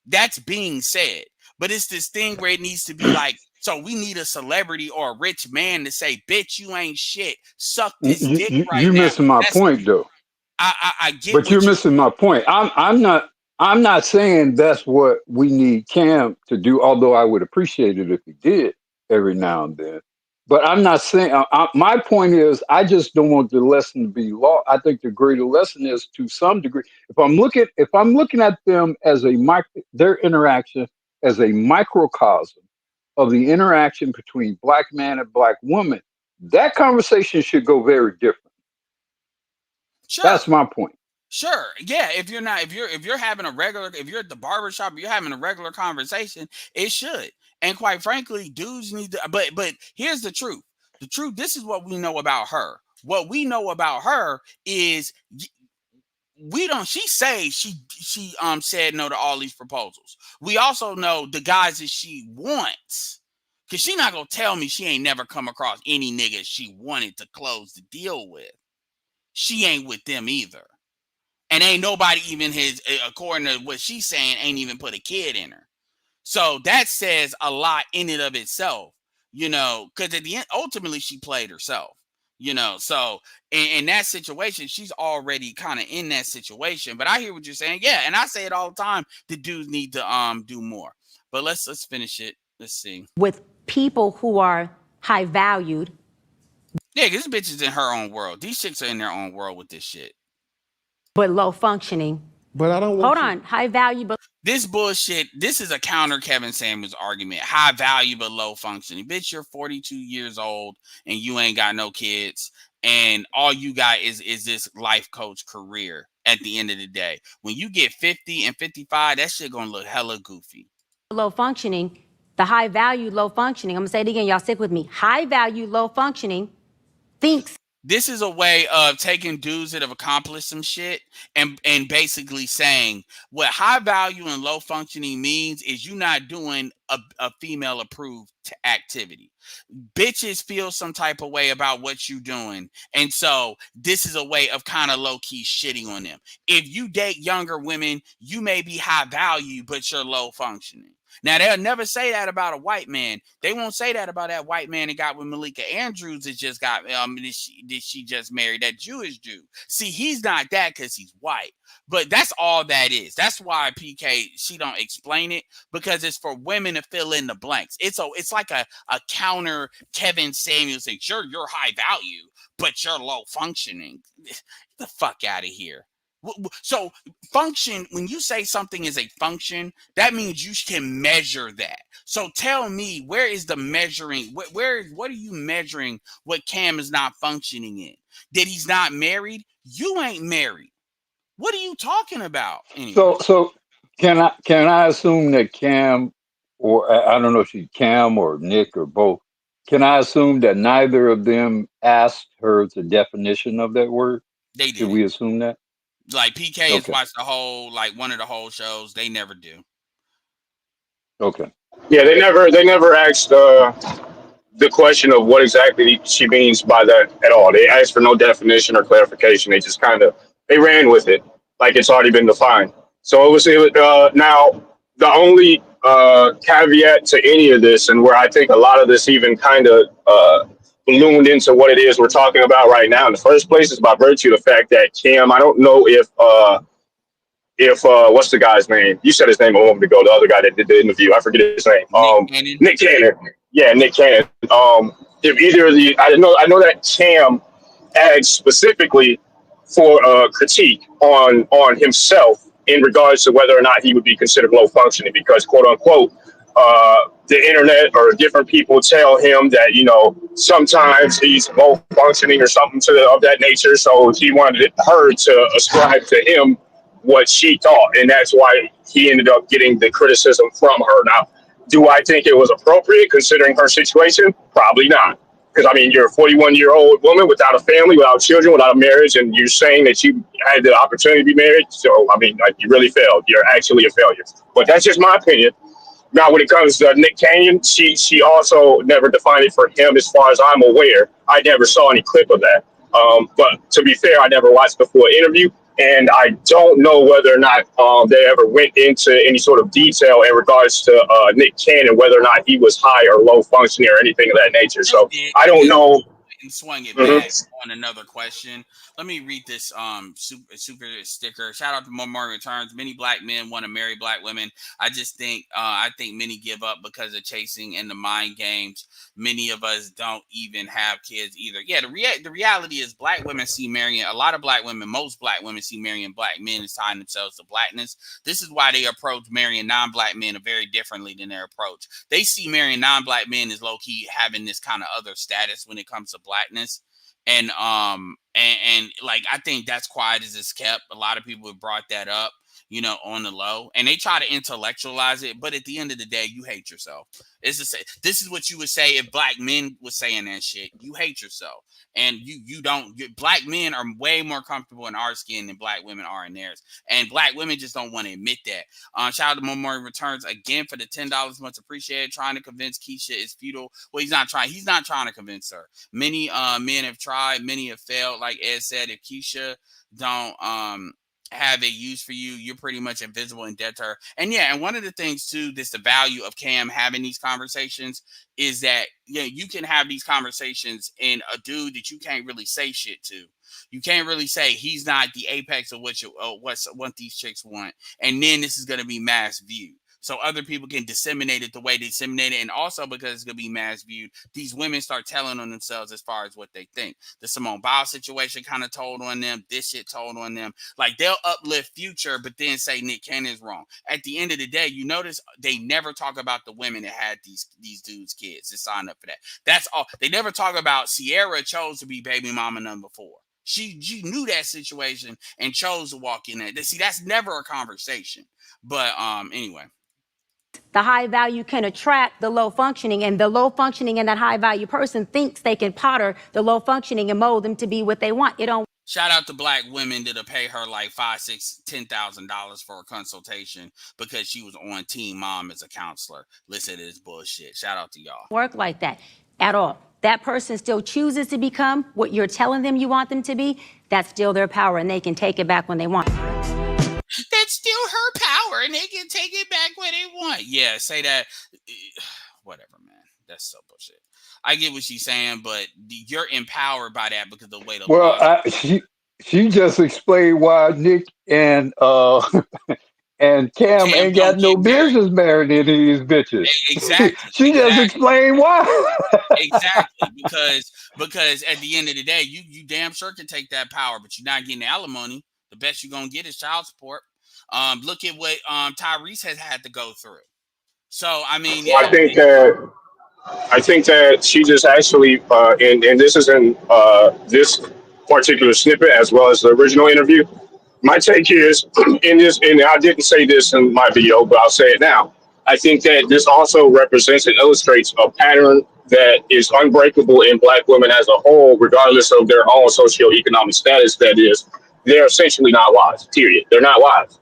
That's being said. But it's this thing where it needs to be like, so we need a celebrity or a rich man to say, bitch, you ain't shit. Suck this dick right You now. missing my That's, point though. I get But you're what you. missing my point. I'm not saying that's what we need Cam to do, although I would appreciate it if he did every now and then. But I'm not saying my point is I just don't want the lesson to be lost. I think the greater lesson is to some degree. If I'm looking at them as their interaction as a microcosm of the interaction between black man and black woman, that conversation should go very different. Sure. That's my point. Sure. Yeah. If you're having a regular, if you're at the barbershop, you're having a regular conversation, it should. And quite frankly, dudes need to, but here's the truth. The truth, this is what we know about her. What we know about her is she said no to all these proposals. We also know the guys that she wants. Cause she not gonna tell me she ain't never come across any niggas she wanted to close the deal with. She ain't with them either. And ain't nobody even according to what she's saying, ain't even put a kid in her. So that says a lot in and of itself, because at the end, ultimately she played herself, So in that situation, she's already kind of in that situation. But I hear what you're saying. Yeah. And I say it all the time. The dudes need to do more. But let's finish it. Let's see. With people who are high valued. Yeah, this bitch is in her own world. These chicks are in their own world with this shit. But low functioning. But I don't Hold on. High value, but this bullshit. This is a counter Kevin Samuels argument. High value, but low functioning. Bitch, you're 42 years old and you ain't got no kids. And all you got is this life coach career at the end of the day. When you get 50 and 55, that shit gonna look hella goofy. Low functioning, the high value, low functioning. I'm gonna say it again. Y'all stick with me. High value, low functioning thinks. This is a way of taking dudes that have accomplished some shit and basically saying what high value and low functioning means is you not doing a female approved activity. Bitches feel some type of way about what you doing. And so this is a way of kind of low key shitting on them. If you date younger women, you may be high value, but you're low functioning. Now, they'll never say that about a white man. They won't say that about that white man that got with Malika Andrews that just got, that she just married, that Jewish dude. See, he's not that because he's white. But that's all that is. That's why PK, she don't explain it, because it's for women to fill in the blanks. It's like a counter Kevin Samuels saying, sure, you're high value, but you're low functioning. Get the fuck out of here. So function, when you say something is a function, that means you can measure that. So tell me, where is the measuring? What are you measuring what Cam is not functioning in? That he's not married? You ain't married. What are you talking about? Anyway. So can I assume that Cam, or I don't know if she's Cam or Nick or both, can I assume that neither of them asked her the definition of that word? They did. Should we assume that? Like PK has watched one of the whole shows. They never do. Okay. Yeah, they never asked the question of what exactly she means by that at all. They asked for no definition or clarification. They just they ran with it like it's already been defined. So now the only caveat to any of this, and where I think a lot of this even kind of ballooned into what it is we're talking about right now in the first place, is by virtue of the fact that Cam, I don't know if what's the guy's name? You said his name a moment ago. The other guy that did the interview, I forget his name. Nick Cannon. Yeah, Nick Cannon. If either of the, I know that Cam asked specifically for critique on himself in regards to whether or not he would be considered low functioning, because quote unquote the internet or different people tell him that sometimes he's low functioning or something of that nature. So he wanted her to ascribe to him what she thought, and that's why he ended up getting the criticism from her. Now, do I think it was appropriate considering her situation? Probably not. Because, I mean, you're a 41-year-old woman without a family, without children, without a marriage, and you're saying that you had the opportunity to be married. So, I mean, like, you really failed. You're actually a failure. But that's just my opinion. Now, when it comes to Nick Cannon, she also never defined it for him, as far as I'm aware. I never saw any clip of that. But to be fair, I never watched the full interview, and I don't know whether or not they ever went into any sort of detail in regards to Nick Cannon, whether or not he was high or low functioning or anything of that nature. So I don't know. And swung it back on another question. Let me read this super sticker. Shout out to More Returns. Many black men want to marry black women. I think many give up because of chasing and the mind games. Many of us don't even have kids either. Yeah, the reality is black women see marrying, a lot of black women, most black women see marrying black men as tying themselves to blackness. This is why they approach marrying non-black men very differently than their approach. They see marrying non-black men as low-key having this kind of other status when it comes to blackness. And like, I think that's quiet as it's kept. A lot of people have brought that up, on the low, and they try to intellectualize it. But at the end of the day, you hate yourself. It's to say, this is what you would say if black men was saying that shit. You hate yourself, and you don't. Black men are way more comfortable in our skin than black women are in theirs, and black women just don't want to admit that. Shout out to Memorial Returns again for the $10, much appreciated. Trying to convince Keisha is futile. Well, he's not trying. He's not trying to convince her. Many men have tried. Many have failed. Like Ed said, if Keisha don't have a use for you, you're pretty much invisible and dead to her. And yeah, and one of the things too, that's the value of Cam having these conversations is that you can have these conversations in a dude that you can't really say shit to. You can't really say he's not the apex of what these chicks want, and then this is going to be mass viewed. So other people can disseminate it the way they disseminate it. And also because it's going to be mass viewed, these women start telling on themselves as far as what they think. The Simone Biles situation kind of told on them. This shit told on them. Like, they'll uplift Future, but then say Nick Cannon is wrong. At the end of the day, you notice they never talk about the women that had these dudes' kids that signed up for that. That's all. They never talk about Sierra chose to be baby mama number 4. She knew that situation and chose to walk in there. See, that's never a conversation. But anyway. The high value can attract the low functioning, and the low functioning and that high value person thinks they can potter the low functioning and mold them to be what they want. It don't. Shout out to black women that'll pay her like $5,000, $6,000, $10,000 for a consultation because she was on Teen Mom as a counselor. Listen to this bullshit. Shout out to y'all. Work like that at all. That person still chooses to become what you're telling them you want them to be. That's still their power, and they can take it back when they want. That's still her power, and they can take it back when they want. Yeah, say that. Whatever, man. That's so bullshit. I get what she's saying, but you're empowered by that because of the way the law. She just explained why Nick and and Cam ain't got no business marrying any of these bitches. Exactly. She just explained why. Exactly, because at the end of the day, you damn sure can take that power, but you're not getting alimony. The best you're gonna get is child support. Look at what Tyrese has had to go through. So I mean, yeah, I think that she just actually, and this is in this particular snippet as well as the original interview. My take is in this, and I didn't say this in my video, but I'll say it now. I think that this also represents and illustrates a pattern that is unbreakable in black women as a whole, regardless of their own socioeconomic status. That is, they're essentially not wise, period. They're not wise.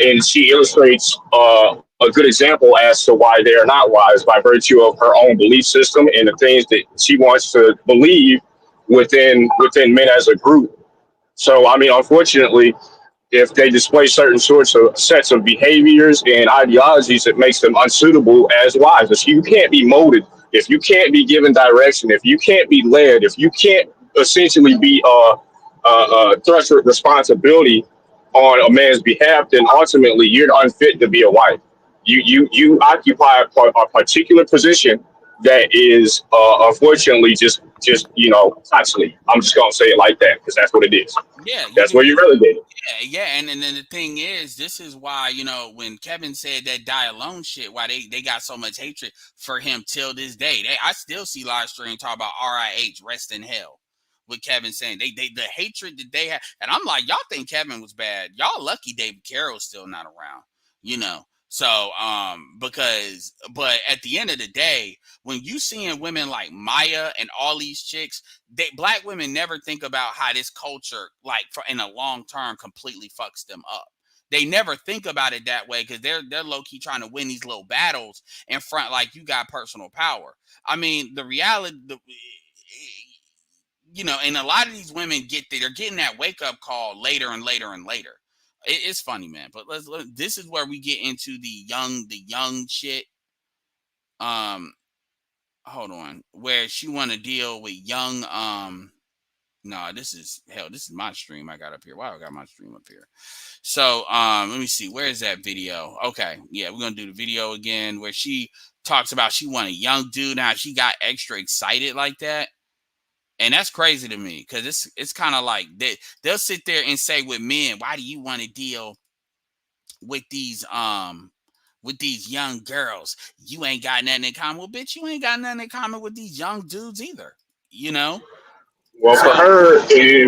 And she illustrates a good example as to why they are not wise by virtue of her own belief system and the things that she wants to believe within men as a group. So, I mean, unfortunately, if they display certain sorts of sets of behaviors and ideologies that makes them unsuitable as wives. If you can't be molded, if you can't be given direction, if you can't be led, if you can't essentially be thrust with responsibility on a man's behalf, then ultimately you're unfit to be a wife. You occupy a particular position that is unfortunately just toxic. I'm just gonna say it like that because that's what it is. Yeah, That's where you're relegated. yeah, and then the thing is, this is why, when Kevin said that die alone shit, why they got so much hatred for him till this day. I still see live stream talk about RIH, rest in hell, with Kevin saying they the hatred that they have, and I'm like, y'all think Kevin was bad? Y'all lucky David Carroll's still not around, you know. So but at the end of the day, when you seeing women like Maya and all these chicks, black women never think about how this culture, like in a long term, completely fucks them up. They never think about it that way because they're low key trying to win these little battles in front, like you got personal power. I mean, the reality, and a lot of these women they're getting that wake up call later and later and later. It's funny, man. But this is where we get into the young shit. Hold on, where she want to deal with young. No, this is my stream I got up here. Wow, I got my stream up here. So let me see, where is that video? Okay, yeah, we're gonna do the video again where she talks about she want a young dude, how she got extra excited like that. And that's crazy to me because it's kind of like they'll sit there and say with men, why do you want to deal with these young girls? You ain't got nothing in common. Well, bitch, you ain't got nothing in common with these young dudes either. Well, for her,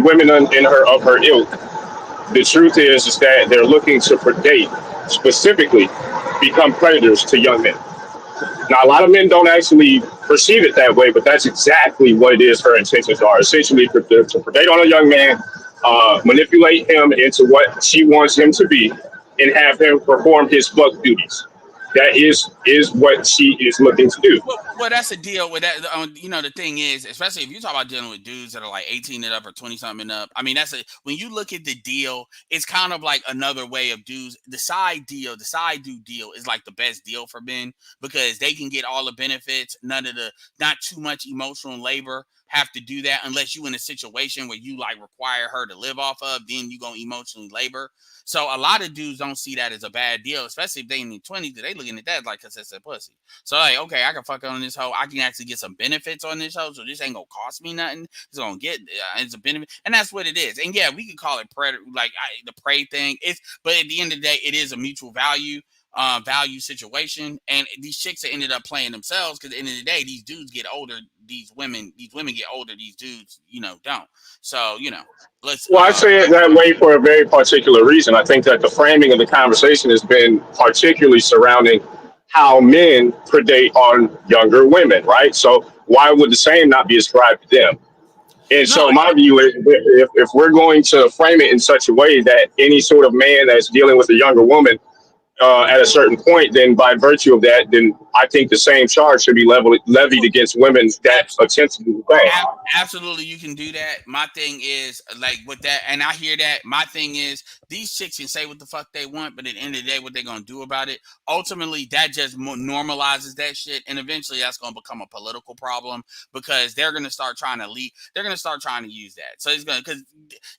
women in her of her ilk, the truth is that they're looking to predate, specifically become predators to young men. Now, a lot of men don't actually perceive it that way, but that's exactly what it is. Her intentions are essentially to predate on a young man, manipulate him into what she wants him to be, and have him perform his fuck duties. That is what she is looking to do. Well, that's a deal with that. The thing is, especially if you talk about dealing with dudes that are like 18 and up or 20 something and up. I mean, when you look at the deal, it's kind of like another way of dudes. The side dude deal is like the best deal for men because they can get all the benefits, not too much emotional labor. Have to do that unless you in a situation where you like require her to live off of, then you gonna emotionally labor. So a lot of dudes don't see that as a bad deal, especially if they in their 20s. They looking at that like consistent pussy. So like, okay, I can fuck on this hoe. I can actually get some benefits on this hoe. So this ain't gonna cost me nothing. It's gonna get it's a benefit, and that's what it is. And yeah, we can call it predator, like the prey thing. But at the end of the day, it is a mutual value situation, and these chicks that ended up playing themselves because at the end of the day, these dudes get older, these women get older, these dudes don't. So Well, I say it that way for a very particular reason. I think that the framing of the conversation has been particularly surrounding how men predate on younger women, right? So why would the same not be ascribed to them? And so my view is if we're going to frame it in such a way that any sort of man that's dealing with a younger woman at a certain point, then by virtue of that, then I think the same charge should be levied against women that attempt to do the same. Absolutely, you can do that. My thing is like with that, and I hear that. My thing is these chicks can say what the fuck they want, but at the end of the day, what they're gonna do about it, ultimately, that just normalizes that shit, and eventually, that's gonna become a political problem because they're gonna start trying to lead. They're gonna start trying to use that. So it's gonna because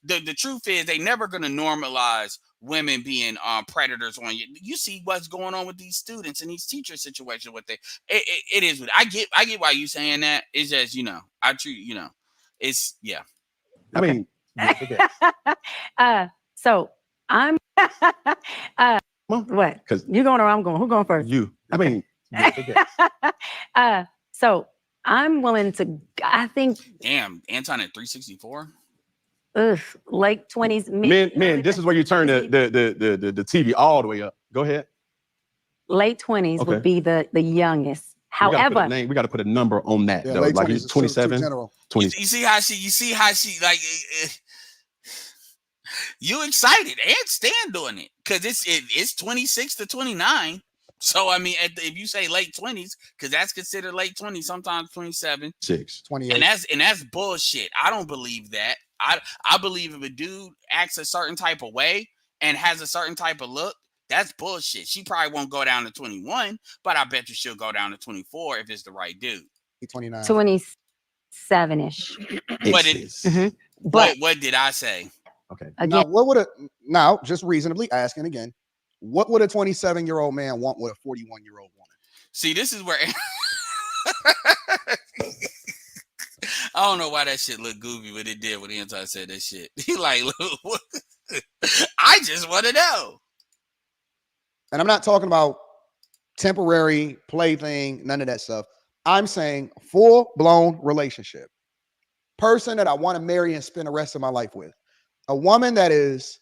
the truth is they never gonna normalize women being predators on you. You see what's going on with these students and these teacher situations. What it is. I get why you saying that. It's just I treat it's yeah. I mean, so I'm what? Because you going or I'm going? Who going first? You. I mean, so I'm willing to. I think. Damn, Anton at 364. Late 20s. Men, this is where you turn the TV all the way up. Go ahead. Late 20s would be the youngest. However, we got to put a number on that though. Like he's 27. 20. You see how she like. You excited and stand doing it because it's 26 to 29. So I mean, if you say late 20s, because that's considered late 20s, sometimes 27, 28, and that's bullshit. I don't believe that. I believe if a dude acts a certain type of way and has a certain type of look, that's bullshit. She probably won't go down to 21, but I bet you she'll go down to 24 if it's the right dude. 29. 27-ish. What did I say? Okay. Now, now just reasonably asking again, what would a 27-year-old man want with a 41-year-old woman? See, this is where I don't know why that shit looked goofy, but it did when Anton said that shit. He like, look, I just want to know. And I'm not talking about temporary plaything, none of that stuff. I'm saying full-blown relationship. Person that I want to marry and spend the rest of my life with. A woman that is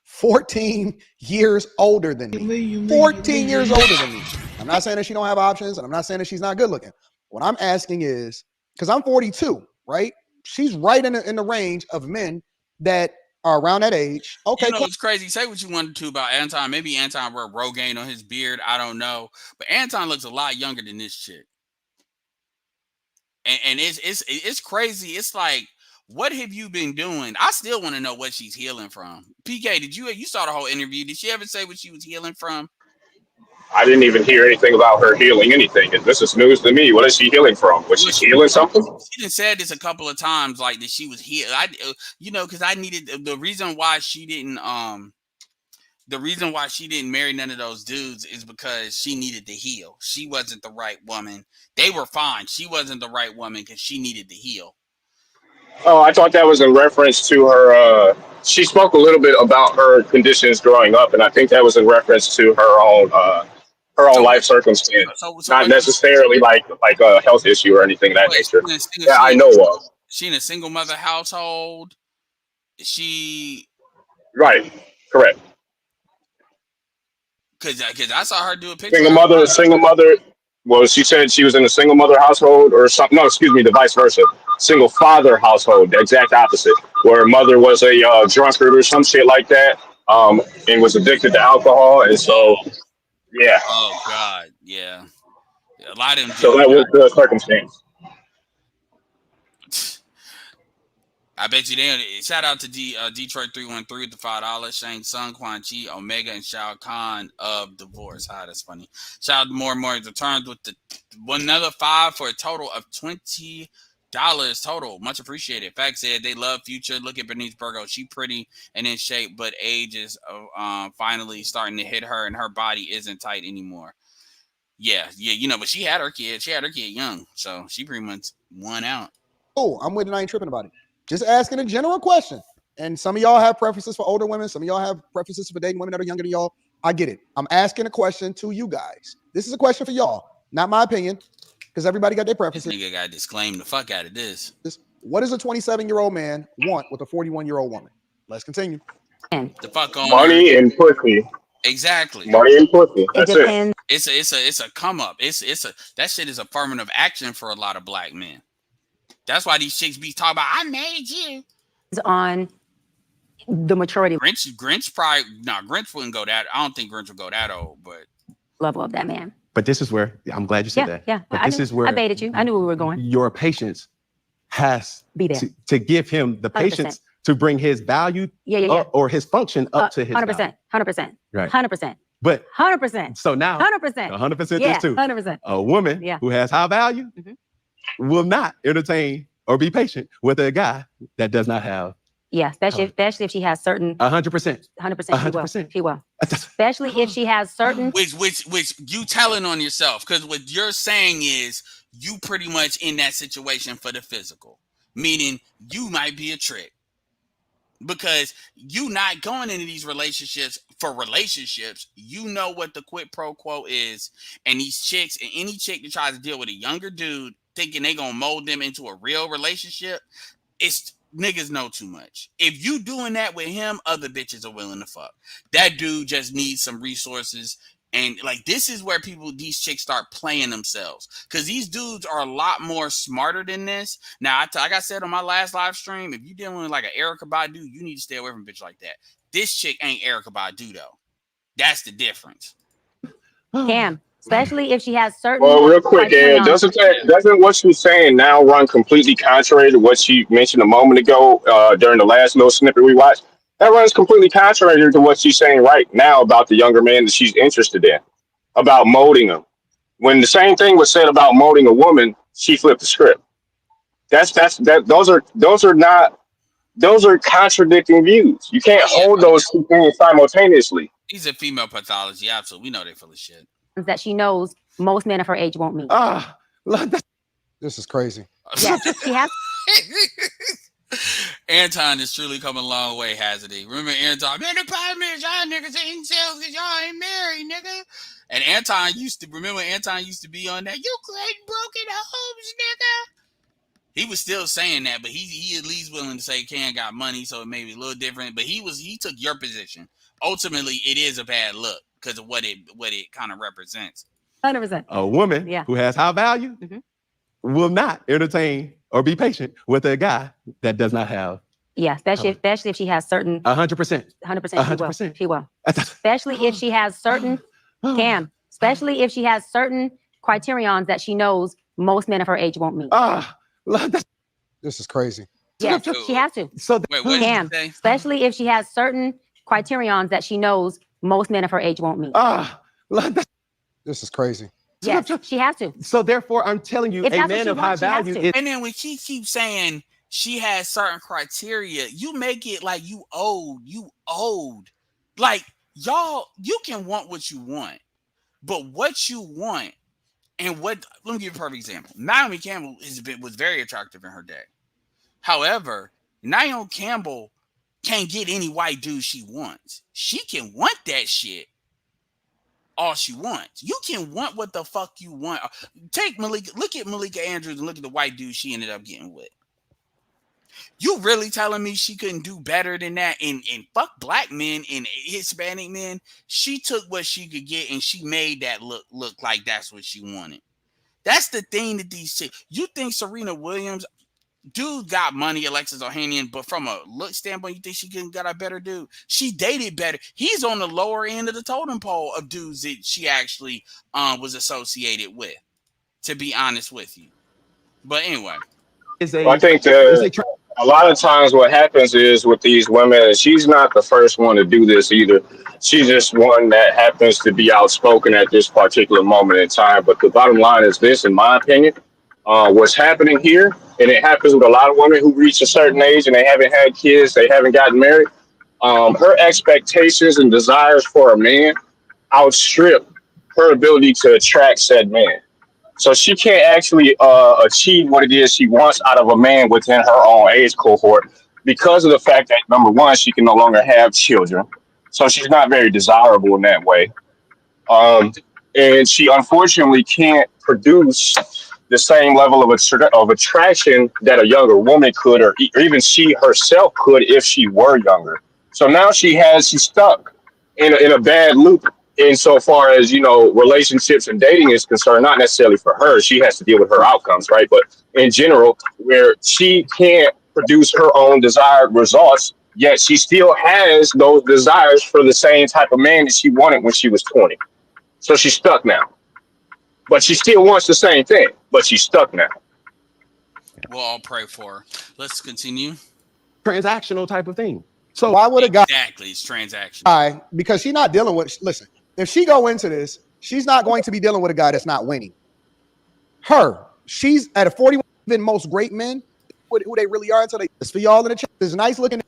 14 years older than me. 14 years older than me. I'm not saying that she don't have options, and I'm not saying that she's not good looking. What I'm asking is, because I'm 42, right? She's right in the range of men that are around that age. Okay, you know, it's crazy. Say what you wanted to about Anton. Maybe Anton wore Rogaine on his beard. I don't know. But Anton looks a lot younger than this chick. And it's crazy. It's like, what have you been doing? I still want to know what she's healing from. PK, did you saw the whole interview? Did she ever say what she was healing from? I didn't even hear anything about her healing anything. This is news to me. What is she healing from? Was she healing something? She done said this a couple of times, like that she was healed. Because I needed the reason why she didn't marry none of those dudes is because she needed to heal. She wasn't the right woman. They were fine. She wasn't the right woman because she needed to heal. Oh, I thought that was in reference to her. She spoke a little bit about her conditions growing up, and I think that was in reference to her own life circumstance, not necessarily like a health issue or anything of that nature. I know of. She in a single mother household. Right, correct. Because I saw her do a picture. Single mother. Well, she said she was in a single mother household or something. No, excuse me, the vice versa. Single father household, the exact opposite, where her mother was a drunkard or some shit like that, and was addicted to alcohol, and so, yeah. Oh God, yeah. A lot of them. So that was the circumstance. I bet you they. Shout out to Detroit 313 with the $5. Shang Tsung, Quan Chi, Omega, and Shao Kahn of Divorce. That's funny. Shout out to More and More returns with another $5 for a total of $20 total. Much appreciated. Fact said they love Future. Look at Bernice Burgos. She pretty and in shape, but age is finally starting to hit her, and her body isn't tight anymore. Yeah, but she had her kid. She had her kid young, so she pretty much won out. Oh, I'm with it. I ain't tripping about it. Just asking a general question. And some of y'all have preferences for older women. Some of y'all have preferences for dating women that are younger than y'all. I get it. I'm asking a question to you guys. This is a question for y'all, not my opinion, because everybody got their preferences. This nigga got to disclaim the fuck out of this. What does a 27-year-old man want with a 41-year-old woman? Let's continue. The fuck on money and pussy. Exactly. Money and pussy. That's it. It's a come up. That shit is affirmative action for a lot of black men. That's why these chicks be talking about, I made you. It's on the maturity. Grinch probably, Grinch wouldn't go that. I don't think Grinch would go that old, but. Level of that man. But this is where, I'm glad you said that. Yeah, but this is where I baited you. I knew where we were going. Your patience has be there to give him the 100%. Patience to bring his value or his function up to his 100%, value. 100%, right. 100%. But 100%. So now 100%. 100% yeah, this too. 100%. A woman who has high value will not entertain or be patient with a guy that does not have. Yeah, especially if she has certain 100%. 100%. She will. Especially if she has certain which you telling on yourself, because what you're saying is you pretty much in that situation for the physical, meaning you might be a trick. Because you not going into these relationships for relationships, you know what the quid pro quo is. And these chicks, and any chick that tries to deal with a younger dude thinking they gonna mold them into a real relationship, it's niggas know too much. If you doing that with him, other bitches are willing to fuck. That dude just needs some resources. And like, this is where these chicks start playing themselves, because these dudes are a lot more smarter than this. Now, like I said on my last live stream, if you're dealing with like an Erykah Badu, you need to stay away from a bitch like that. This chick ain't Erykah Badu though. That's the difference. Cam, especially if she has certain. Well, real quick, doesn't what she's saying now run completely contrary to what she mentioned a moment ago during the last little snippet we watched? That runs completely contrary to what she's saying right now about the younger man that she's interested in, about molding him. When the same thing was said about molding a woman, she flipped the script. Those are contradicting views. You can't Oh yeah, hold those two things simultaneously. these are female pathology. Absolutely, we know they're full of shit. That she knows most men of her age won't meet. This is crazy. Yes, she has. Anton is truly coming a long way, hasn't he? Remember Anton? Man, the problem is y'all niggas ain't incels because y'all ain't married, nigga. And Anton used to be on that. You create broken homes, nigga. He was still saying that, but he at least willing to say Cam got money, so it may be a little different. But he took your position. Ultimately, it is a bad look because of what it kind of represents. 100%. A woman who has high value will not entertain or be patient with a guy that does not have. Yeah, especially if she has certain. 100%. 100%. She will. Especially if she has certain. Cam. Especially if she has certain criterions that she knows most men of her age won't meet. This is crazy. Yes, she has to. So wait, what Cam. did you say? Especially if she has certain criterions that she knows most men of her age won't meet. This is crazy. Yes, she has to. So therefore, I'm telling you, If a that's what man she of high wants, she has value to. is. And then when she keeps saying she has certain criteria, you make it like you owed. Like, y'all, you can want what you want, but what you want and what, let me give you a perfect example. Naomi Campbell was very attractive in her day. However, Naomi Campbell can't get any white dude she wants. She can want that shit all she wants. You can want what the fuck you want. Take Malika, look at Malika Andrews and look at the white dude she ended up getting with. You really telling me she couldn't do better than that? And fuck black men and Hispanic men. She took what she could get and she made that look like that's what she wanted. That's the thing that these chicks. You think Serena Williams, dude, got money, Alexis Ohanian, but from a look standpoint, you think she couldn't got a better dude? She dated better. He's on the lower end of the totem pole of dudes that she actually was associated with, to be honest with you. But anyway. I think a lot of times what happens is with these women, and she's not the first one to do this either. She's just one that happens to be outspoken at this particular moment in time. But the bottom line is this, in my opinion, what's happening here, and it happens with a lot of women who reach a certain age and they haven't had kids, they haven't gotten married. Her expectations and desires for a man outstrip her ability to attract said man. So she can't actually achieve what it is she wants out of a man within her own age cohort because of the fact that, number one, she can no longer have children. So she's not very desirable in that way. And she unfortunately can't produce the same level of attraction that a younger woman could, or even she herself could if she were younger. So now she's stuck in a bad loop insofar as, relationships and dating is concerned. Not necessarily for her, she has to deal with her outcomes, right? But in general, where she can't produce her own desired results, yet she still has those desires for the same type of man that she wanted when she was 20. So she's stuck now, but she still wants the same thing, but she's stuck now. We'll all pray for her. Let's continue. Transactional type of thing. So why would a guy? Exactly, it's transactional. Because she's not dealing with. Listen, if she go into this, she's not going to be dealing with a guy that's not winning. She's at a 41. Even most great men, who they really are, until they. It's for y'all in the chat. There's nice looking.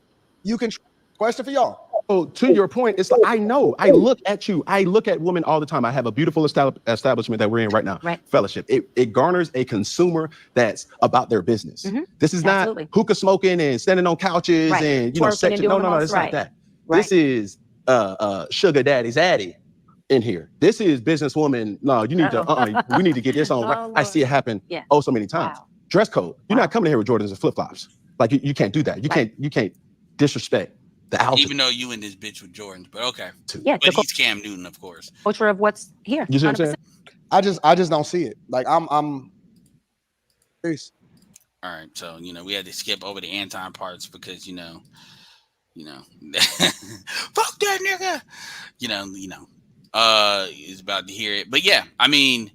You can question for y'all. Oh, to your point, it's like, I know. I look at you. I look at women all the time. I have a beautiful establishment that we're in right now. Right. Fellowship. It garners a consumer that's about their business. Mm-hmm. This is not hookah smoking and standing on couches and section. No, it's not that. Right. This is sugar daddy's addy in here. This is businesswoman. No, you need to. We need to get this on. Right. I see it happen. Yeah. Oh, so many times. Wow. Dress code. You're not coming here with Jordans and flip flops. Like you can't do that. You can't disrespect. Even though you and this bitch with Jordans, but okay. Yeah, but he's Cam Newton, of course. Culture of what's here. You see what I'm saying? I just don't see it. Like I'm. Peace. All right, so we had to skip over the Anton parts because fuck that nigga. Is about to hear it, but yeah, I mean,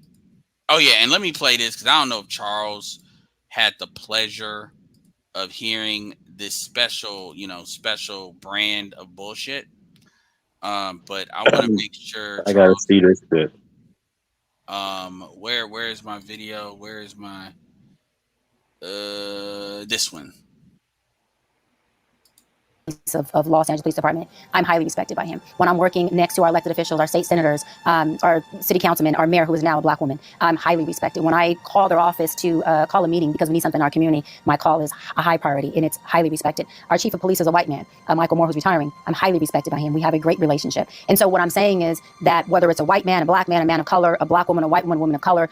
oh yeah, and let me play this because I don't know if Charles had the pleasure of hearing this special, special brand of bullshit. But I want to make sure, I gotta Charles. see this shit. Where is my video? Where is my this one? Of Los Angeles Police Department, I'm highly respected by him. When I'm working next to our elected officials, our state senators, our city councilman, our mayor, who is now a black woman, I'm highly respected. When I call their office to call a meeting because we need something in our community, my call is a high priority and it's highly respected. Our chief of police is a white man, Michael Moore, who's retiring. I'm highly respected by him. We have a great relationship. And so what I'm saying is that whether it's a white man, a man of color, a black woman, a white woman, woman of color,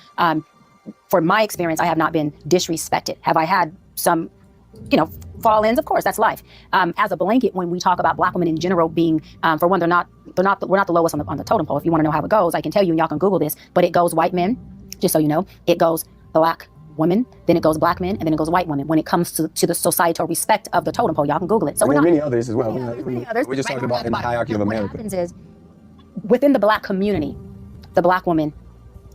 for my experience, I have not been disrespected. Have I had some, fall-ins? Of course, that's life. As a blanket, when we talk about black women in general being, for one, we're not the lowest on the totem pole. If you want to know how it goes, I can tell you, and y'all can Google this. But it goes white men, just so you know. It goes black women, then it goes black men, and then it goes white women. When it comes to the societal respect of the totem pole, y'all can Google it. So there are many others as well. Many others. We're just talking about in the hierarchy of America. What happens is, within the black community, the black woman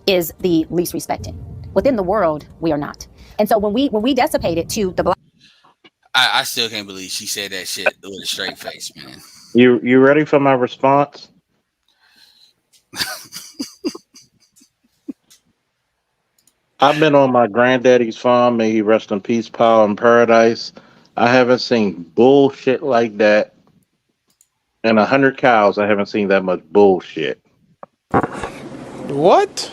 is the least respected. Within the world, we are not. And so when we dissipate it to the black, I still can't believe she said that shit with a straight face, man. You ready for my response? I've been on my granddaddy's farm. May he rest in peace, power in paradise. I haven't seen bullshit like that. In 100 cows, I haven't seen that much bullshit. What?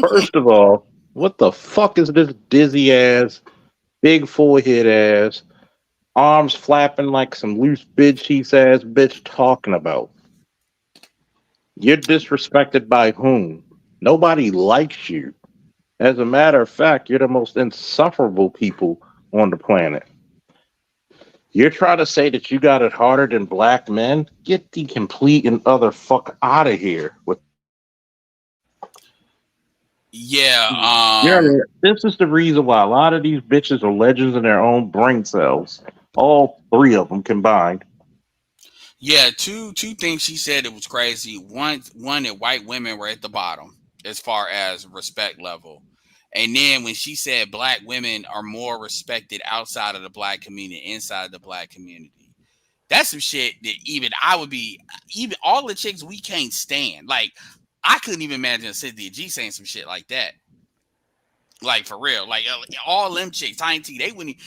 First of all, what the fuck is this dizzy ass, big forehead ass, arms flapping like some loose bed sheets ass bitch talking about? You're disrespected by whom? Nobody likes you. As a matter of fact, you're the most insufferable people on the planet. You're trying to say that you got it harder than black men? Get the complete and other fuck out of here with. Yeah, this is the reason why a lot of these bitches are legends in their own brain cells. All three of them combined. Yeah, two things she said that was crazy. One that white women were at the bottom as far as respect level. And then when she said black women are more respected outside of the black community, inside the black community. That's some shit that even all the chicks we can't stand. Like, I couldn't even imagine Cynthia G saying some shit like that. Like, for real. Like, all them chicks, Tiny T, they wouldn't.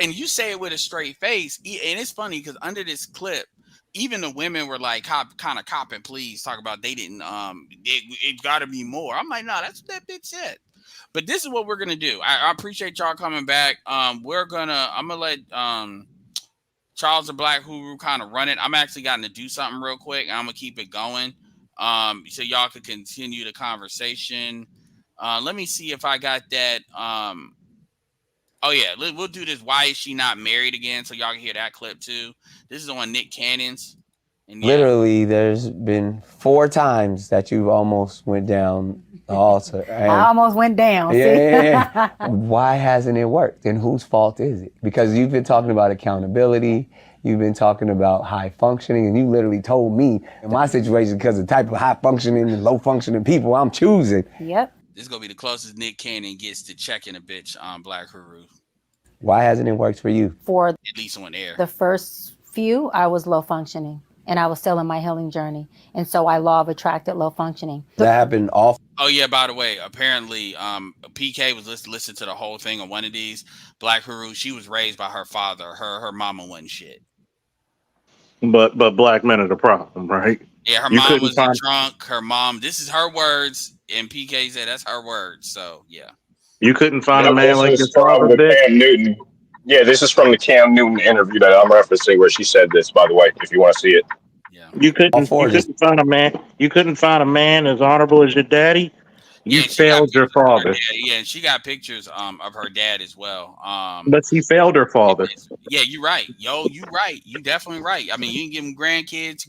And you say it with a straight face. And it's funny because under this clip, even the women were like kind of copping please, talk about they didn't, it got to be more. I'm like, no, that's what that bitch said. But this is what we're going to do. I appreciate y'all coming back. I'm going to let Charles the Black Guru kind of run it. I'm actually got to do something real quick, and I'm going to keep it going. So y'all could continue the conversation. Let me see if I got that. Oh yeah, we'll do this. Why is she not married again? So y'all can hear that clip too. This is on Nick Cannon's. And Literally, there's been 4 times that you almost went down the altar. I almost went down. Yeah. Why hasn't it worked? And whose fault is it? Because you've been talking about accountability. You've been talking about high functioning, and you literally told me in my situation, because of the type of high functioning and low functioning people I'm choosing. Yep. This is gonna be the closest Nick Cannon gets to checking a bitch on Black Guru. Why hasn't it worked for you? For at least on air. The first few, I was low functioning, and I was still in my healing journey, and so I law of attracted low functioning. That happened off. Oh yeah, by the way, apparently PK was listening to the whole thing on one of these. Black Guru, she was raised by her father. Her mama wasn't shit. But black men are the problem, right? Yeah, her mom was a drunk. Her mom, this is her words, and PK said that's her words. So yeah. You couldn't find a man like your father, Cam Newton. Yeah, this is from the Cam Newton interview that I'm referencing, where she said this. By the way, if you want to see it, yeah, you couldn't find a man. You couldn't find a man as honorable as your daddy. You failed your father. Yeah, and she got pictures of her dad as well. But she failed her father. Yeah, you're right. Yo, you right. You definitely right. I mean, you can give them grandkids.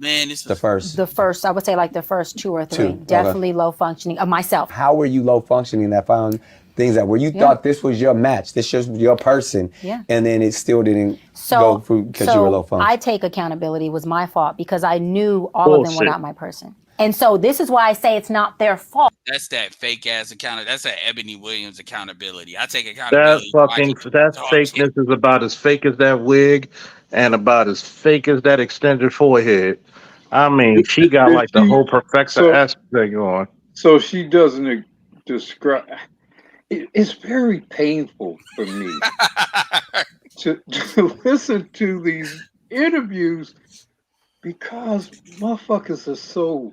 Man, this is the first. The first, I would say, like the first 2 or 3. Definitely low functioning of myself. How were you low functioning that found things that where you thought this was your match, this was your person, and then it still didn't go through because you were low functioning? I take accountability. It was my fault because I knew all of them were not my person. And so this is why I say it's not their fault. That's that fake ass account. That's that Ebony Williams accountability. I take That accountability. I fucking can that talk shit. fakeness is about as fake as that wig, and about as fake as that extended forehead. I mean, she got Did like the she? whole Professor So S thing on. so she doesn't describe. It's very painful for me to listen to these interviews because motherfuckers are so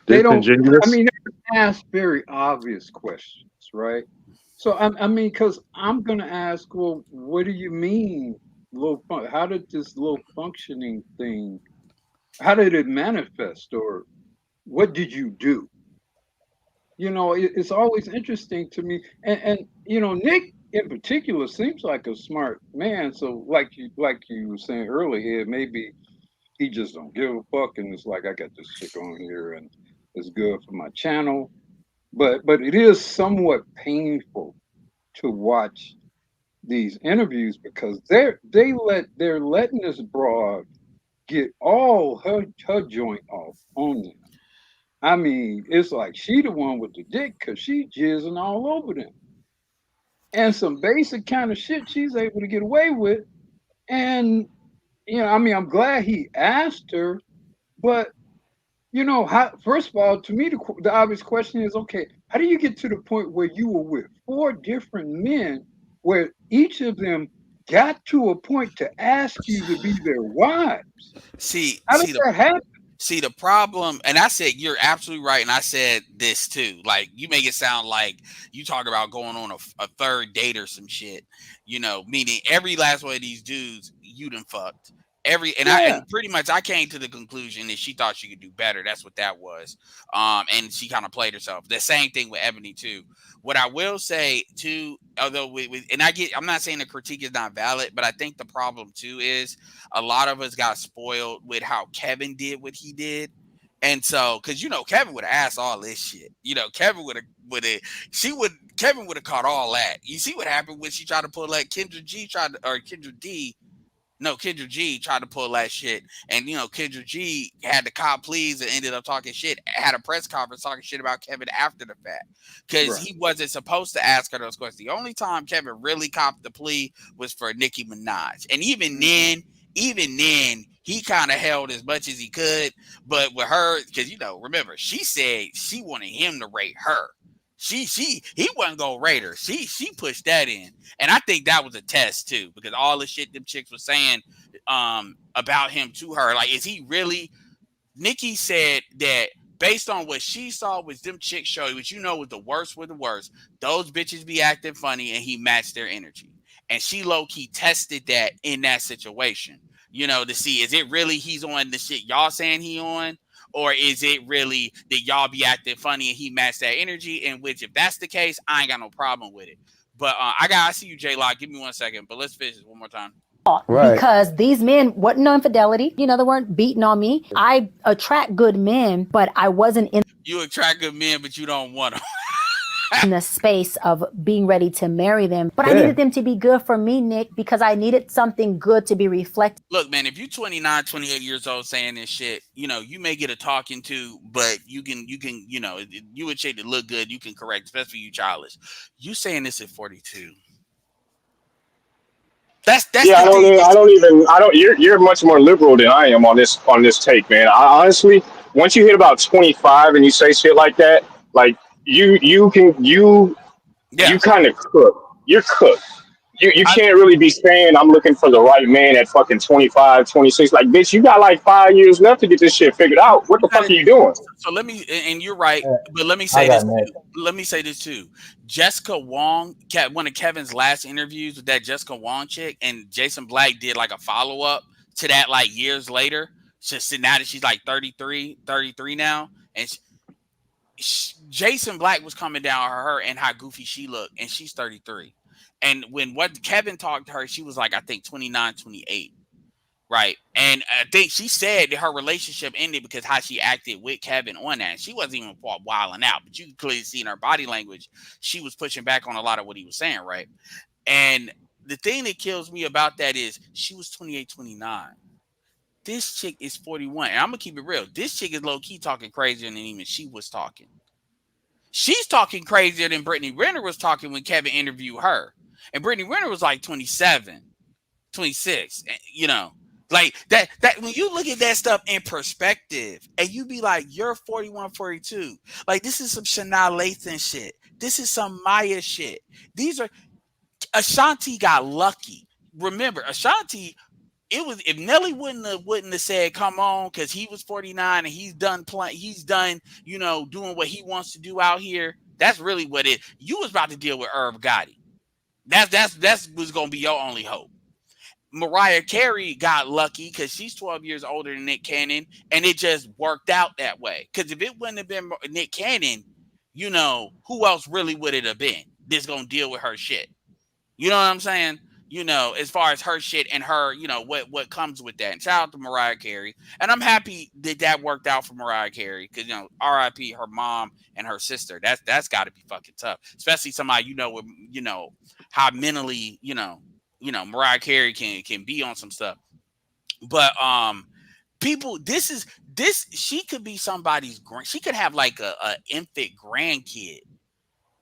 they don't. I Disingenuous. mean, they ask very obvious questions, right? So I mean, because I'm gonna ask, well, what do you mean how did this low functioning thing? How did it manifest, or what did you do? It's always interesting to me, and Nick in particular seems like a smart man. So like you were saying earlier, maybe he just don't give a fuck, and it's like I got this chick on here, and it's good for my channel. But it is somewhat painful to watch these interviews because they're letting this broad get all her joint off on them. I mean, it's like she the one with the dick because she jizzing all over them. And some basic kind of shit she's able to get away with. And, I mean, I'm glad he asked her, but, first of all, to me, the obvious question is, okay, how do you get to the point where you were with four different men where each of them got to a point to ask you to be their wives? See, How does see the that happen? See the problem, and I said you're absolutely right, and I said this too. Like you make it sound like you talk about going on a third date or some shit, meaning every last one of these dudes you done fucked. Yeah. And pretty much I came to the conclusion that she thought she could do better. That's what that was. And she kind of played herself. The same thing with Ebony too. What I will say too, although I'm not saying the critique is not valid, but I think the problem too is a lot of us got spoiled with how Kevin did what he did. And so, because Kevin would have asked all this shit. Kevin Kevin would have caught all that. You see what happened when she tried to pull that Kendra D. No, Kendra G tried to pull that shit. And, Kendra G had to cop pleas and ended up talking shit, had a press conference talking shit about Kevin after the fact. Because Right. he wasn't supposed to ask her those questions. The only time Kevin really copped the plea was for Nicki Minaj. And even then, he kind of held as much as he could. But with her, because, remember, she said she wanted him to rate her. He wasn't gonna rate her. She pushed that in, and I think that was a test too, because all the shit them chicks were saying about him to her, like, is he really? Nikki said that based on what she saw was them chicks show, which was the worst with the worst. Those bitches be acting funny, and he matched their energy, and she low key tested that in that situation, to see is it really he's on the shit y'all saying he on. Or is it really that y'all be acting funny and he matched that energy? In which, if that's the case, I ain't got no problem with it. But I see you, J Lock. Give me 1 second. But let's finish this one more time. Right. Because these men wasn't no infidelity, they weren't beating on me. I attract good men, but I wasn't in You attract good men, but you don't want them. the space of being ready to marry them. But I Yeah. needed them to be good for me, Nick, because I needed something good to be reflected. Look, man, if you're 29, 28 years old saying this shit, you may get a talking to, but you a chick that look good, you can correct, especially you childish. You saying this at 42. That's Yeah, the thing. You're much more liberal than I am on this take, man. I honestly, once you hit about 25 and you say shit like that, like Yeah. you kind of cook. You're cooked. You can't really be saying I'm looking for the right man at fucking 25, 26. Like, bitch, you got like 5 years left to get this shit figured out. What the fuck are you doing? So let me, and you're right, but let me I say got this. Nick. Let me say this too. Jessica Wong, one of Kevin's last interviews with that Jessica Wong chick, and Jason Black did like a follow up to that like years later. Just now that she's like 33 now, and Jason Black was coming down on her and how goofy she looked, and she's 33. And when what Kevin talked to her, she was like, I think 29, 28. Right. And I think she said that her relationship ended because how she acted with Kevin on that. She wasn't even wilding out, but you could clearly see in her body language, she was pushing back on a lot of what he was saying. Right. And the thing that kills me about that is she was 28, 29. This chick is 41. And I'm gonna keep it real. This chick is low key talking crazier than even she was talking. She's talking crazier than Brittany Renner was talking when Kevin interviewed her. And Brittany Renner was like 27, 26. You know, like that when you look at that stuff in perspective and you be like, you're 41, 42. Like, this is some Shania Lathan shit. This is some Maya shit. These are Ashanti got lucky. Remember, Ashanti, it was if Nelly wouldn't have said come on because he was 49 and he's done playing, he's done, doing what he wants to do out here. That's really what it. You was about to deal with Irv Gotti. That's was gonna be your only hope. Mariah Carey got lucky because she's 12 years older than Nick Cannon, and it just worked out that way. Because if it wouldn't have been Nick Cannon, who else really would it have been that's gonna deal with her shit? You know what I'm saying? As far as her shit and her, what comes with that. And shout out to Mariah Carey. And I'm happy that worked out for Mariah Carey because, RIP her mom and her sister. That's got to be fucking tough, especially somebody with, how mentally, Mariah Carey can be on some stuff. But people, she could be somebody's she could have like a infant grandkid.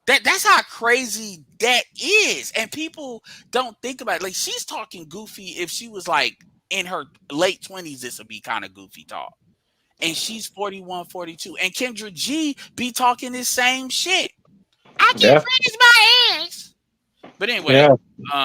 That's how crazy that is. And people don't think about it. Like, she's talking goofy. If she was like in her late 20s, this would be kind of goofy talk. And she's 41, 42. And Kendra G be talking this same shit. I can raise my ass. But anyway,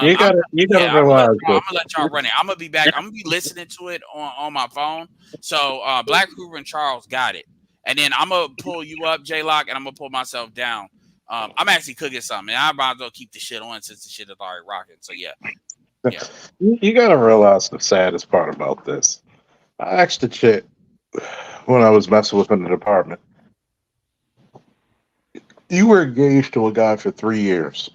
you gotta I'm realize gonna let y'all run it. I'm gonna be back. I'm gonna be listening to it on my phone. So Black Hoover and Charles got it. And then I'm gonna pull you up, J-Lock, and I'm gonna pull myself down. I'm actually cooking something. I might as well keep the shit on since the shit is already rocking. So yeah. You gotta realize the saddest part about this. I asked the chick when I was messing with in the department. You were engaged to a guy for 3 years.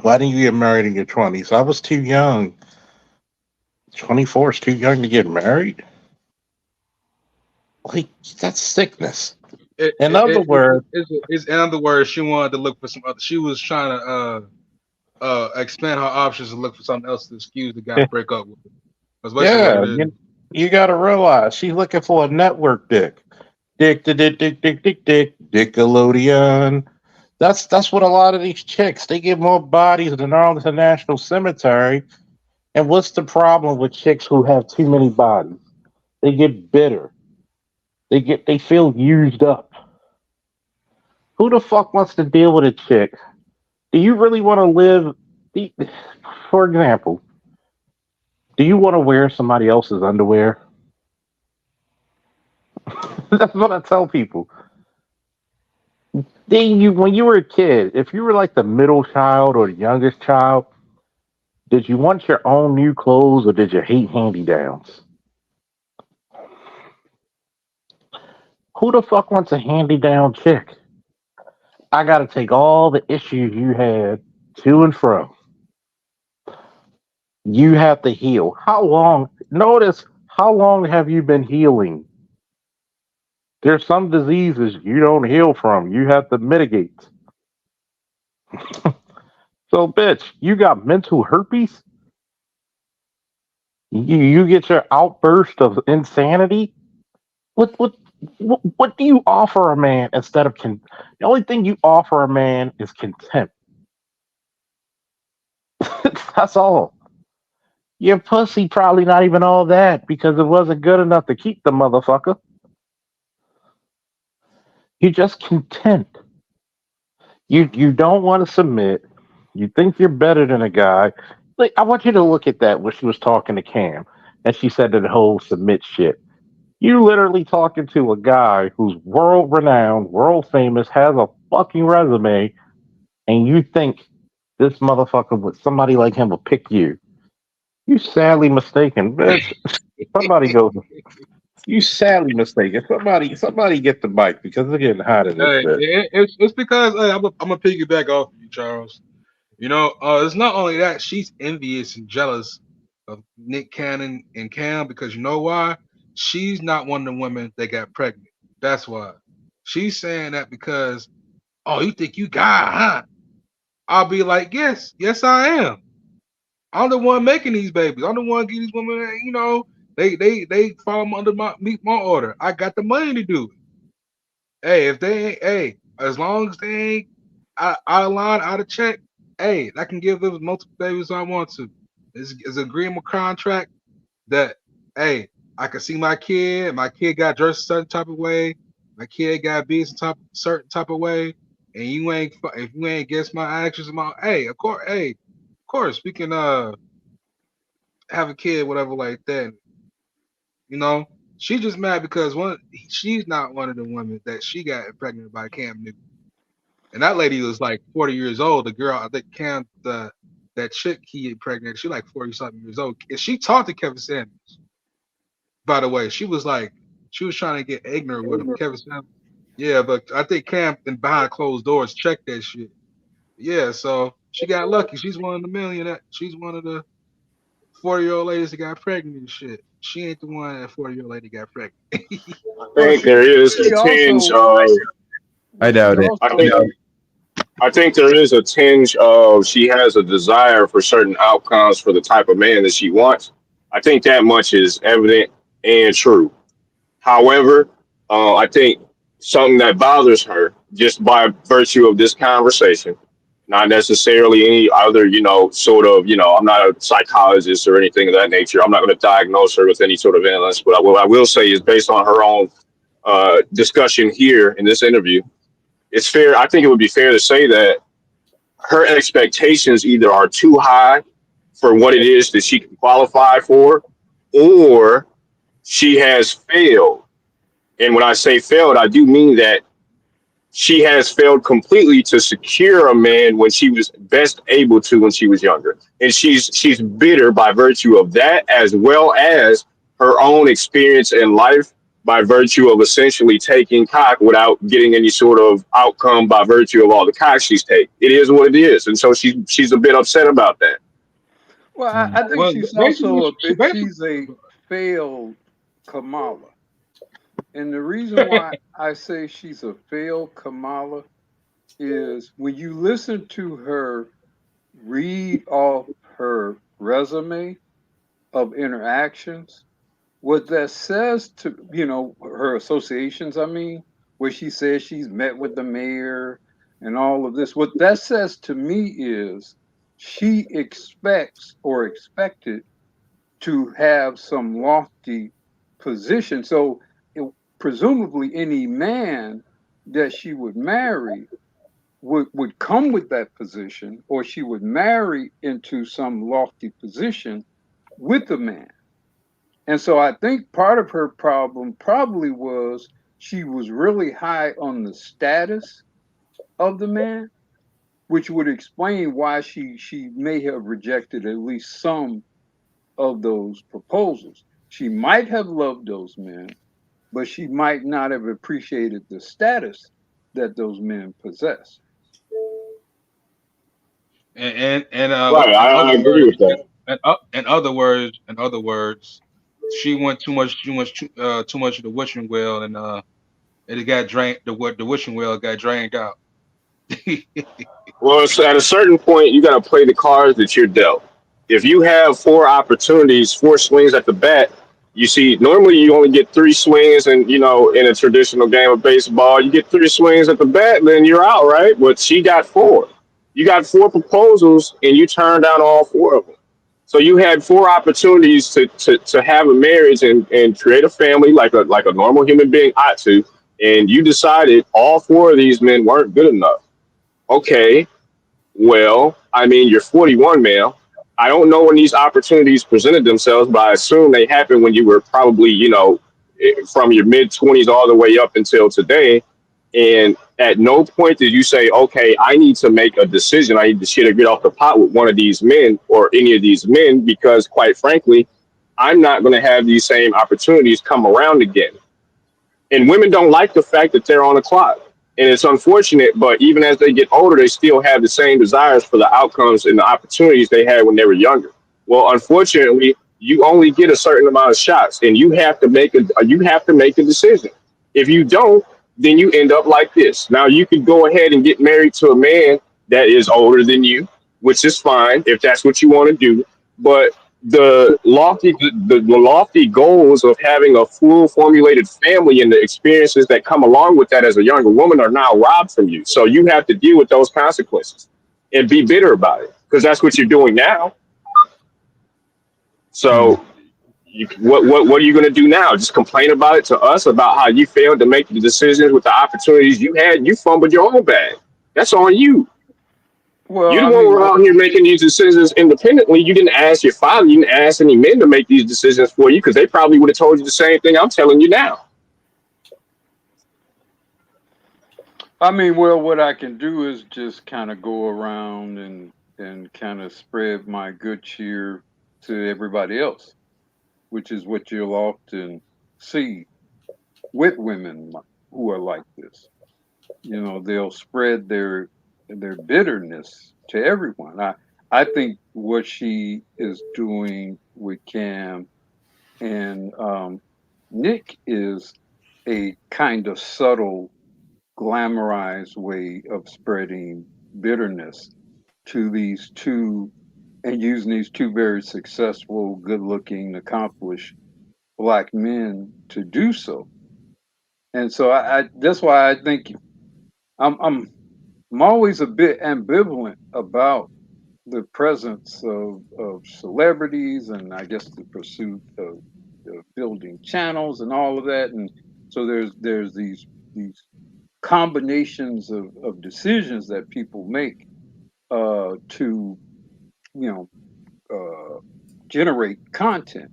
Why didn't you get married in your 20s? I was too young. 24 is too young to get married? Like, that's sickness. In other words, she wanted to look for some other. She was trying to expand her options and look for something else to excuse the guy to break up with her. That's basically what it is. you got to realize she's looking for a network dick. Dickalodion. That's what a lot of these chicks, they get more bodies than Arlington National Cemetery. And what's the problem with chicks who have too many bodies? They get bitter. They feel used up. Who the fuck wants to deal with a chick? Do you really want to live? For example, do you want to wear somebody else's underwear? That's what I tell people. When you were a kid, if you were like the middle child or the youngest child, did you want your own new clothes or did you hate hand-me-downs? Who the fuck wants a hand-me-down chick? I got to take all the issues you had to and fro. You have to heal. How long? Notice, how long have you been healing? There's some diseases you don't heal from. You have to mitigate. So, bitch, you got mental herpes? You get your outburst of insanity? What do you offer a man instead of the only thing you offer a man is contempt. That's all. Your pussy probably not even all that because it wasn't good enough to keep the motherfucker. You're just content. You don't want to submit. You think you're better than a guy. Like, I want you to look at that when she was talking to Cam and she said that whole submit shit. You literally talking to a guy who's world renowned, world famous, has a fucking resume, and you think this motherfucker with somebody like him will pick you. You sadly mistaken, bitch. Somebody goes. You sadly mistaken. Somebody get the mic because it's getting hot in this bitch. It's because I'm gonna piggyback off of you, Charles. It's not only that she's envious and jealous of Nick Cannon and Cam because you know why? She's not one of the women that got pregnant. That's why. She's saying that because, oh, you think you got, huh? I'll be like, yes, I am. I'm the one making these babies. I'm the one getting these women. You know, they follow under my order. I got the money to do it. Hey, if they ain't, hey, as long as they ain't out of line, out of check, hey, I can give them as multiple babies I want to. It's an agreement contract that, hey, I can see my kid. My kid got dressed a certain type of way. My kid got beat some certain type of way. And if you ain't guess my actions, hey, of course, we can have a kid, whatever like that. You know, she just mad because she's not one of the women that she got pregnant by Cam Newton. And that lady was like 40 years old. The girl, I think Cam, that chick he impregnated, she like 40 something years old. And she talked to Kevin Samuels. By the way, she was trying to get ignorant with him. Kevin Samuels. Yeah, but I think Cam behind closed doors checked that shit. Yeah, so she got lucky. She's one of the million. She's one of the 40-year-old ladies that got pregnant and shit. She ain't the one that 40-year-old lady got pregnant. I Well, think there is she a tinge also of. I she doubt it. I also think I think there is a tinge of she has a desire for certain outcomes for the type of man that she wants. I think that much is evident and true. However, I think something that bothers her just by virtue of this conversation, not necessarily any other, sort of, I'm not a psychologist or anything of that nature. I'm not going to diagnose her with any sort of illness, but what I will say is based on her own discussion here in this interview, it's fair. I think it would be fair to say that her expectations either are too high for what it is that she can qualify for, or she has failed. And when I say failed, I do mean that she has failed completely to secure a man when she was best able to when she was younger. And she's bitter by virtue of that, as well as her own experience in life by virtue of essentially taking cock without getting any sort of outcome by virtue of all the cock she's taken. It is what it is. And so she's a bit upset about that. well, I think Well, she's basically, also a she bit. basically. She's a failed Kamala, and the reason why I say she's a failed Kamala is when you listen to her read off her resume of interactions, what that says to her associations, I mean, where she says she's met with the mayor and all of this, what that says to me is she expects or expected to have some lofty position. So it, presumably any man that she would marry would come with that position, or she would marry into some lofty position with the man. And so I think part of her problem probably was she was really high on the status of the man, which would explain why she may have rejected at least some of those proposals. She might have loved those men, but she might not have appreciated the status that those men possess. Right. In I other agree words, with that. in other words, she went too much of the wishing well, and it got drained. The wishing well got drained out. Well, at a certain point, you got to play the cards that you're dealt. If you have four opportunities, four swings at the bat, you see, normally you only get three swings, and in a traditional game of baseball, you get three swings at the bat, then you're out, right? But she got four. You got four proposals, and you turned down all four of them. So you had four opportunities to have a marriage and create a family like a normal human being ought to, and you decided all four of these men weren't good enough. Okay, well, I mean, you're 41, male. I don't know when these opportunities presented themselves, but I assume they happened when you were probably, from your mid 20s all the way up until today. And at no point did you say, okay, I need to make a decision. I need to shit or get off the pot with one of these men or any of these men because, quite frankly, I'm not going to have these same opportunities come around again. And women don't like the fact that they're on the clock. And it's unfortunate, but even as they get older, they still have the same desires for the outcomes and the opportunities they had when they were younger. Well, unfortunately, you only get a certain amount of shots, and you have to make a decision. If you don't, then you end up like this. Now, you could go ahead and get married to a man that is older than you, which is fine if that's what you want to do. But the lofty goals of having a full formulated family and the experiences that come along with that as a younger woman are now robbed from you. So you have to deal with those consequences and be bitter about it because that's what you're doing now. So what are you going to do now? Just complain about it to us about how you failed to make the decisions with the opportunities you had. You fumbled your own bag. That's on you. Well, You the I one who mean, were out here making these decisions independently. You didn't ask your father. You didn't ask any men to make these decisions for you because they probably would have told you the same thing I'm telling you now. well, what I can do is just kind of go around and kind of spread my good cheer to everybody else, which is what you'll often see with women who are like this. They'll spread their bitterness to everyone. I think what she is doing with Cam and Nick is a kind of subtle, glamorized way of spreading bitterness to these two and using these two very successful, good looking, accomplished black men to do so. And so I that's why I think I'm always a bit ambivalent about the presence of celebrities and I guess the pursuit of building channels and all of that. And so there's these combinations of decisions that people make to you know generate content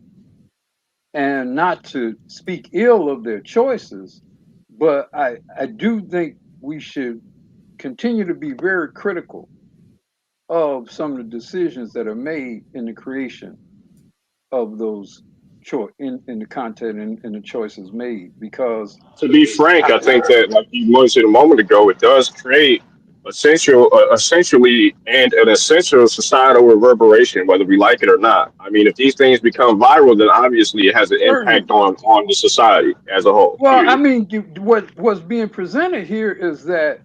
and not to speak ill of their choices, but I do think we should continue to be very critical of some of the decisions that are made in the creation of those in the content and the choices made because To be frank, I, I think that, like you mentioned a moment ago, it does create essentially, and an essential societal reverberation, whether we like it or not. I mean, if these things become viral, then obviously it has an certainly impact on the society as a whole. well I Period. mean what's being presented here is that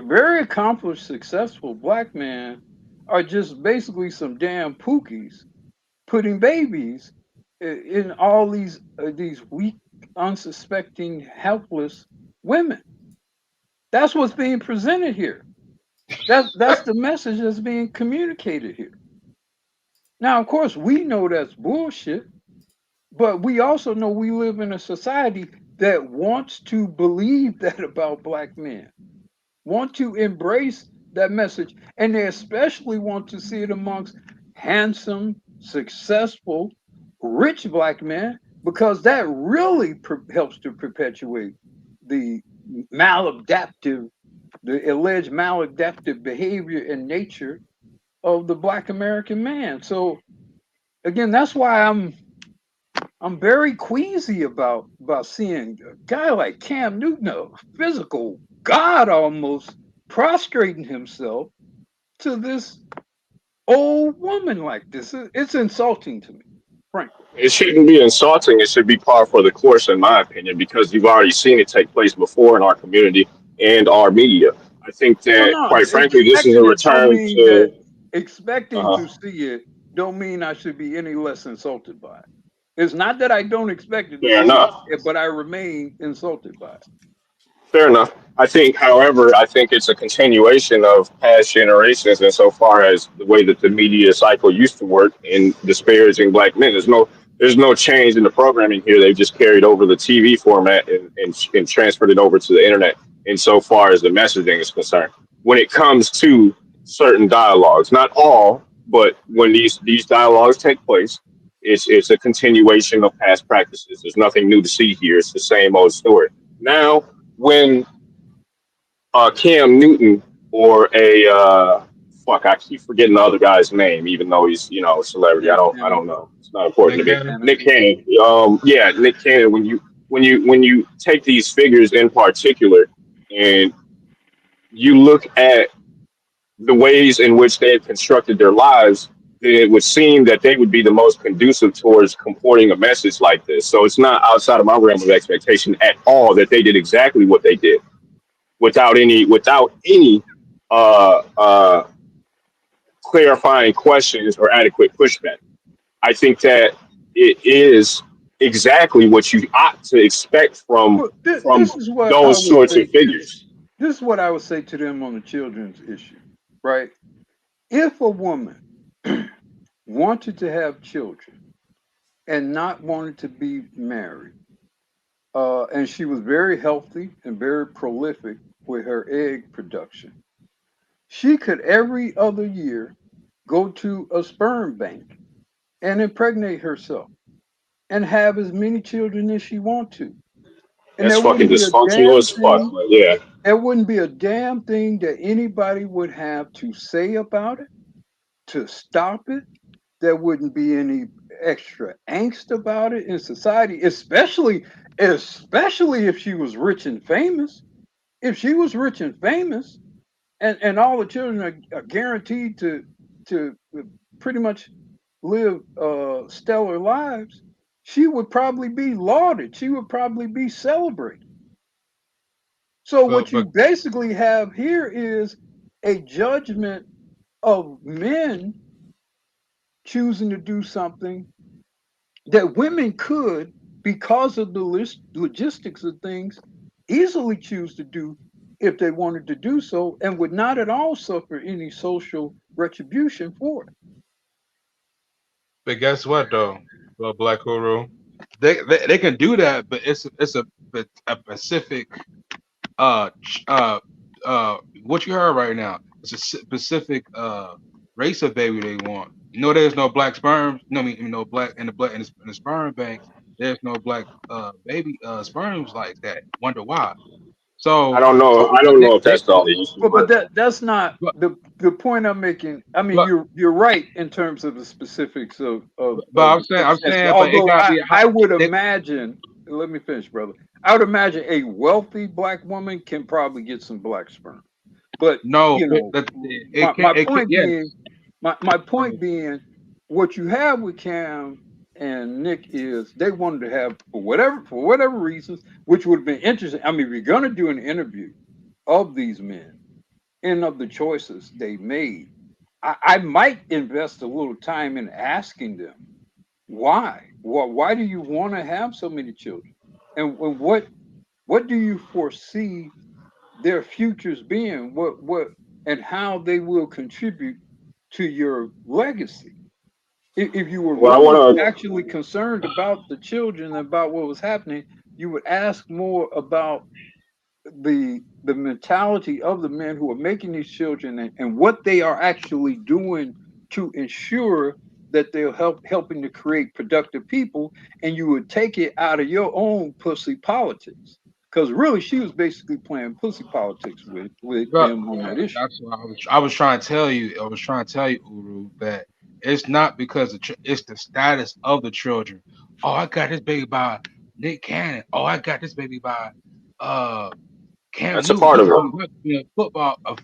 very accomplished successful black men are just basically some damn pookies putting babies in all these weak, unsuspecting, helpless women. That's what's being presented here. That's the message that's being communicated here. Now, of course, we know that's bullshit, but we also know we live in a society that wants to believe that about black men, want to embrace that message, and they especially want to see it amongst handsome, successful, rich black men because that really helps to perpetuate the maladaptive, the alleged maladaptive behavior and nature of the black American man. So again, that's why I'm very queasy about seeing a guy like Cam Newton, a physical god almost, prostrating himself to this old woman like this. It's insulting to me, frankly. It shouldn't be insulting. It should be par for the course, in my opinion, because you've already seen it take place before in our community and our media. I think Well, that, no, quite frankly, this is a expecting it don't return mean that to. expecting Uh, to see it don't mean I should be any less insulted by it. It's not that I don't expect to Fair see enough. it, but I remain insulted by it. Fair enough. I think, however, I think it's a continuation of past generations insofar as the way that the media cycle used to work in disparaging black men. There's no change in the programming here. They've just carried over the TV format and transferred it over to the internet insofar as the messaging is concerned. When it comes to certain dialogues, not all, but when these dialogues take place, it's a continuation of past practices. There's nothing new to see here. It's the same old story. Now, when Cam Newton or a fuck, I keep forgetting the other guy's name, even though he's a celebrity. I Nick don't I Cannon, don't know. It's not important Nick to me. Cannon. Nick Cannon. Yeah, Nick Cannon. When you take these figures in particular and you look at the ways in which they have constructed their lives, then it would seem that they would be the most conducive towards comporting a message like this. So it's not outside of my realm of expectation at all that they did exactly what they did without any uh, uh, clarifying questions or adequate pushback. I think that it is exactly what you ought to expect Well, from this is what I those would sorts say of to figures. this is what I would say to them on the children's issue, right? If a woman wanted to have children and not wanted to be married, and she was very healthy and very prolific with her egg production, she could every other year go to a sperm bank and impregnate herself and have as many children as she want to. And That's there fucking wouldn't be a dysfunctional damn as fuck. thing, But yeah, there wouldn't be a damn thing that anybody would have to say about it to stop it. There wouldn't be any extra angst about it in society, especially if she was rich and famous. If she was rich and famous, and all the children are guaranteed to pretty much live stellar lives, she would probably be lauded. She would probably be celebrated. So what you but basically have here is a judgment of men choosing to do something that women could, because of the logistics of things, easily choose to do if they wanted to do so and would not at all suffer any social retribution for it. but guess what though, Black Guru, they can do that, but it's a specific what you heard right now. It's a specific race of baby they want. You know, there's no black sperm. No, I mean, no black in the sperm banks. There's no black baby sperms like that. Wonder why? I So, don't know. I don't know if that's the only issue, But but that's not but the point I'm making. I mean, but, you're right in terms of the specifics but of I'm the saying case. I'm saying, but it Although gotta be a high. I would It, imagine, let me finish, brother. I would imagine a wealthy black woman can probably get some black sperm. But no, you know, it can my it can point yes. being, my point being, what you have with Cam and Nick is they wanted to have for whatever reasons, which would have been interesting. I mean, if you're gonna do an interview of these men and of the choices they made, I might invest a little time in asking them why. Why do you want to have so many children, and what do you foresee their futures being? What and how they will contribute to your legacy? If you were well, I really want to. actually concerned about the children, about what was happening, you would ask more about the mentality of the men who are making these children, and what they are actually doing to ensure that they're helping to create productive people, and you would take it out of your own pussy politics, because really she was basically playing pussy politics with But them on that issue. that's what I was trying to tell you. I was trying to tell you, Uru, that it's not because it's the status of the children. Oh, I got this baby by Nick Cannon. Oh, I got this baby by uh Cam That's a Newton. part He of it. probably might be a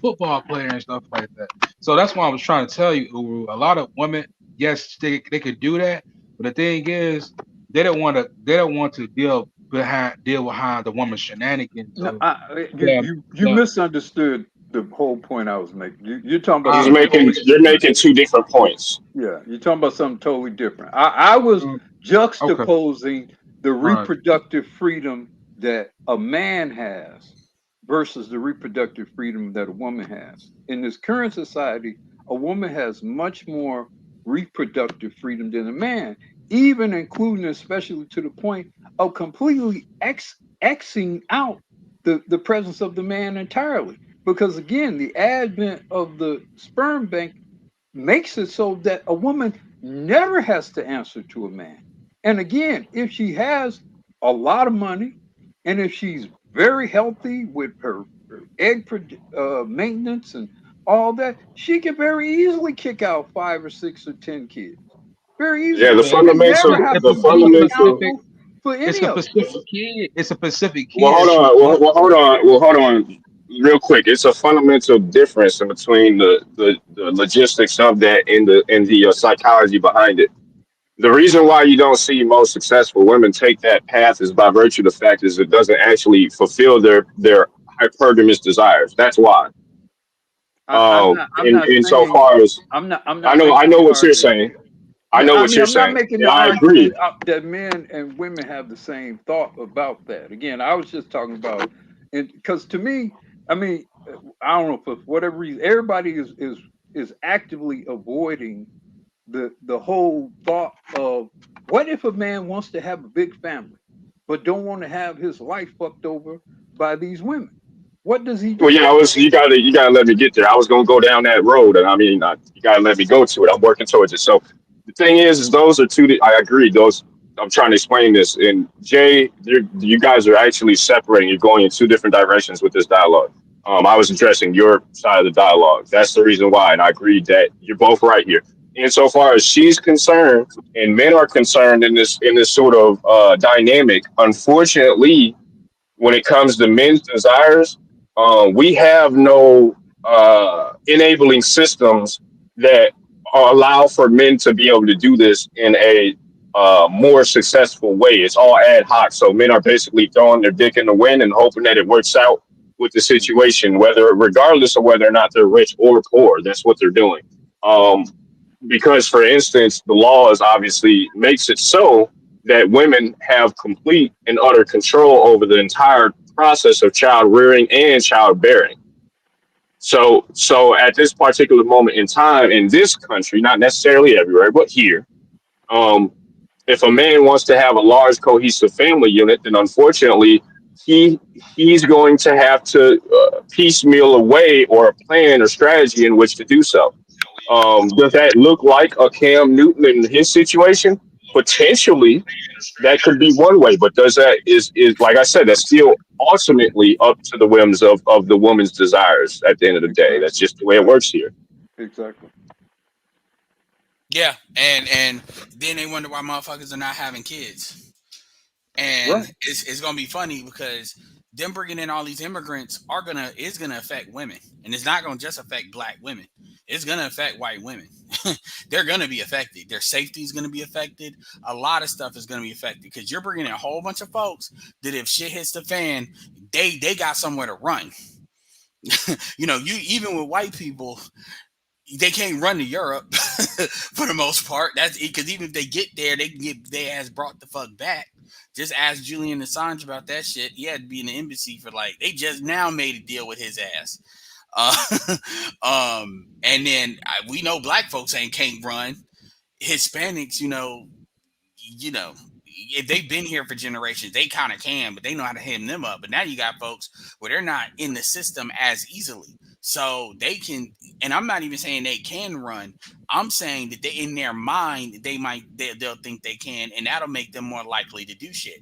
football player and stuff like that. So that's why I was trying to tell you, Uru. A lot of women, yes, they could do that, but the thing is, they don't want to deal behind the woman's shenanigans No, of you, them. you misunderstood the whole point I was making. You're talking about Uh, something totally You're different. making two different points. Yeah, you're talking about something totally different. I was okay, juxtaposing the all right. reproductive freedom that a man has versus the reproductive freedom that a woman has. In this current society, a woman has much more reproductive freedom than a man, even including, especially to the point of completely Xing out the presence of the man entirely. Because again, the advent of the sperm bank makes it so that a woman never has to answer to a man. And again, if she has a lot of money and if she's very healthy with her egg maintenance and all that, she can very easily kick out 5 or 6 or 10 kids. Very Yeah, easily. the She can never fundamental, have the to It's a be fundamental. specific. accountable for It's any a of it. specific kid. It's a specific Well, kid hold that she on. wants. Well, hold on, real quick. It's a fundamental difference in between the logistics of that and the psychology behind it. The reason why you don't see most successful women take that path is by virtue of the fact is it doesn't actually fulfill their hypergamous desires. That's why. I'm not In so saying far as I'm I not making know the what you're argument. saying. I Yeah, know I what mean, you're I'm not saying, making and the I argument agree. that men and women have the same thought about that. Again, I was just talking about, because to me, I mean, I don't know, for whatever reason, everybody is actively avoiding the whole thought of, what if a man wants to have a big family, but don't want to have his life fucked over by these women? What does he Well, do? yeah, you gotta let me get there. I was gonna go down that road, and I mean, you gotta let me go to it. I'm working towards it. So the thing is those are two. I agree. Those I'm trying to explain this. And Jay, you guys are actually separating. You're going in two different directions with this dialogue. I was addressing your side of the dialogue. That's the reason why, and I agree that you're both right here. Insofar as she's concerned, and men are concerned in this sort of dynamic, unfortunately, when it comes to men's desires, we have no enabling systems that allow for men to be able to do this in a more successful way. It's all ad hoc. So men are basically throwing their dick in the wind and hoping that it works out with the situation, whether regardless of whether or not they're rich or poor. That's what they're doing. Um, because, for instance, the law is obviously makes it so that women have complete and utter control over the entire process of child rearing and childbearing. So at this particular moment in time in this country, not necessarily everywhere, but here, um, if a man wants to have a large cohesive family unit, then unfortunately he he's going to have to piecemeal away or a plan or strategy in which to do so. Does that look like a Cam Newton in his situation? Potentially, that could be one way, but does that is like I said, that's still ultimately up to the whims of the woman's desires at the end of the day. That's Exactly. just the way it works here. Exactly. Yeah, and then they wonder why motherfuckers are not having kids. And Right. it's gonna be funny because them bringing in all these immigrants is gonna affect women, and it's not gonna just affect black women. It's gonna affect white women. They're gonna be affected. Their safety is gonna be affected. A lot of stuff is gonna be affected because you're bringing in a whole bunch of folks that if shit hits the fan, they got somewhere to run. You even with white people, they can't run to Europe for the most part. That's because even if they get there, they can get their ass brought the fuck back. Just ask Julian Assange about that shit. He had to be in the embassy for they just now made a deal with his ass. Uh, and then we know black folks can't run. Hispanics, you know, if they've been here for generations, they kind of can, but they know how to hem them up. But now you got folks where they're not in the system as easily. So they can, and I'm not even saying they can run. I'm saying that they, in their mind, they'll think they can, and that'll make them more likely to do shit.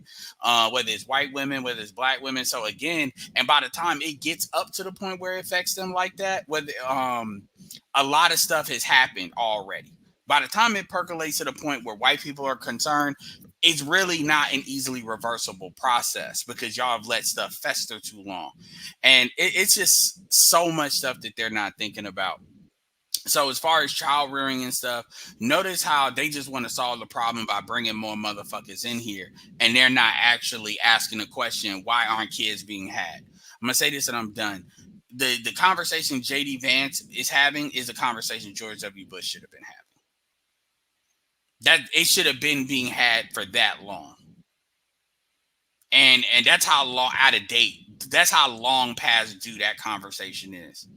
Whether it's white women, whether it's black women. So again, and by the time it gets up to the point where it affects them like that, whether a lot of stuff has happened already. By the time it percolates to the point where white people are concerned, it's really not an easily reversible process because y'all have let stuff fester too long. And it's just so much stuff that they're not thinking about. So as far as child rearing and stuff, notice how they just want to solve the problem by bringing more motherfuckers in here, and they're not actually asking the question, why aren't kids being had? I'm gonna say this and I'm done. The conversation JD Vance is having is a conversation George W. Bush should have been having. That it should have been being had for that long. And that's how long out of date. That's how long past due that conversation is.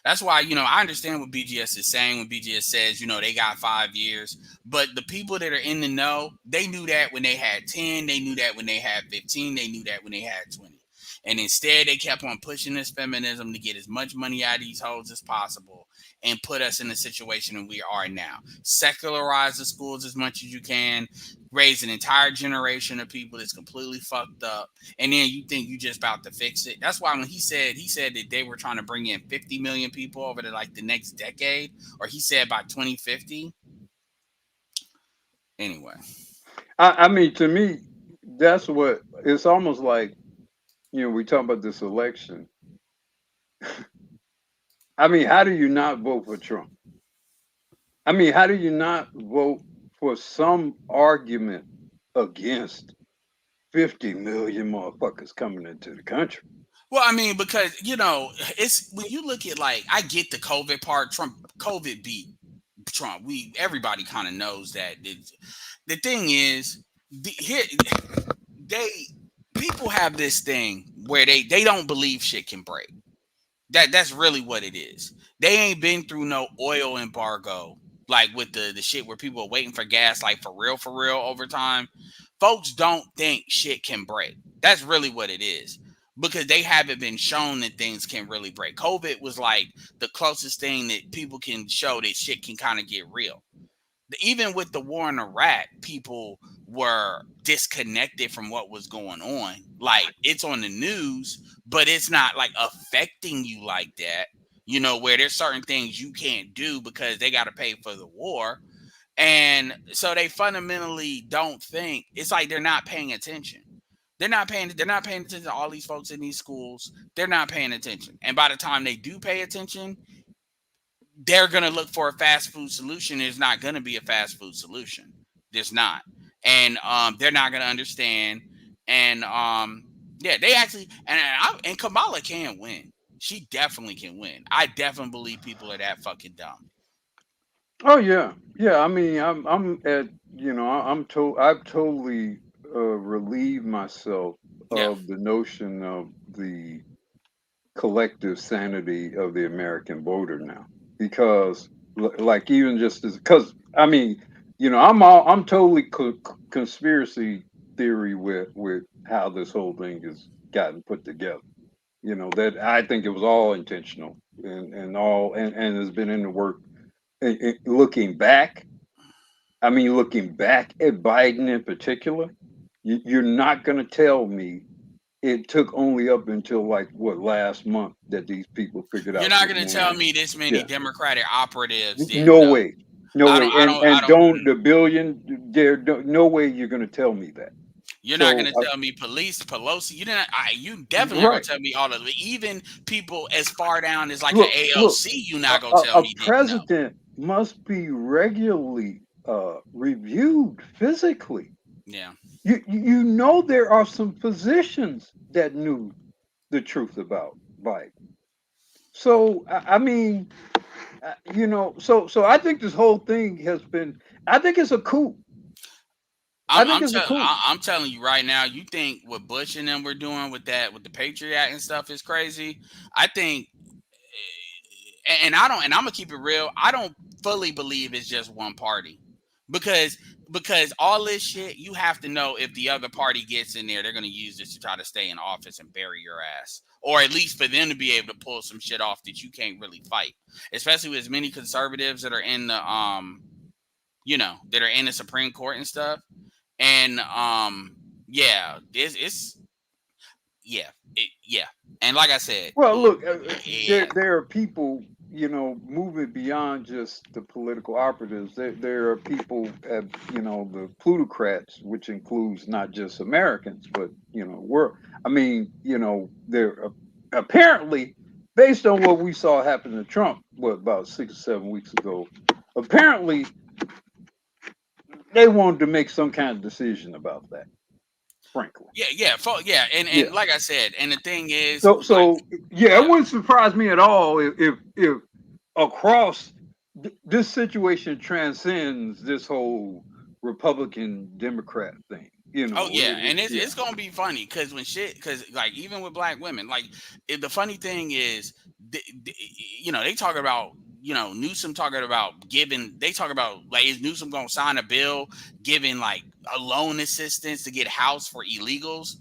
That's why, I understand what BGS is saying when BGS says, they got 5 years. But the people that are in the know, they knew that when they had 10, they knew that when they had 15, they knew that when they had 20. And instead, they kept on pushing this feminism to get as much money out of these hoes as possible and put us in the situation that we are now. Secularize the schools as much as you can, raise an entire generation of people that's completely fucked up, and then you think you just about to fix it. That's why when he said that they were trying to bring in 50 million people over to the next decade, or he said by 2050. Anyway, I mean, to me, that's what it's almost like. We talk about this election. I mean, how do you not vote for Trump? I mean, how do you not vote for some argument against 50 million motherfuckers coming into the country? Well, I mean, because it's when you look at like I get the COVID part. COVID beat Trump. Everybody kind of knows that. The thing is, here they people have this thing where they don't believe shit can break. That's really what it is. They ain't been through no oil embargo like with the shit where people are waiting for gas like for real over time. Folks don't think shit can break. That's really what it is. Because they haven't been shown that things can really break. COVID was like the closest thing that people can show that shit can kind of get real. Even with the war in Iraq, people were disconnected from what was going on. Like it's on the news, but it's not like affecting you like that. Where there's certain things you can't do because they got to pay for the war. And so they fundamentally don't think it's like they're not paying attention. They're not paying attention to all these folks in these schools. They're not paying attention. And by the time they do pay attention, they're going to look for a fast food solution. There's not going to be a fast food solution. There's not. And they're not going to understand. And yeah, they actually and Kamala can win. She definitely can win. I definitely believe people are that fucking dumb. Oh yeah, yeah. I mean, I'm at I've totally relieved myself Yeah. of the notion of the collective sanity of the American voter now, because like even just as because I mean, I'm totally conspiracy theory with how this whole thing has gotten put together. That I think it was all intentional and has been in the work. Looking back, I mean, looking back at Biden in particular, you're not going to tell me it took only up until like what last month that these people figured You're out not that going to tell man. me this many Yeah, Democratic operatives didn't no know. way, no way, I and don't. don't the billion there, no way you're going to tell me that. You're not So gonna tell me police Pelosi. You didn't. You definitely not gonna right, tell me all of it. Even people as far down as like an look, AOC, you not gonna tell a me didn't know. president must be regularly reviewed physically. Yeah. You there are some physicians that knew the truth about Biden. So I mean, so I think this whole thing has been. I think it's a coup. I think it's a coup. I'm telling you right now. You think what Bush and them were doing with the Patriot Act and stuff is crazy? I think, and I'm gonna keep it real. I don't fully believe it's just one party, because all this shit, you have to know if the other party gets in there, they're gonna use this to try to stay in office and bury your ass, or at least for them to be able to pull some shit off that you can't really fight. Especially with as many conservatives that are in the that are in the Supreme Court and stuff. And yeah, it's yeah. And like I said, Well, look, yeah. there are people, moving beyond just the political operatives. There are people at, the plutocrats, which includes not just Americans, but we're. I mean, there apparently, based on what we saw happen to Trump, about 6 or 7 weeks ago, apparently they wanted to make some kind of decision about that. Frankly. Yeah. Yeah. And like I said, and the thing is, like, So yeah, it wouldn't surprise me at all if across this situation transcends this whole Republican Democrat thing. oh yeah, and Yeah. it's gonna be funny because like even with black women, like the funny thing is, they talk about Newsom talking about giving. They talk about like is Newsom gonna sign a bill giving like a loan assistance to get house for illegals.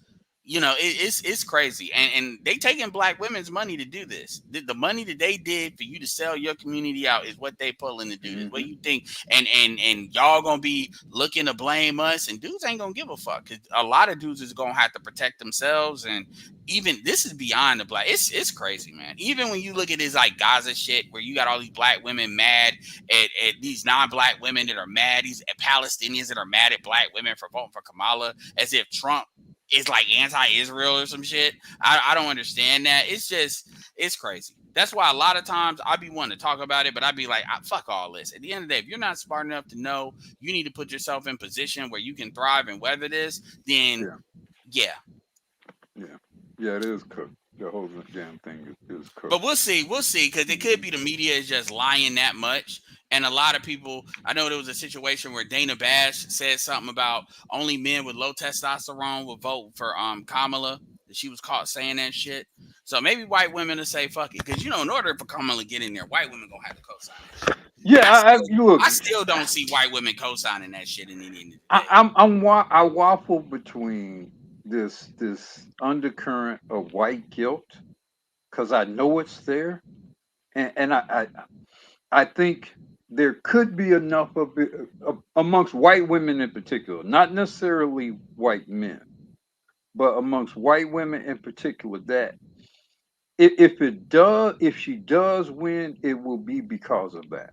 It's crazy, and they taking black women's money to do this. The money that they did for you to sell your community out is what they pulling to do this. What you think? And y'all gonna be looking to blame us, and dudes ain't gonna give a fuck. 'Cause a lot of dudes is gonna have to protect themselves, and even this is beyond the black. It's crazy, man. Even when you look at this like Gaza shit, where you got all these black women mad at these non-black women that are mad, these Palestinians that are mad at black women for voting for Kamala, as if Trump is like anti-Israel or some shit. I don't understand that. It's crazy. That's why a lot of times I be wanting to talk about it, but I be like, fuck all this. At the end of the day, if you're not smart enough to know you need to put yourself in position where you can thrive and weather this, then yeah. Yeah, it is cooked. The whole damn thing is But cooked. we'll see, because it could be the media is just lying that much. And a lot of people, I know there was a situation where Dana Bash said something about only men with low testosterone would vote for Kamala. That she was caught saying that shit. So maybe white women will say fuck it, because in order for Kamala to get in there, white women gonna have to co-sign that shit. And Yeah, look. I still don't see white women co-signing that shit in the end of the day. I waffle between this undercurrent of white guilt because I know it's there, and I think there could be enough of it amongst white women in particular, not necessarily white men, but amongst white women in particular, that if she does win, it will be because of that.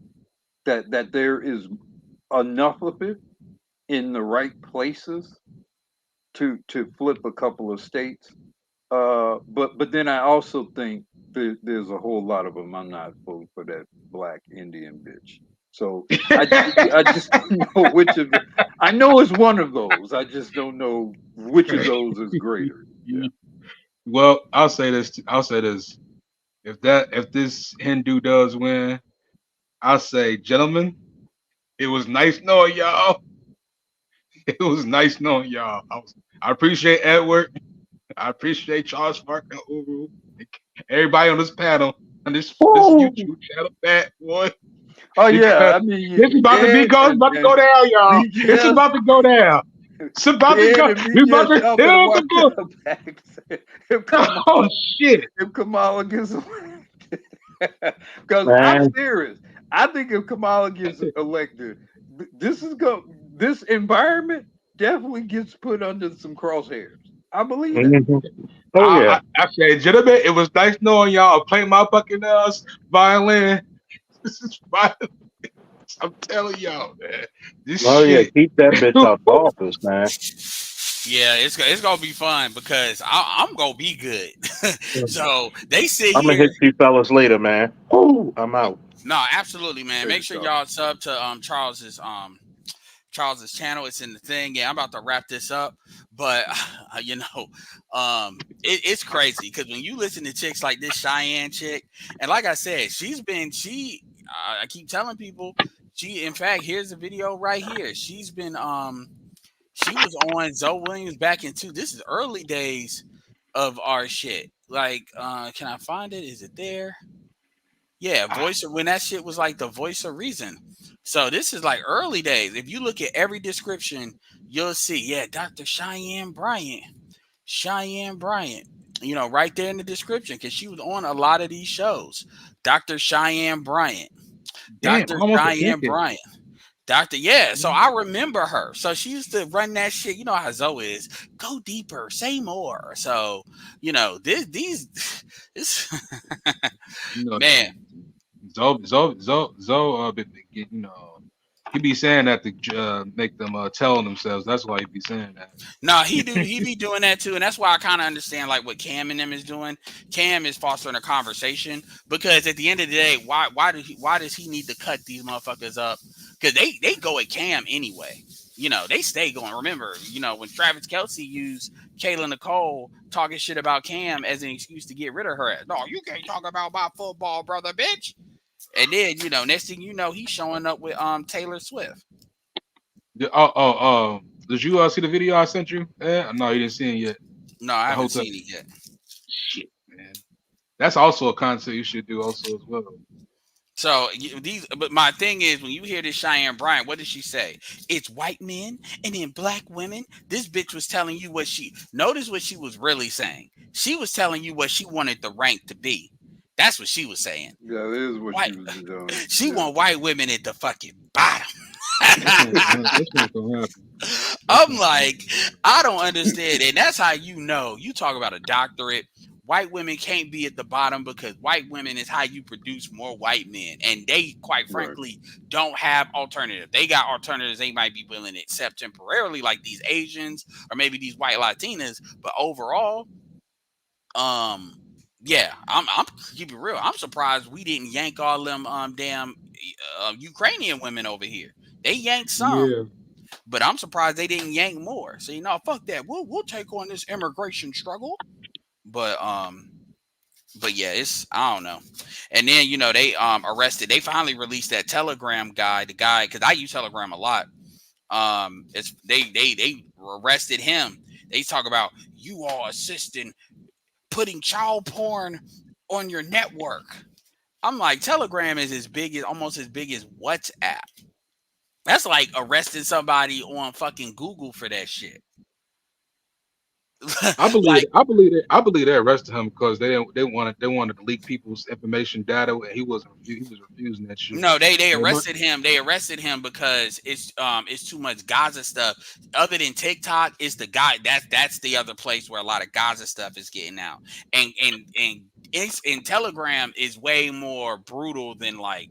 That there is enough of it in the right places to flip a couple of states. But then I also think there's a whole lot of them. I'm not voting for that black Indian bitch. So I just don't know which of it. I know it's one of those. I just don't know which of those is greater. Yeah. Well, I'll say this. I'll say this. If this Hindu does win, I'll say, gentlemen, it was nice knowing y'all. It was nice knowing y'all. I appreciate Edward. I appreciate Charles fucking Uru. Everybody on this panel on this YouTube channel, fat boy. Oh Because yeah, I mean, this is about to be about to go down, y'all. It's BGS, about to go down. It's about to go. and We about BGS, to y'all better kill the watch book. your back. If Oh Kamala, shit. if Kamala gets because I'm Man, serious. I think if Kamala gets elected, this environment definitely gets put under some crosshairs. I believe that. mhm. Oh yeah. I say, gentlemen, it was nice knowing y'all. Play my fucking violin. This is violin. I'm telling y'all, man. This Oh yeah. shit. Keep that bitch out the office, man. Yeah, it's gonna be fun because I'm gonna be good. So they sit I'm gonna here. hit you fellas later, man. Ooh, I'm out. No, absolutely, man. Later, Make sure dog. y'all sub to Charles's channel. It's in the thing. Yeah, I'm about to wrap this up, but it's crazy because when you listen to chicks like this Cheyenne chick, and like I said, I keep telling people in fact, here's the video right here. She was on Zoe Williams back in this is early days of our shit. Like, can I find it? Is it there? Yeah, voice of when that shit was like the voice of reason. So this is like early days. If you look at every description, you'll see, yeah, Dr. Cheyenne Bryant. Cheyenne Bryant. Right there in the description, because she was on a lot of these shows. Dr. Cheyenne Bryant. Damn, Dr. almost a Cheyenne decade. Bryant. Yeah. So I remember her. So she used to run that shit. You know how Zoe is. Go deeper, say more. So, this You know, man. Zoe, he be saying that to make them tell on themselves. That's why he be saying that. No, he be doing that too, and that's why I kind of understand like what Cam and them is doing. Cam is fostering a conversation because at the end of the day, why does he need to cut these motherfuckers up? Because they go at Cam anyway. They stay going. Remember, when Travis Kelsey used Kayla Nicole talking shit about Cam as an excuse to get rid of her. No, you can't talk about my football, brother, bitch. And then next thing you know, he's showing up with Taylor Swift. Did you see the video I sent you? No, you didn't see it yet. No, I The haven't hotel. seen it yet. Shit, man. That's also a concept you should do also as well. So but my thing is, when you hear this Cheyenne Bryant, what did she say? It's white men and then black women. This bitch was telling you notice what she was really saying. She was telling you what she wanted the rank to be. That's what she was saying. Yeah, that is what White, she was doing. she Yeah. want white women at the fucking bottom. That's not gonna happen. I'm like, I don't understand. And that's how you talk about a doctorate. White women can't be at the bottom because white women is how you produce more white men. And they, quite frankly, don't have alternative. They got alternatives they might be willing to accept temporarily, like these Asians or maybe these white Latinas. But overall, yeah, I'm keep it real. I'm surprised we didn't yank all them damn Ukrainian women over here. They yanked some. Yeah. But I'm surprised they didn't yank more. So fuck that. We'll take on this immigration struggle. But But yeah, it's I don't know. And then they arrested. They finally released that Telegram guy, the guy because I use Telegram a lot. It's they arrested him. They talk about you all assisting putting child porn on your network. I'm like, Telegram is almost as big as WhatsApp. That's like arresting somebody on fucking Google for that shit. I believe Like, I believe they arrested him because they wanted to leak people's information data, and he was refusing that shit. no, they They mu- arrested him. They arrested him because it's too much Gaza stuff. Other than TikTok, it's the guy that's the other place where a lot of Gaza stuff is getting out. And Telegram is way more brutal than like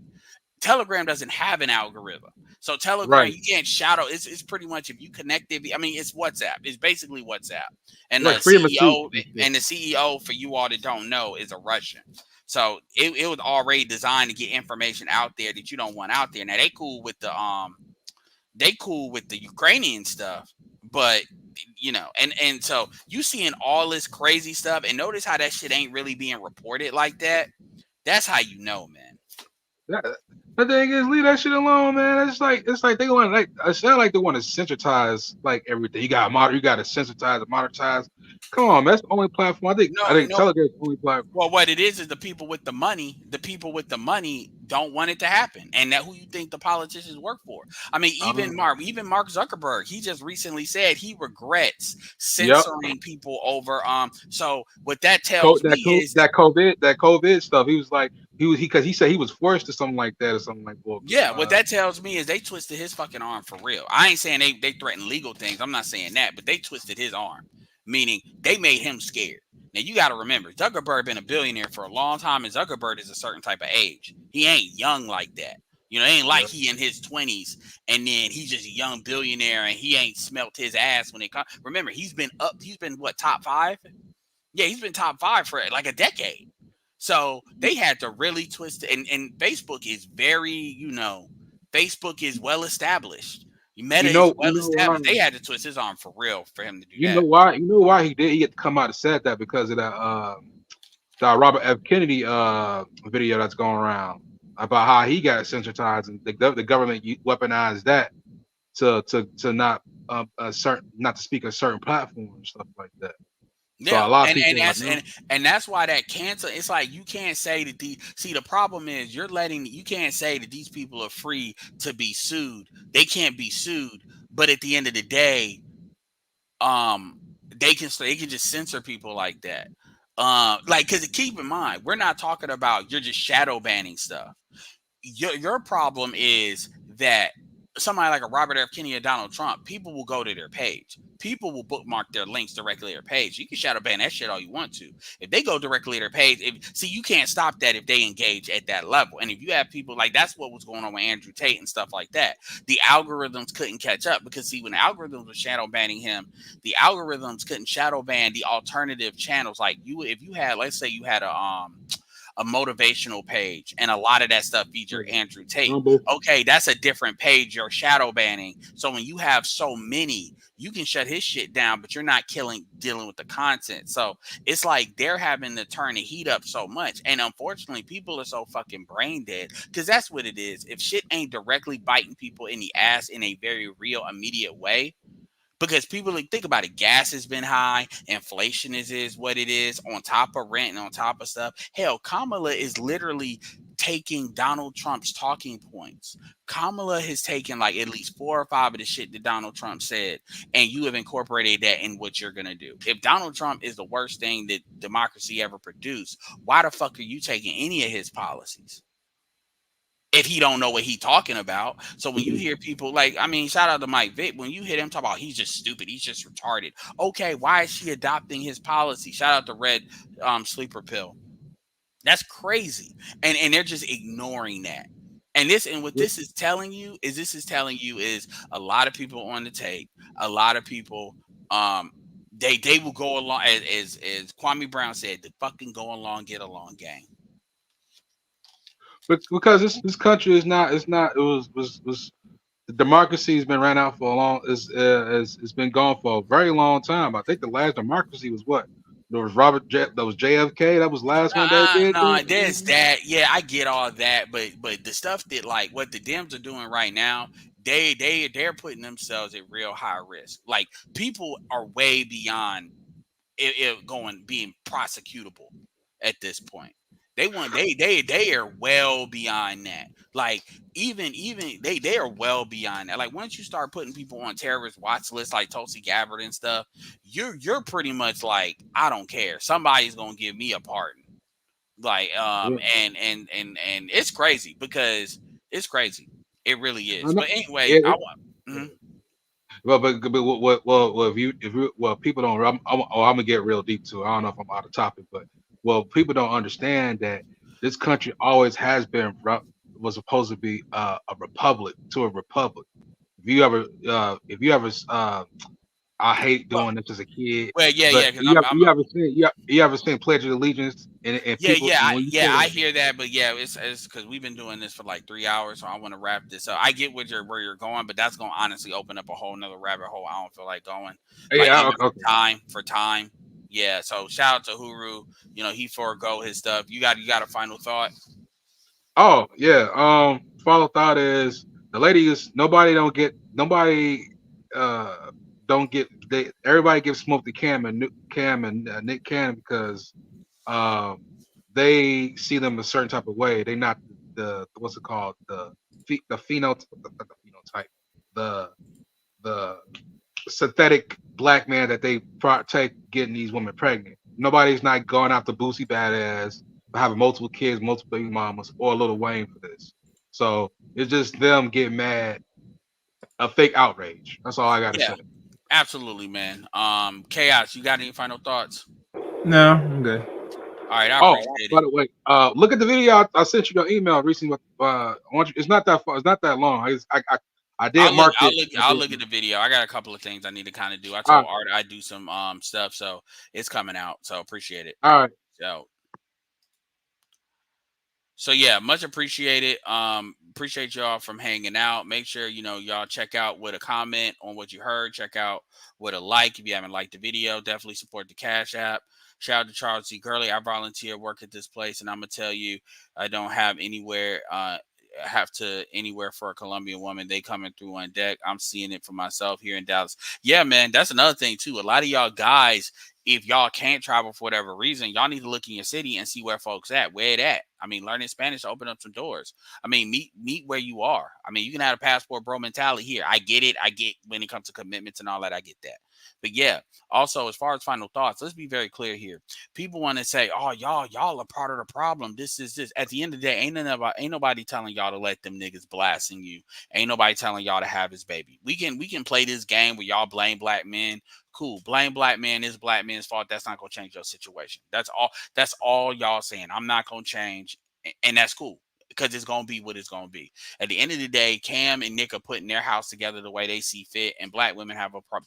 Telegram doesn't have an algorithm. So Telegram, Right, you can't shadow. It's pretty much if you connect it. I mean, it's WhatsApp. It's basically WhatsApp. And right, the freedom of speech CEO and shit. and the CEO for you all that don't know is a Russian. So it was already designed to get information out there that you don't want out there. Now they cool with the Ukrainian stuff, but and so you seeing all this crazy stuff and notice how that shit ain't really being reported like that. That's how you know, man. That, the thing is, leave that shit alone, man. It's like they want like it sound like they want to sensitize like everything. You got to sensitize and monetize. Come on, man, that's the only platform. I No, think no. Telegram's the only platform. Well, what it is the people with the money don't want it to happen. And that who you think the politicians work for. I mean, Um, even Mark Zuckerberg, he just recently said he regrets yep. censoring people over so what that tells me is That COVID stuff. He was like because he said he was forced to something like that or something like well, yeah, what that tells me is they twisted his fucking arm for real. I ain't saying they threaten legal things. I'm not saying that, but they twisted his arm, meaning they made him scared. Now you got to remember, Zuckerberg been a billionaire for a long time, and Zuckerberg is a certain type of age. He ain't young like that. It ain't like yeah. he in his 20s and then he's just a young billionaire and he ain't smelt his ass when it comes. Remember, he's been what, top 5? Yeah, he's been top 5 for like a decade. So they had to really twist it. And Facebook is Facebook is well established. Meta is You well know why? established. They had to twist his arm for real for him to do You know that. why? You know why he did? He had to come out and said that because of that Robert F. Kennedy video that's going around about how he got sensitized and the government weaponized that to not not to speak on certain platforms and stuff like that. So Yeah, a lot of and people are like, that's no, and that's why that cancel. It's like you can't say that the problem is you can't say that these people are free to be sued. They can't be sued, but at the end of the day, um, they can just censor people like that. Like because keep in mind, we're not talking about you're just shadow banning stuff. Your problem is that somebody like a Robert F. Kennedy or Donald Trump, people will go to their page. People will bookmark their links directly to their page. You can shadow ban that shit all you want to. If they go directly to their page, see, you can't stop that if they engage at that level. And if you have people like that's what was going on with Andrew Tate and stuff like that, the algorithms couldn't catch up because see, when the algorithms were shadow banning him, the algorithms couldn't shadow ban the alternative channels. Like if you had, let's say you had a motivational page and a lot of that stuff featured Andrew Tate. Rumble. Okay, that's a different page you're shadow banning. So when you have so many, you can shut his shit down, but you're not dealing with the content. So it's like they're having to turn the heat up so much. And unfortunately, people are so fucking brain dead because that's what it is. If shit ain't directly biting people in the ass in a very real, immediate way, because people think about it, gas has been high, inflation is what it is, on top of rent and on top of stuff. Hell, Kamala is literally taking Donald Trump's talking points. Kamala has taken like at least 4 or 5 of the shit that Donald Trump said, and you have incorporated that in what you're gonna do. If Donald Trump is the worst thing that democracy ever produced, why the fuck are you taking any of his policies? If he don't know what he talking about. So when you hear people like, I mean, shout out to Mike Vick, when you hear him talk about he's just stupid, he's just retarded. Okay, why is she adopting his policy? Shout out to Red Sleeper Pill. That's crazy. And they're just ignoring that. And what this is telling you is a lot of people on the take, a lot of people they will go along as Kwame Brown said, the fucking go along, get along gang. But because this country is not it was the democracy has been ran out for a long it's been gone for a very long time. I think the last democracy was what There was that was JFK. That was the last one that did No, there's that. that. Yeah, I get all that, but the stuff that like what the Dems are doing right now, they're putting themselves at real high risk. Like people are way beyond it going being prosecutable at this point. They are well beyond that. Like even they are well beyond that. Like once you start putting people on terrorist watch lists like Tulsi Gabbard and stuff, you're pretty much like I don't care. Somebody's gonna give me a pardon. Like Yeah. and it's crazy because it's crazy. It really I is. know. But anyway, I It, want. Mhm. well, people don't. I'm gonna get real deep to it. I don't know if I'm out of topic, but people don't understand that this country always has been was supposed to be a republic to a republic. If you ever, I hate Well, doing this as a kid, well, yeah, but yeah, because I'm you ever seen Pledge of Allegiance and yeah, people yeah, and when you say I that, hear that, but yeah, it's because we've been doing this for like 3 hours, so I want to wrap this up. I get where you're going, but that's gonna honestly open up a whole nother rabbit hole. I don't feel like going, like yeah, even okay, okay. for time. Yeah, so shout out to Huru. You know he forego his stuff. You got a final thought? Oh yeah. Follow thought is the lady is nobody uh don't get they everybody gives smoke to Cam and Nick Cannon because um they see them a certain type of way. They not the what's it called the phenotype the phenotype the the synthetic black man that they take getting these women pregnant. Nobody's not going after Boosie Badass for having multiple kids, multiple baby mamas, or Lil Wayne for this. So it's just them getting mad, a fake outrage. That's all I got to Yeah, say. absolutely, man. Chaos. You got any final thoughts? No, I'm good. All right, I Oh, appreciate by it. the way, look at the video I sent you the email recently. I want you, it's not that far, it's not that long. I did mark it. I I'll did. look at the video. I got a couple of things I need to kind of do. I All told right, Art I do some stuff, so it's coming out. So appreciate it. all right. So yeah, much appreciated. Appreciate y'all from hanging out. Make sure y'all check out with a comment on what you heard. Check out with a like if you haven't liked the video. Definitely support the Cash App. Shout out to Charles C. Gurley. I volunteer work at this place, and I'm gonna tell you, I don't have anywhere have to anywhere for a Colombian woman. They coming through on deck. I'm seeing it for myself here in Dallas. Yeah, man, that's another thing too. A lot of y'all guys, if y'all can't travel for whatever reason, y'all need to look in your city and see where folks at, where it at. I mean, learning Spanish to open up some doors. I mean, meet where you are. I mean, you can have a passport bro mentality here. I get it. I get when it comes to commitments and all that. I get that. But yeah, also as far as final thoughts, let's be very clear here. People want to say, "Oh, y'all are part of the problem." This is this. At the end of the day, ain't nobody telling y'all to let them niggas blasting you. Ain't nobody telling y'all to have his baby. We can play this game where y'all blame black men. Cool. Blame black men. It's black men's fault. That's not gonna change your situation. That's all. That's all y'all saying. I'm not gonna change, and that's cool because it's gonna be what it's gonna be. At the end of the day, Cam and Nick are putting their house together the way they see fit, and black women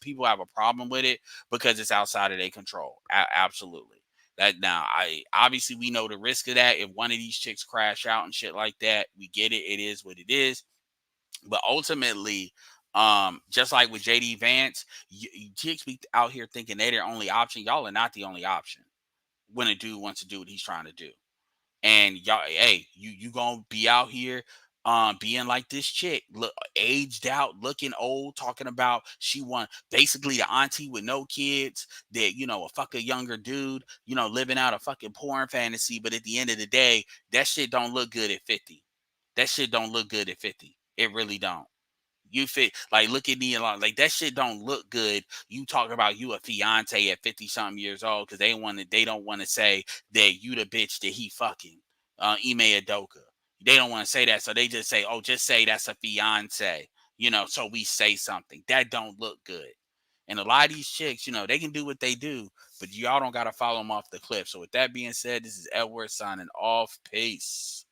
people have a problem with it because it's outside of their control. Absolutely. That now, I obviously we know the risk of that. If one of these chicks crash out and shit like that, we get it. It is what it is. But ultimately, just like with JD Vance, chicks be out here thinking they're their only option. Y'all are not the only option when a dude wants to do what he's trying to do. And y'all, hey, you gonna be out here being like this chick, look aged out, looking old, talking about she want basically the auntie with no kids that a fuck a younger dude, living out a fucking porn fantasy. But at the end of the day, that shit don't look good at 50. That shit don't look good at 50. It really don't. You fit like look at me a lot like that shit don't look good. You talk about you a fiance at 50 something years old because they don't want to say that you the bitch that he fucking Ime Adoka. They don't want to say that, so they just say, oh, just say that's a fiance, so we say something. That don't look good. And a lot of these chicks, they can do what they do, but y'all don't gotta follow them off the cliff. So with that being said, this is Edward signing off. Peace.